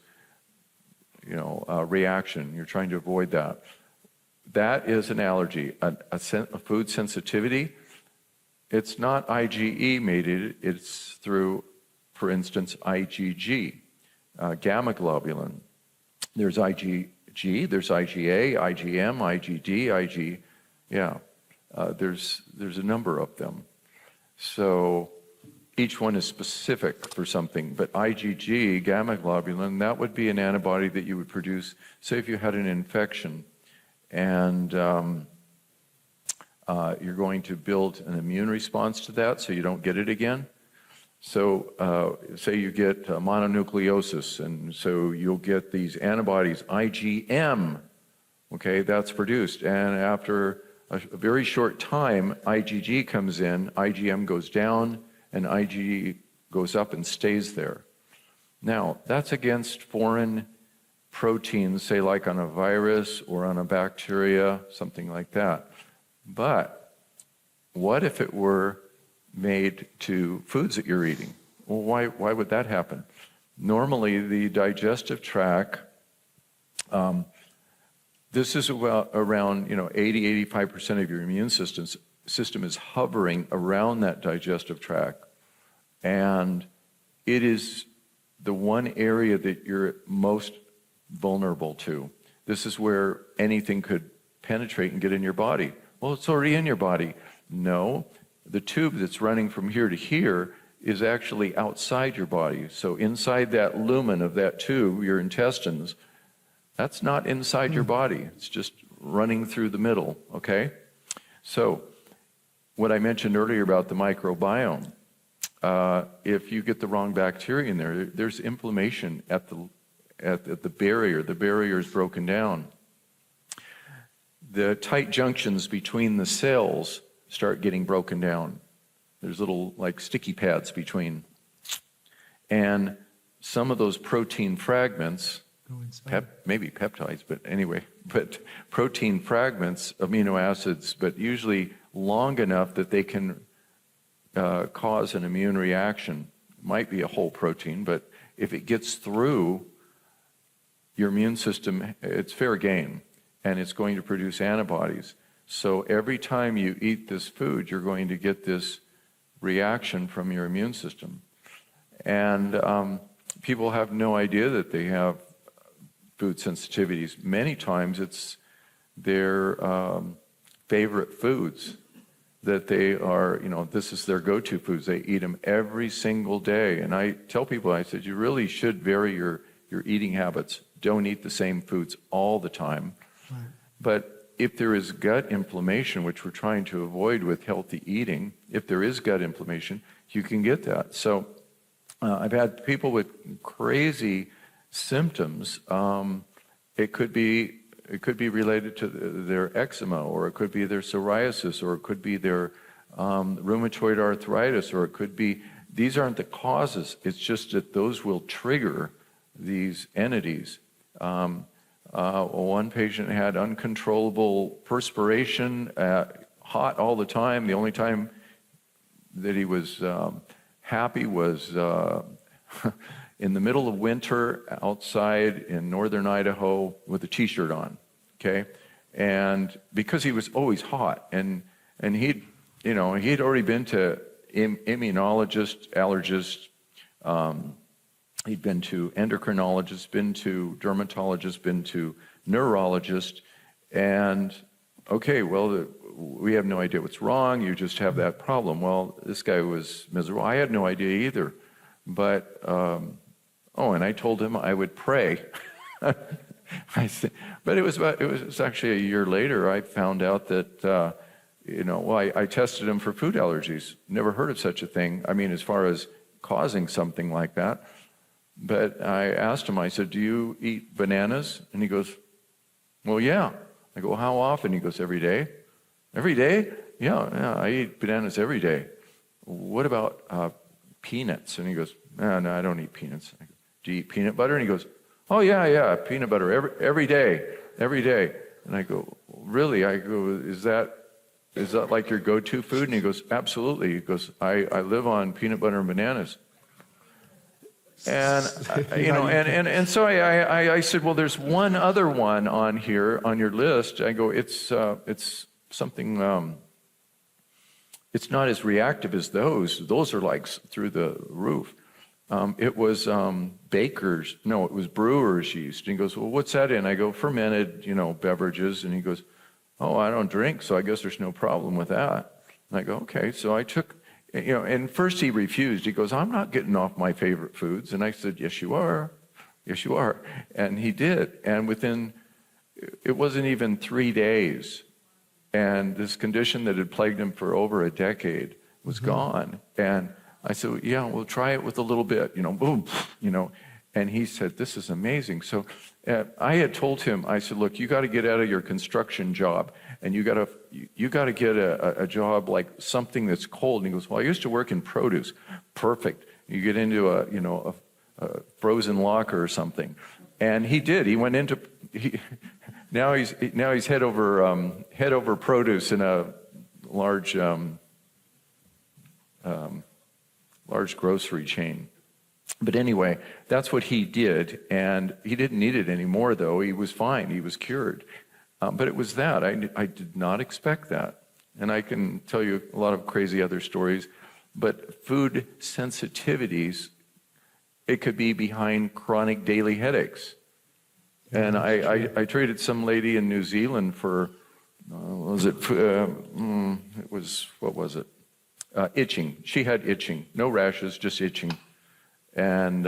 reaction. You're trying to avoid that. That is an allergy. A food sensitivity, it's not IgE mediated, it's through, for instance, IgG, gamma globulin. There's IgG, there's IgA, IgM, IgD, there's a number of them. So each one is specific for something, but IgG, gamma globulin, that would be an antibody that you would produce, say if you had an infection, and you're going to build an immune response to that so you don't get it again. So say you get mononucleosis, and so you'll get these antibodies, IgM, okay, that's produced. And after a very short time, IgG comes in, IgM goes down, and IgG goes up and stays there. Now, that's against foreign proteins, say like on a virus or on a bacteria, something like that. But what if it were made to foods that you're eating? Well, why would that happen? Normally, the digestive tract, this is around 80-85% of your immune system is hovering around that digestive tract, and it is the one area that you're most vulnerable to. This is where anything could penetrate and get in your body. Well, it's already in your body. No, the tube that's running from here to here is actually outside your body. So inside that lumen of that tube, your intestines, that's not inside your body. It's just running through the middle, okay? So what I mentioned earlier about the microbiome, if you get the wrong bacteria in there, there's inflammation at the barrier. The barrier is broken down. The tight junctions between the cells start getting broken down. There's little like sticky pads between. And some of those protein fragments, maybe peptides, but protein fragments, amino acids, but usually long enough that they can cause an immune reaction. Might be a whole protein, but if it gets through your immune system, it's fair game, and it's going to produce antibodies. So every time you eat this food, you're going to get this reaction from your immune system. And people have no idea that they have food sensitivities. Many times it's their favorite foods that they are, this is their go-to foods. They eat them every single day. And I tell people, I said, you really should vary your eating habits. Don't eat the same foods all the time. Right. But if there is gut inflammation, which we're trying to avoid with healthy eating, if there is gut inflammation, you can get that. So I've had people with crazy symptoms. It could be related to their eczema, or it could be their psoriasis, or it could be their rheumatoid arthritis, or it could be, these aren't the causes. It's just that those will trigger these entities. One patient had uncontrollable perspiration, hot all the time. The only time that he was happy was in the middle of winter outside in northern Idaho with a t-shirt on, okay? And because he was always hot, and he'd already been to immunologists, allergists, he'd been to endocrinologists, been to dermatologists, been to neurologists, and okay, well, we have no idea what's wrong, you just have that problem. Well, this guy was miserable. I had no idea either. But, and I told him I would pray. But it was actually a year later I found out that, I tested him for food allergies. Never heard of such a thing. I mean, as far as causing something like that. But I asked him, I said, do you eat bananas? And he goes, well, yeah. I go, how often? He goes, every day. Every day? Yeah, I eat bananas every day. What about peanuts? And he goes, no, I don't eat peanuts. I go, do you eat peanut butter? And he goes, oh, yeah, peanut butter every day. And I go, really? I go, is that like your go-to food? And he goes, absolutely. He goes, I live on peanut butter and bananas. And and so I said, well, there's one other one on here on your list. I go, it's something. It's not as reactive as those. Those are like through the roof. It was it was brewer's yeast. And he goes, well, what's that in? I go, fermented, beverages. And he goes, oh, I don't drink, so I guess there's no problem with that. And I go, okay. So I took. And first he refused. He goes, I'm not getting off my favorite foods. And I said, yes, you are. Yes, you are. And he did. And it wasn't even 3 days. And this condition that had plagued him for over a decade was gone. And I said, yeah, we'll try it with a little bit, boom, And he said, this is amazing. So I had told him, I said, look, you got to get out of your construction job, and you got to get a job like something that's cold. And he goes, well, I used to work in produce. Perfect. You get into a frozen locker or something. And he did. He went into now he's head over produce in a large grocery chain. But anyway, that's what he did, and he didn't need it anymore, though. He was fine. He was cured. But it was that. I did not expect that. And I can tell you a lot of crazy other stories. But food sensitivities, it could be behind chronic daily headaches. And I treated some lady in New Zealand for, itching. She had itching. No rashes, just itching. And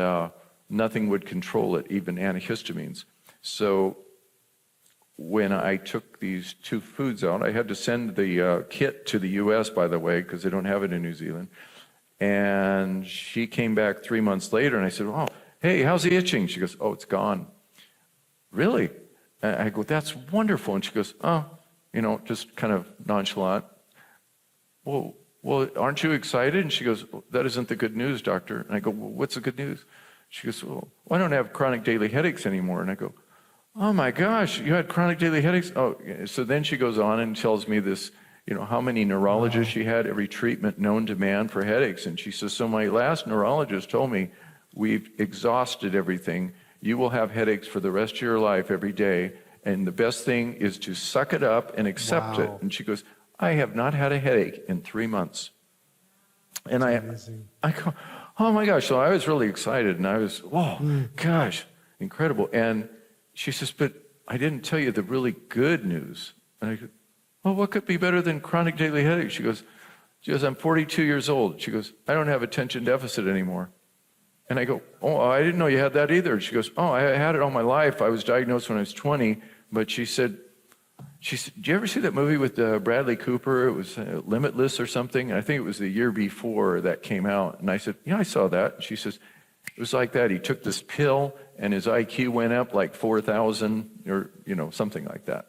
nothing would control it, even antihistamines. So when I took these two foods out, I had to send the kit to the U.S., by the way, because they don't have it in New Zealand. And she came back 3 months later, and I said, oh, hey, how's the itching? She goes, oh, it's gone. Really? And I go, that's wonderful. And she goes, oh, just kind of nonchalant. Well, aren't you excited? And she goes, well, that isn't the good news, doctor. And I go, well, what's the good news? She goes, well, I don't have chronic daily headaches anymore. And I go, oh my gosh, you had chronic daily headaches? Oh, so then she goes on and tells me this, how many neurologists she had, every treatment known to man for headaches. And she says, so my last neurologist told me, we've exhausted everything. You will have headaches for the rest of your life every day. And the best thing is to suck it up and accept it. And she goes, I have not had a headache in 3 months. And I go, oh my gosh. So I was really excited and I was, whoa, gosh, incredible. And she says, but I didn't tell you the really good news. And I go, well, what could be better than chronic daily headache? She goes, I'm 42 years old. She goes, I don't have attention deficit anymore. And I go, oh, I didn't know you had that either. She goes, oh, I had it all my life. I was diagnosed when I was 20. But she said, do you ever see that movie with Bradley Cooper? It was Limitless or something. And I think it was the year before that came out. And I said, yeah, I saw that. And she says, it was like that. He took this pill and his IQ went up like 4,000 or, something like that.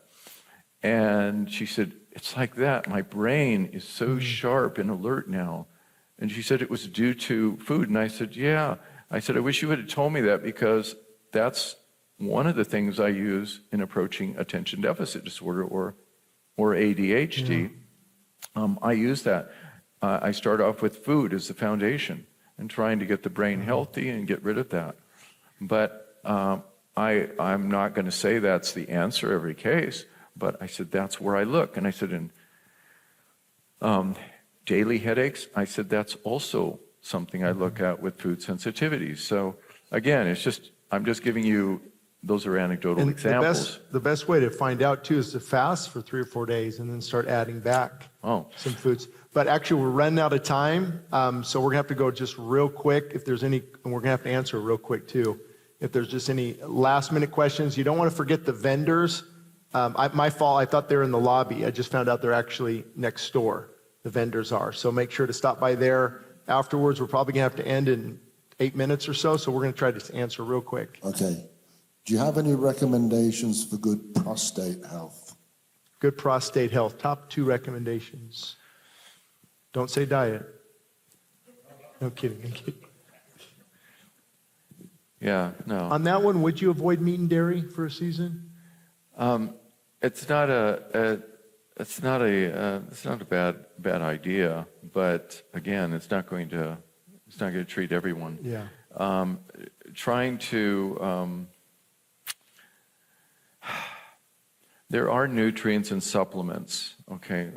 And she said, it's like that. My brain is so sharp and alert now. And she said it was due to food. And I said, yeah. I said, I wish you would have told me that because that's one of the things I use in approaching attention deficit disorder or ADHD. I use that. I start off with food as the foundation and trying to get the brain healthy and get rid of that. But I'm not going to say that's the answer every case, but I said, that's where I look. And I said, in daily headaches, I said, that's also something I look at with food sensitivities. So again, I'm just giving you, those are anecdotal examples. The best way to find out too is to fast for 3 or 4 days and then start adding back some foods. But actually, we're running out of time, so we're gonna have to go just real quick. If there's any, and we're gonna have to answer real quick too. If there's just any last-minute questions, you don't want to forget the vendors. My fault. I thought they were in the lobby. I just found out they're actually next door. The vendors are. So make sure to stop by there afterwards. We're probably gonna have to end in 8 minutes or so. So we're gonna try to answer real quick. Okay. Do you have any recommendations for good prostate health? Good prostate health. Top 2 recommendations. Don't say diet. No kidding. I'm kidding. Yeah, no. On that one, would you avoid meat and dairy for a season? It's not a bad idea, but again, it's not going to treat everyone. Yeah. Trying to there are nutrients and supplements. Okay,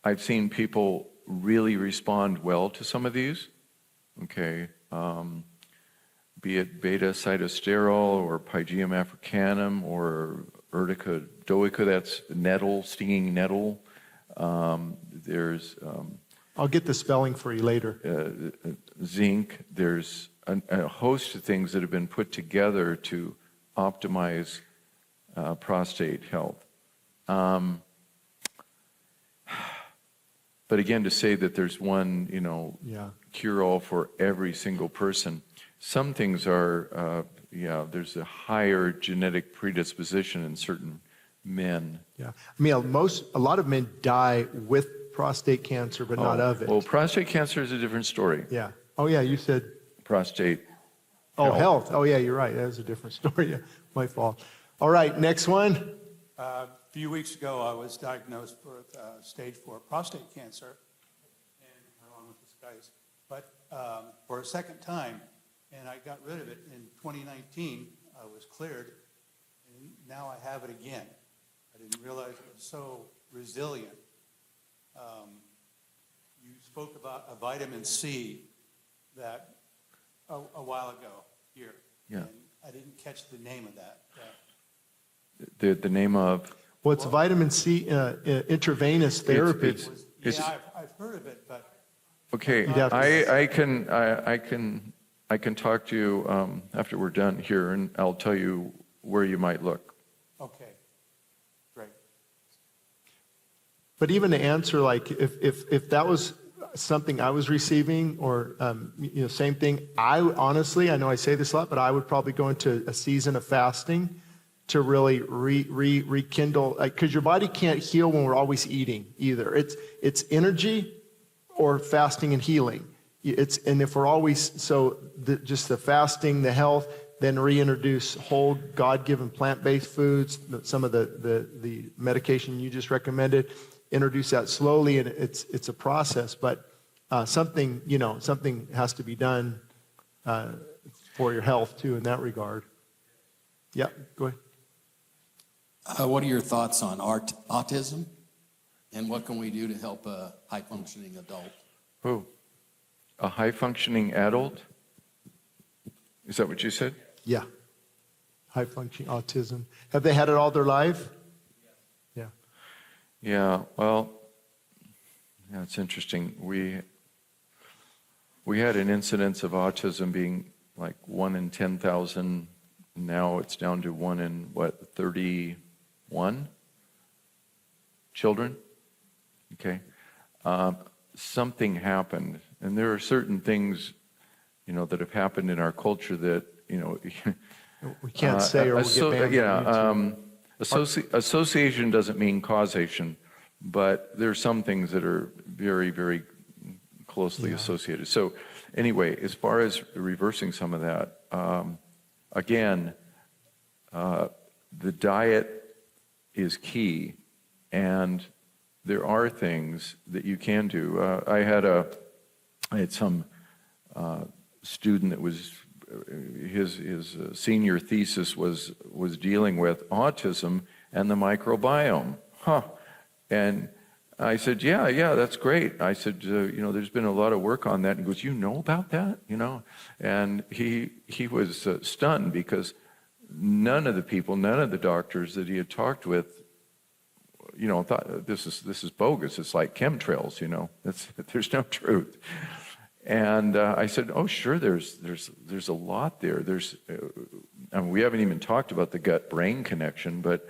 I've seen people really respond well to some of these. Okay. Be it beta-cytosterol or Pygeum africanum or Urtica doica, that's nettle, stinging nettle. There's I'll get the spelling for you later. Zinc. There's a host of things that have been put together to optimize prostate health. But again, to say that there's one, cure-all for every single person. Some things are, there's a higher genetic predisposition in certain men. Yeah, I mean, a lot of men die with prostate cancer, but not of it. Well, prostate cancer is a different story. Yeah. Oh, yeah, you said prostate. Health. Oh, yeah, you're right. That is a different story. Yeah, my fault. All right, next one. A few weeks ago, I was diagnosed with stage 4 prostate cancer, and along with this guy's, but for a second time, and I got rid of it in 2019. I was cleared, and now I have it again. I didn't realize it was so resilient. You spoke about a vitamin C that a while ago here. Yeah. And I didn't catch the name of that. The name of? Well, it's vitamin C intravenous therapy. I've heard of it, but. Okay, I can talk to you after we're done here, and I'll tell you where you might look. Okay, great. But even to answer, like, if that was something I was receiving, or same thing, I honestly, I know I say this a lot, but I would probably go into a season of fasting to really rekindle, because your body can't heal when we're always eating either. It's energy or fasting and healing. And if we're always, just the fasting, the health, then reintroduce whole God-given plant-based foods, some of the medication you just recommended, introduce that slowly, and it's a process, but something has to be done for your health too in that regard. Yeah, go ahead. What are your thoughts on autism, and what can we do to help a high-functioning adult? Oh, a high-functioning adult? Is that what you said? Yeah. High functioning autism. Have they had it all their life? Yeah. Yeah, well, yeah, it's interesting. We had an incidence of autism being like 1 in 10,000. Now it's down to 1 in, 31 children? Okay. Something happened. And there are certain things, that have happened in our culture that, we can't say or we'll get banned. Association doesn't mean causation, but there are some things that are very, very closely associated. So anyway, as far as reversing some of that, again, the diet is key, and there are things that you can do. I had some student that was his senior thesis was dealing with autism and the microbiome. And I said, yeah, that's great. I said, there's been a lot of work on that. And he goes, you know about that? And he was stunned because none of the doctors that he had talked with, thought this is bogus. It's like chemtrails, there's no truth. And I said, oh, sure, there's a lot there. We haven't even talked about the gut-brain connection, but,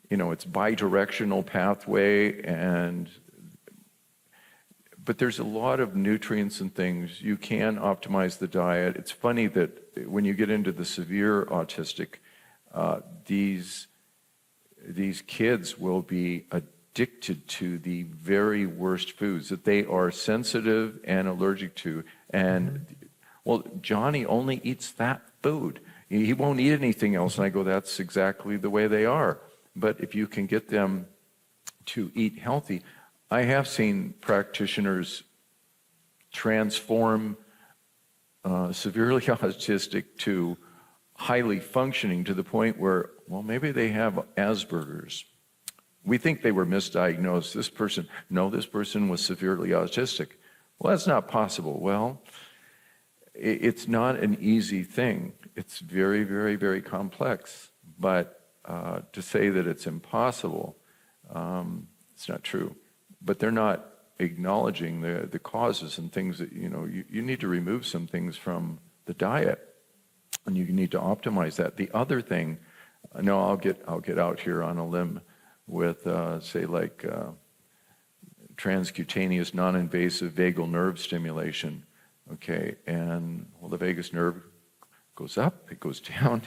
it's bidirectional pathway, but there's a lot of nutrients and things. You can optimize the diet. It's funny that when you get into the severe autistic, these kids will be addicted to the very worst foods that they are sensitive and allergic to. And, well, Johnny only eats that food. He won't eat anything else. And I go, that's exactly the way they are. But if you can get them to eat healthy, I have seen practitioners transform severely autistic to highly functioning to the point where, well, maybe they have Asperger's. We think they were misdiagnosed. This person was severely autistic. Well, that's not possible. Well, it's not an easy thing. It's very, very, very complex. But to say that it's impossible, it's not true. But they're not acknowledging the causes and things that, you need to remove some things from the diet. And you need to optimize that. The other thing, I'll get out here on a limb with, say, like transcutaneous non-invasive vagal nerve stimulation, okay? And, well, the vagus nerve goes up, it goes down,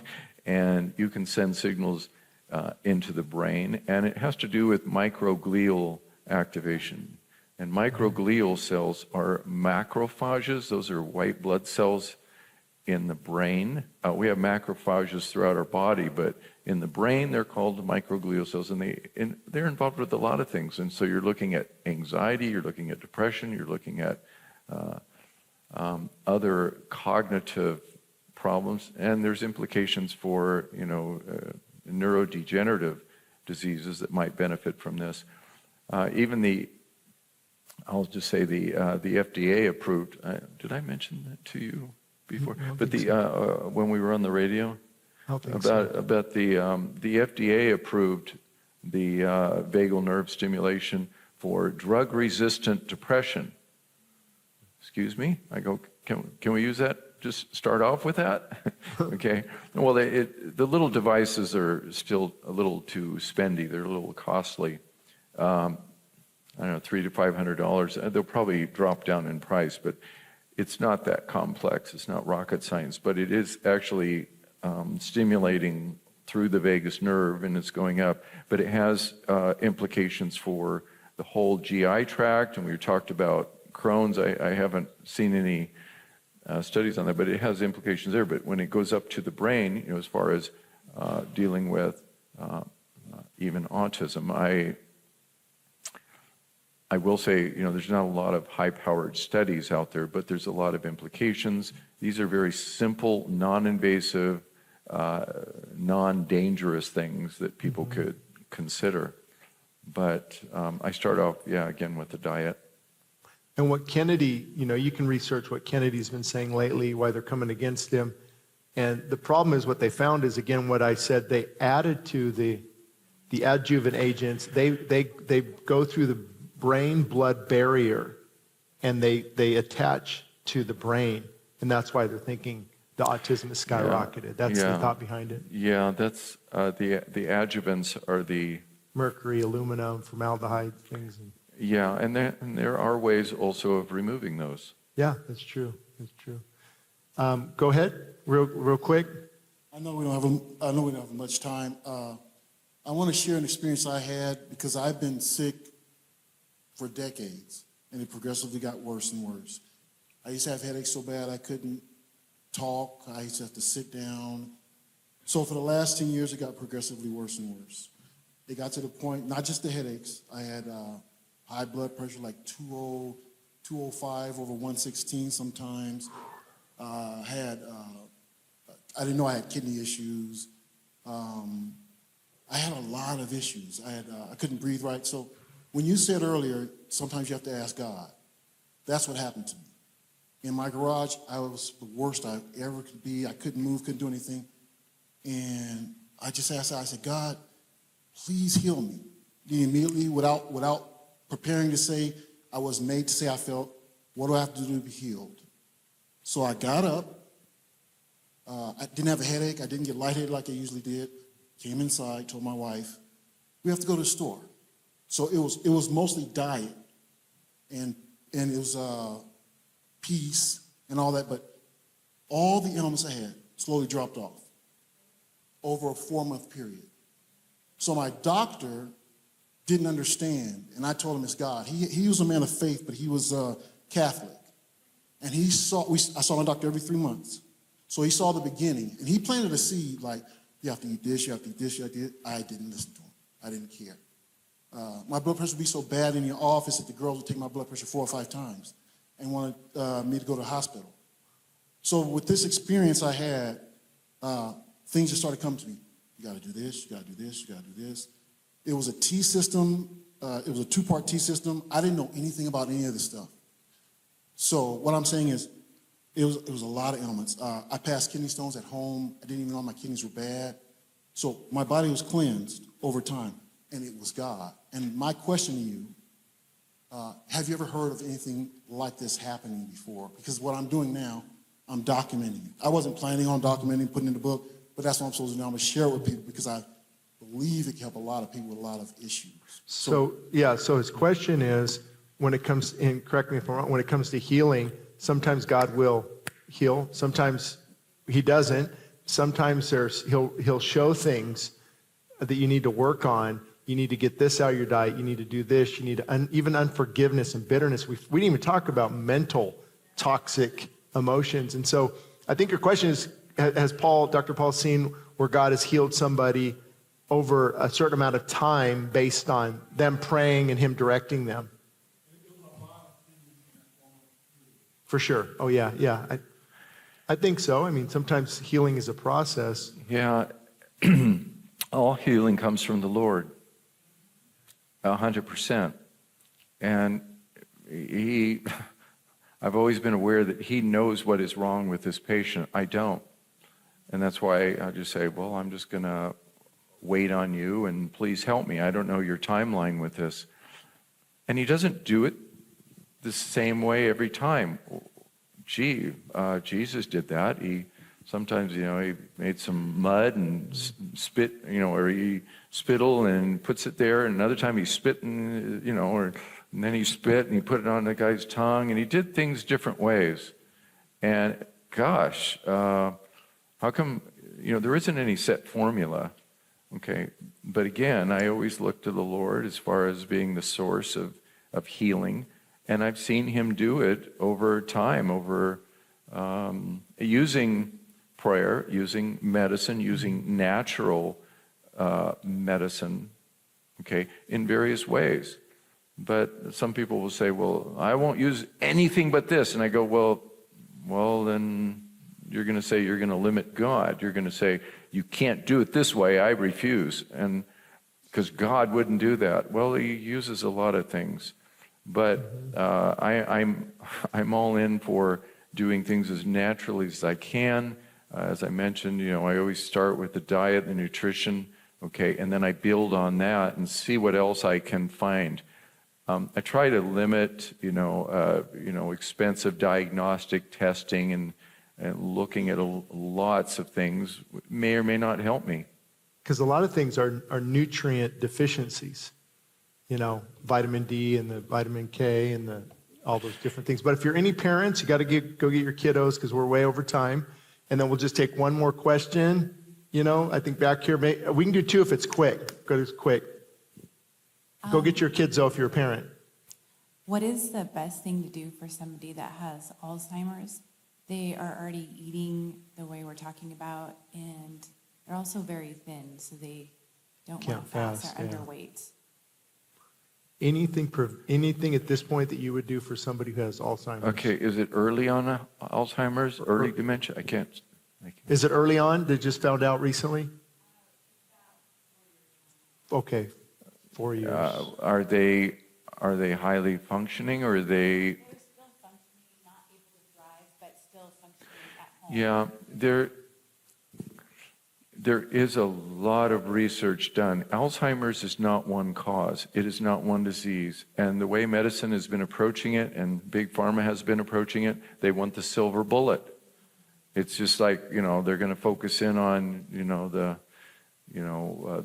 and you can send signals into the brain, and it has to do with microglial activation. And microglial cells are macrophages. Those are white blood cells in the brain. We have macrophages throughout our body, but in the brain, they're called microglial cells, and they're involved with a lot of things. And so you're looking at anxiety, you're looking at depression, you're looking at other cognitive problems, and there's implications for, neurodegenerative diseases that might benefit from this. I'll just say the FDA approved, did I mention that to you before? But when we were on the radio, about the FDA approved the vagal nerve stimulation for drug-resistant depression. Excuse me? I go, can we use that? Just start off with that? Okay. Well, the little devices are still a little too spendy. They're a little costly. I don't know, $300 to $500. They'll probably drop down in price, but it's not that complex. It's not rocket science, but it is actually stimulating through the vagus nerve, and it's going up. But it has implications for the whole GI tract, and we talked about Crohn's. I haven't seen any studies on that, but it has implications there. But when it goes up to the brain, as far as dealing with even autism, I will say, there's not a lot of high-powered studies out there, but there's a lot of implications. These are very simple, non-invasive, non-dangerous things that people could consider. But I start off, again, with the diet. And what Kennedy, you can research what Kennedy's been saying lately, why they're coming against him. And the problem is what they found is, again, what I said, they added to the adjuvant agents. They go through the brain-blood barrier, and they attach to the brain. And that's why they're thinking the autism is skyrocketed. That's the thought behind it. Yeah, that's the adjuvants are the mercury, aluminum, formaldehyde things. Yeah, and there are ways also of removing those. Yeah, that's true. That's true. Go ahead, real quick. I know we don't have much time. I want to share an experience I had because I've been sick for decades, and it progressively got worse and worse. I used to have headaches so bad I couldn't talk. I used to have to sit down. So for the last 10 years, it got progressively worse and worse. It got to the point, not just the headaches, I had high blood pressure, like 205 over 116 sometimes. I didn't know I had kidney issues. I had a lot of issues. I couldn't breathe right. So when you said earlier, sometimes you have to ask God. That's what happened to me. In my garage, I was the worst I ever could be. I couldn't move, couldn't do anything. And I just asked God, I said, God, please heal me. Then immediately, without preparing to say, I was made to say I felt, what do I have to do to be healed? So I got up. I didn't have a headache. I didn't get lightheaded like I usually did. Came inside, told my wife, we have to go to the store. So it was mostly diet, and it was peace and all that, but all the illness I had slowly dropped off over a 4-month period. So my doctor didn't understand, and I told him it's God. He was a man of faith, but he was Catholic. And I saw my doctor every 3 months. So he saw the beginning, and he planted a seed like, you have to eat this, you have to eat this, you have to eat it. I didn't listen to him. I didn't care. My blood pressure would be so bad in your office that the girls would take my blood pressure 4 or 5 times and wanted me to go to the hospital. So with this experience I had, things just started coming to me. You got to do this, you got to do this, you got to do this. It was a T system. It was a 2-part T system. I didn't know anything about any of this stuff. So what I'm saying is, it was a lot of ailments. I passed kidney stones at home. I didn't even know my kidneys were bad. So my body was cleansed over time, and it was God. And my question to you, have you ever heard of anything like this happening before? Because what I'm doing now, I'm documenting it. I wasn't planning on documenting, putting it in the book, but that's what I'm supposed to do. I'm going to share it with people because I believe it can help a lot of people with a lot of issues. So his question is, when it comes in, correct me if I'm wrong, when it comes to healing, sometimes God will heal, sometimes he doesn't. Sometimes he'll show things that you need to work on. You need to get this out of your diet. You need to do this. You need to even unforgiveness and bitterness. We didn't even talk about mental toxic emotions. And so I think your question is, has Dr. Paul seen where God has healed somebody over a certain amount of time based on them praying and him directing them? For sure. Oh, yeah. I think so. I mean, sometimes healing is a process. Yeah. All healing comes from the Lord. 100%. And I've always been aware that he knows what is wrong with this patient. I don't. And that's why I just say, well, I'm just going to wait on you and please help me. I don't know your timeline with this. And he doesn't do it the same way every time. Jesus did that. He sometimes, he made some mud and spit, or he spittle and puts it there. And another time he spit and, and then he spit and he put it on the guy's tongue. And he did things different ways. And gosh, how come, there isn't any set formula, okay? But again, I always look to the Lord as far as being the source of healing. And I've seen him do it over time, over using prayer, using medicine, using natural medicine, okay, in various ways. But some people will say, well, I won't use anything but this. And I go, well, then you're going to say you're going to limit God. You're going to say, you can't do it this way, I refuse. And because God wouldn't do that. Well, he uses a lot of things. But I'm all in for doing things as naturally as I can. As I mentioned, I always start with the diet, the nutrition, okay, and then I build on that and see what else I can find. I try to limit, expensive diagnostic testing and looking at lots of things may or may not help me. Because a lot of things are nutrient deficiencies, vitamin D and the vitamin K and all those different things. But if you're any parents, you got to go get your kiddos because we're way over time. And then we'll just take one more question. I think back here, we can do two if it's quick. Go quick. Go get your kids, though, if you're a parent. What is the best thing to do for somebody that has Alzheimer's? They are already eating the way we're talking about, and they're also very thin, so they don't want fast, they're underweight. Anything at this point that you would do for somebody who has Alzheimer's? Okay, is it early on Alzheimer's, early dementia? I can't. Is it early on? They just found out recently? Okay, 4 years. Are they highly functioning, or are they? They're still functioning, not able to drive, but still functioning at home. Yeah, there is a lot of research done. Alzheimer's is not one cause. It is not one disease. And the way medicine has been approaching it, and Big Pharma has been approaching it, they want the silver bullet. It's just like, they're going to focus in on,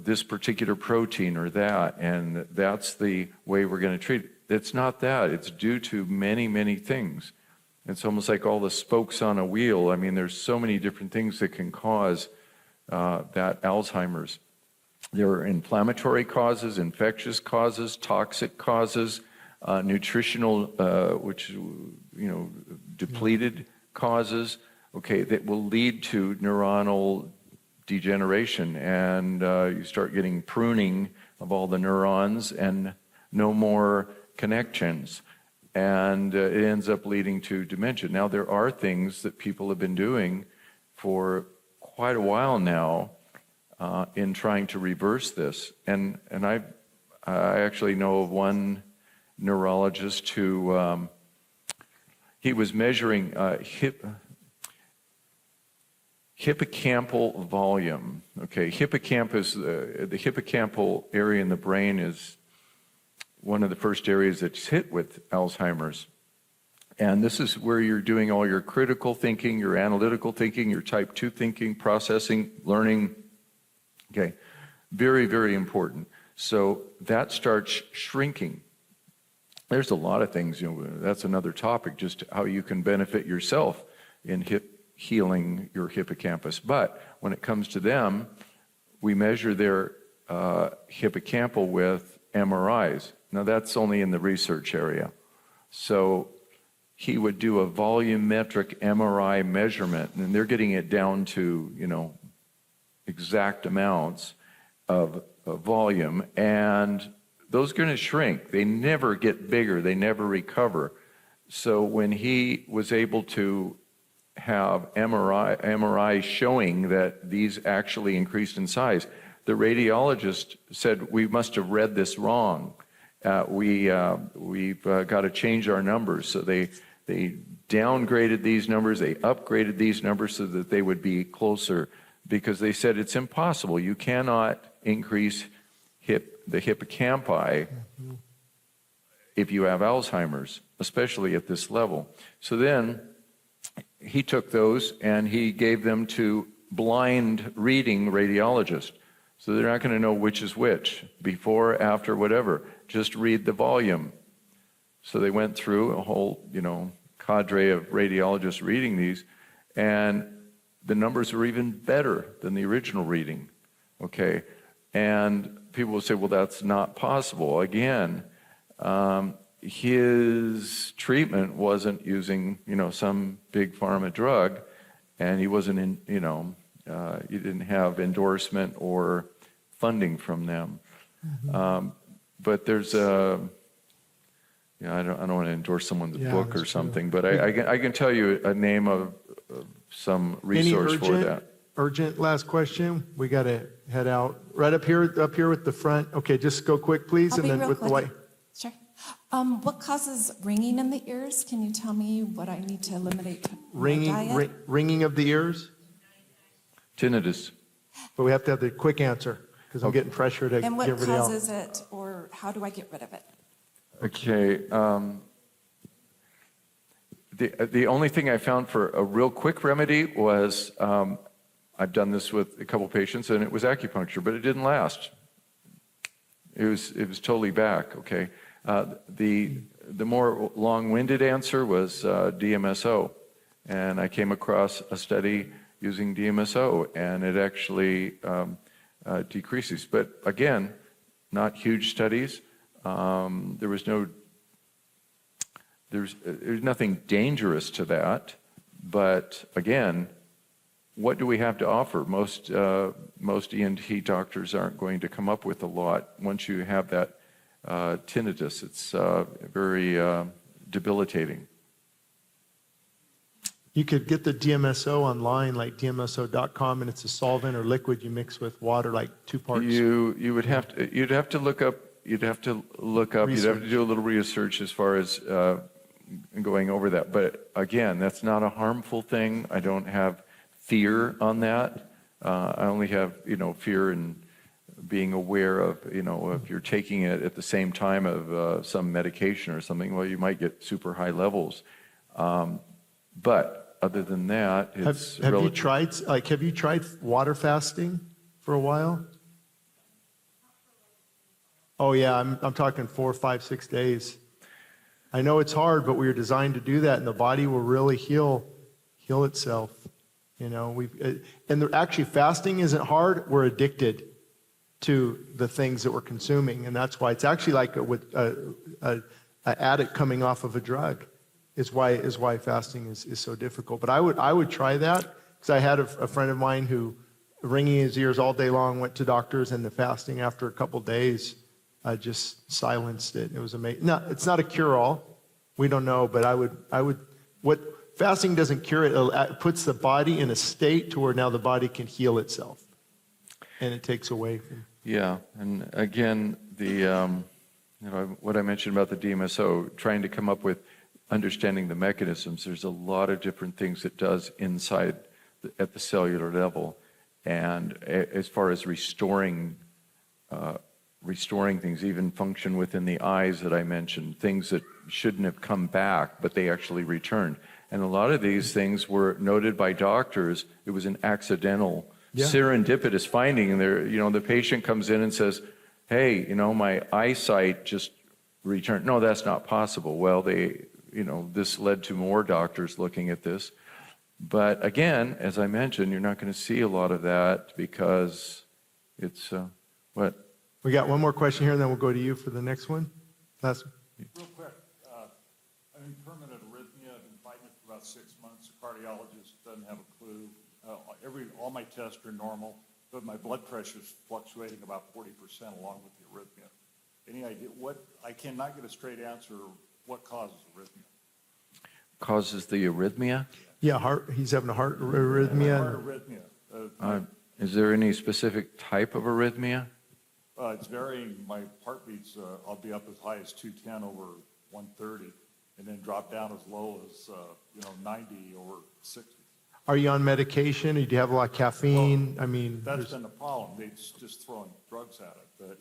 this particular protein or that, and that's the way we're going to treat it. It's not that. It's due to many, many things. It's almost like all the spokes on a wheel. I mean, there's so many different things that can cause that Alzheimer's. There are inflammatory causes, infectious causes, toxic causes, nutritional, depleted causes, okay, that will lead to neuronal degeneration, and you start getting pruning of all the neurons and no more connections, and it ends up leading to dementia. Now, there are things that people have been doing for quite a while now in trying to reverse this, and I actually know of one neurologist who he was measuring hippocampal volume. Okay, hippocampus, the hippocampal area in the brain is one of the first areas that's hit with Alzheimer's. And this is where you're doing all your critical thinking, your analytical thinking, your type 2 thinking, processing, learning. Okay, very, very important. So that starts shrinking. There's a lot of things, that's another topic, just how you can benefit yourself in healing your hippocampus. But when it comes to them, we measure their hippocampal with MRIs. Now that's only in the research area. So he would do a volumetric MRI measurement, and they're getting it down to, exact amounts of volume, and those are going to shrink. They never get bigger. They never recover. So when he was able to have MRI showing that these actually increased in size, the radiologist said, we must have read this wrong. We've got to change our numbers. So they downgraded these numbers, they upgraded these numbers so that they would be closer, because they said it's impossible. You cannot increase the hippocampi if you have Alzheimer's, especially at this level. So then he took those and he gave them to blind reading radiologists. So they're not going to know which is which, before, after, whatever. Just read the volume. So they went through a whole, cadre of radiologists reading these, and the numbers were even better than the original reading, okay? And people will say, well, that's not possible. Again, his treatment wasn't using, some big pharma drug, and he wasn't in, he didn't have endorsement or funding from them. But there's Yeah, I don't want to endorse someone's Yeah, book or that's true. something, but I can tell you a name of some resource for that. Urgent last question? We got to head out. Right up here with the front. Okay, just go quick, please, I'll and be then real with the quick. white. Sure. What causes ringing in the ears? Can you tell me what I need to eliminate from my diet? Ringing of the ears? Tinnitus. But we have to have the quick answer, because I'm getting pressure to And what get rid of causes it, or how do I get rid of it? Okay. The only thing I found for a real quick remedy was, I've done this with a couple patients, and it was acupuncture, but it didn't last. It was totally back. Okay. The more long-winded answer was DMSO, and I came across a study using DMSO, and it actually decreases. But again, not huge studies. There's nothing dangerous to that, but again, what do we have to offer? Most ENT doctors aren't going to come up with a lot. Once you have that tinnitus, it's very debilitating. You could get the DMSO online, like dmso.com, and it's a solvent or liquid you mix with water, like 2 parts. You'd have to look up. You'd have to do a little research as far as going over that. But again, that's not a harmful thing. I don't have fear on that. I only have, fear in being aware of, if you're taking it at the same time of some medication or something, well, you might get super high levels. But other than that, it's have you tried water fasting for a while? Oh yeah, I'm talking 4, 5, 6 days. I know it's hard, but we were designed to do that, and the body will really heal itself. Actually, fasting isn't hard. We're addicted to the things that we're consuming, and that's why it's actually like an addict coming off of a drug. Is why fasting is so difficult. But I would try that, because I had a friend of mine who, ringing his ears all day long, went to doctors, and the fasting after a couple days just silenced it. It was amazing. No, it's not a cure-all. We don't know, but I would. What fasting doesn't cure it. It puts the body in a state to where now the body can heal itself, and it takes away from. Yeah, and again, what I mentioned about the DMSO, trying to come up with understanding the mechanisms. There's a lot of different things it does inside at the cellular level, and as far as restoring things, even function within the eyes that I mentioned, things that shouldn't have come back, but they actually returned. And a lot of these things were noted by doctors. It was an accidental, serendipitous finding. There, the patient comes in and says, "Hey, my eyesight just returned." No, that's not possible. Well, this led to more doctors looking at this. But again, as I mentioned, you're not going to see a lot of that because it's what? We got one more question here, and then we'll go to you for the next one. Last. Real quick, I'm in permanent arrhythmia. I've been fighting it for about 6 months. The cardiologist doesn't have a clue. All my tests are normal, but my blood pressure is fluctuating about 40% along with the arrhythmia. Any idea I cannot get a straight answer. What causes arrhythmia? Causes the arrhythmia? Yeah, he's having a heart arrhythmia. Heart arrhythmia. Is there any specific type of arrhythmia? It's varying. My heartbeats, I'll be up as high as 210 over 130, and then drop down as low as 90 over 60. Are you on medication? Or do you have a lot of caffeine? Well, that's been the problem. They're just throwing drugs at it. But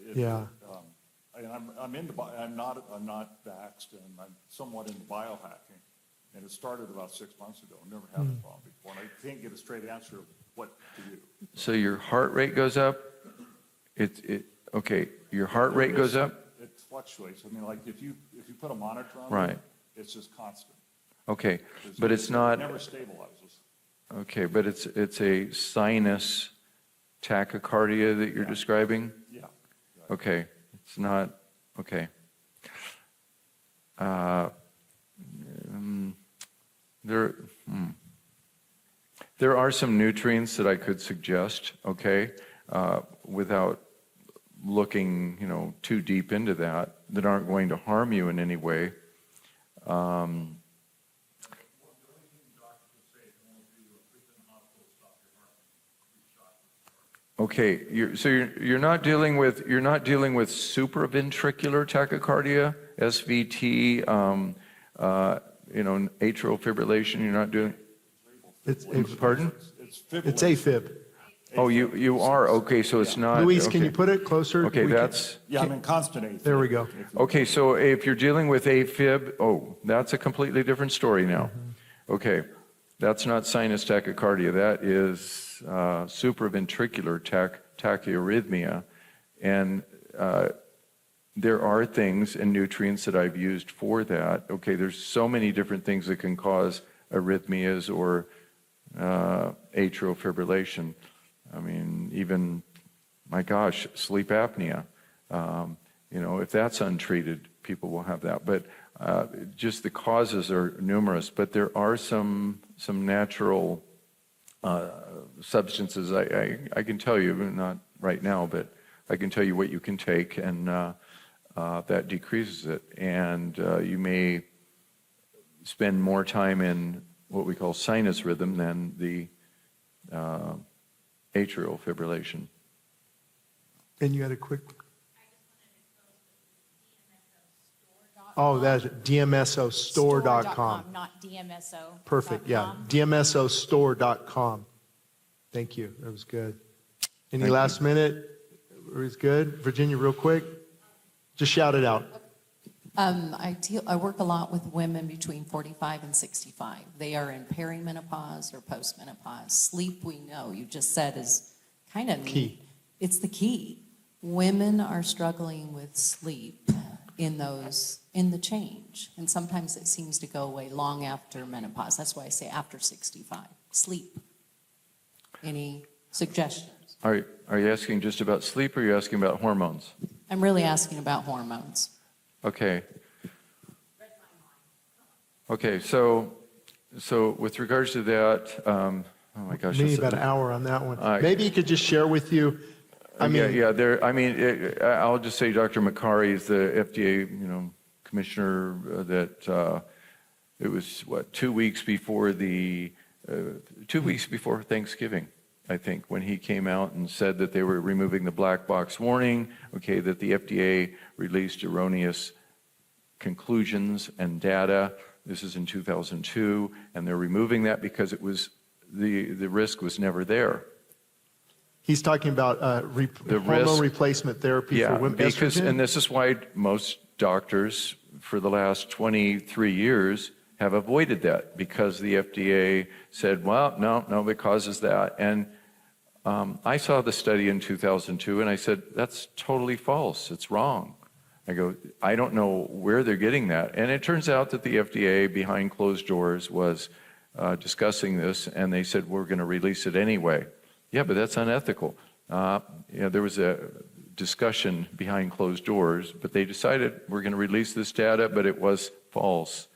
I'm not vaxxed, and I'm somewhat into biohacking, and it started about 6 months ago. Never had a problem before, and I can't get a straight answer of what to do. So your heart rate goes up? Okay, your heart rate goes up? It fluctuates. I mean, like if you put a monitor on right. it, it's just constant. Okay, but it's not. It never stabilizes. Okay, but it's a sinus tachycardia that you're describing? Yeah. Okay, it's not, okay. There are some nutrients that I could suggest, okay, without looking, too deep into that aren't going to harm you in any way. Okay, you're not dealing with supraventricular tachycardia, SVT, atrial fibrillation. You're not doing. Pardon? It's AFib. Oh, you are okay. So it's not. Luis, okay. can you put it closer? Okay, that's. Yeah, I'm in constant AFib. There we go. Okay, so if you're dealing with AFib, that's a completely different story now. Okay, that's not sinus tachycardia. That is supraventricular tachyarrhythmia, and there are things and nutrients that I've used for that. Okay, there's so many different things that can cause arrhythmias or atrial fibrillation. I mean, even, my gosh, sleep apnea. If that's untreated, people will have that. But just the causes are numerous. But there are some natural substances. I can tell you, not right now, but I can tell you what you can take, and that decreases it. And you may spend more time in what we call sinus rhythm than the atrial fibrillation. And you had a quick. Oh, that's DMSOstore.com. Not DMSO. Perfect, yeah. DMSOstore.com. Thank you. That was good. Any last minute? It was good. Virginia, real quick. Just shout it out. I work a lot with women between 45 and 65. They are in perimenopause or postmenopause. Sleep, we know, you just said, is kind of key. It's the key. Women are struggling with sleep in the change. And sometimes it seems to go away long after menopause. That's why I say after 65. Sleep. Any suggestions? Are you asking just about sleep, or are you asking about hormones? I'm really asking about hormones. Okay. Okay, so with regards to that, oh my gosh. Maybe about an hour on that one. Maybe he could just share with you. I'll just say Dr. Makari is the FDA, commissioner. That it was 2 weeks before 2 weeks before Thanksgiving, I think, when he came out and said that they were removing the black box warning. Okay, that the FDA released erroneous conclusions and data. This is in 2002, and they're removing that because it was the risk was never there. He's talking about hormone replacement therapy for women. And this is why most doctors for the last 23 years have avoided that, because the FDA said, well, no, it causes that. And I saw the study in 2002, and I said, that's totally false. It's wrong. I go, I don't know where they're getting that. And it turns out that the FDA, behind closed doors, was discussing this, and they said, we're going to release it anyway. Yeah, but that's unethical. There was a discussion behind closed doors, but they decided we're going to release this data, but it was false.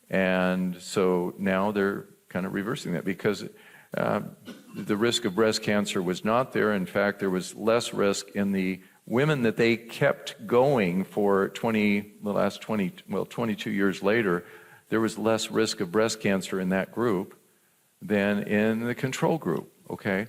And so now they're kind of reversing that, because the risk of breast cancer was not there. In fact, there was less risk in the women that they kept going for 22 years later. There was less risk of breast cancer in that group than in the control group, okay?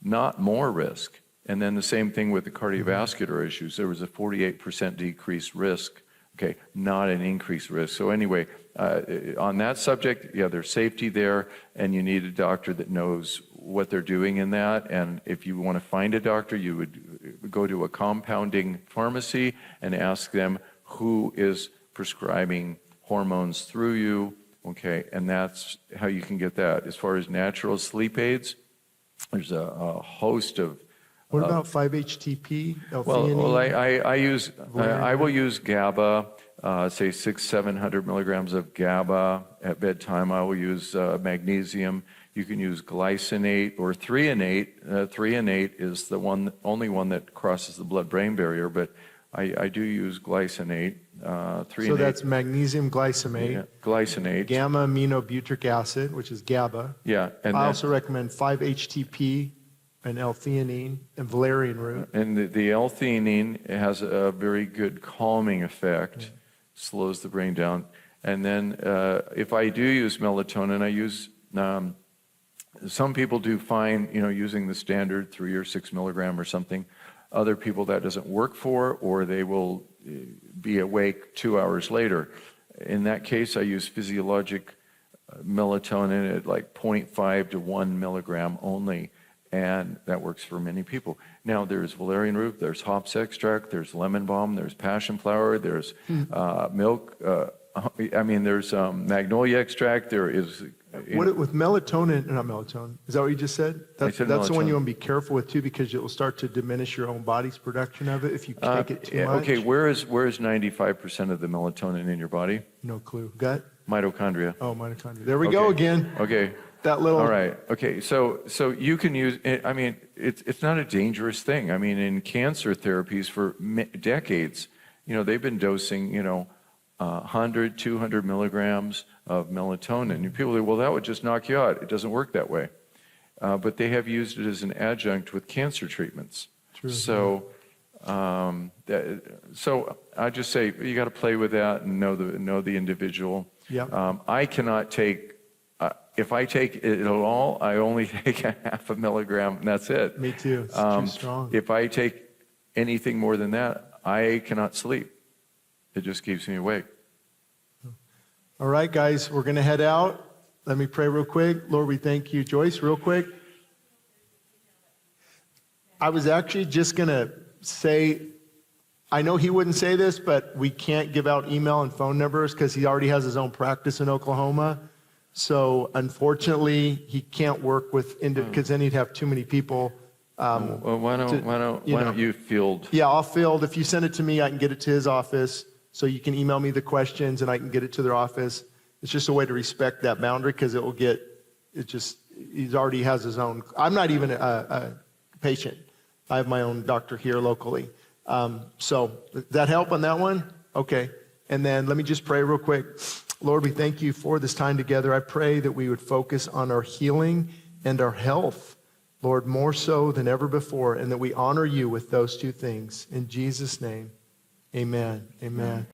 Not more risk. And then the same thing with the cardiovascular issues. There was a 48% decreased risk, okay, not an increased risk. So anyway, on that subject, yeah, there's safety there, and you need a doctor that knows what they're doing in that. And if you want to find a doctor, you would go to a compounding pharmacy and ask them who is prescribing hormones through you, okay, and that's how you can get that. As far as natural sleep aids, there's a host of. What about 5-HTP? Well, I will use GABA, say 600-700 milligrams of GABA at bedtime. I will use magnesium. You can use glycinate or threonate. Threonate is the only one that crosses the blood-brain barrier, but I do use glycinate. Threonate. So that's magnesium glycinate. Yeah, glycinate. Gamma aminobutyric acid, which is GABA. Yeah. And I also recommend 5-HTP and L-theanine and valerian root. And the L-theanine has a very good calming effect, slows the brain down. And then if I do use melatonin, I use, some people do fine, using the standard 3 or 6 milligram or something. Other people that doesn't work for, or they will be awake 2 hours later. In that case, I use physiologic melatonin at like 0.5 to 1 milligram only, and that works for many people. Now, there's valerian root, there's hops extract, there's lemon balm, there's passion flower, there's milk, there's magnolia extract, there is... With melatonin, not melatonin, is that what you just said? That's the one melatonin. you want to be careful with too, because it will start to diminish your own body's production of it if you take it too much. Okay, where is 95% of the melatonin in your body? No clue. Gut? Mitochondria. Oh, mitochondria. There we go again. Okay. That little... All right. Okay, so you can use, it's not a dangerous thing. In cancer therapies for decades, they've been dosing, 100, 200 milligrams of melatonin. And people say, well, that would just knock you out. It doesn't work that way. But they have used it as an adjunct with cancer treatments. True. So, so I just say you got to play with that and know the individual. Yeah. I cannot take, if I take it at all, I only take a half a milligram, and that's it. Me too. It's too strong. If I take anything more than that, I cannot sleep. It just keeps me awake. All right, guys, we're going to head out. Let me pray real quick. Lord, we thank you. Joyce, real quick. I was actually just going to say, I know he wouldn't say this, but we can't give out email and phone numbers because he already has his own practice in Oklahoma. So unfortunately, he can't work with, because then he'd have too many people. Well, why don't you field? Yeah, I'll field. If you send it to me, I can get it to his office. So you can email me the questions and I can get it to their office. It's just a way to respect that boundary because he already has his own. I'm not even a patient. I have my own doctor here locally. So does that help on that one? Okay. And then let me just pray real quick. Lord, we thank you for this time together. I pray that we would focus on our healing and our health, Lord, more so than ever before, and that we honor you with those two things. In Jesus' name. Amen. Amen.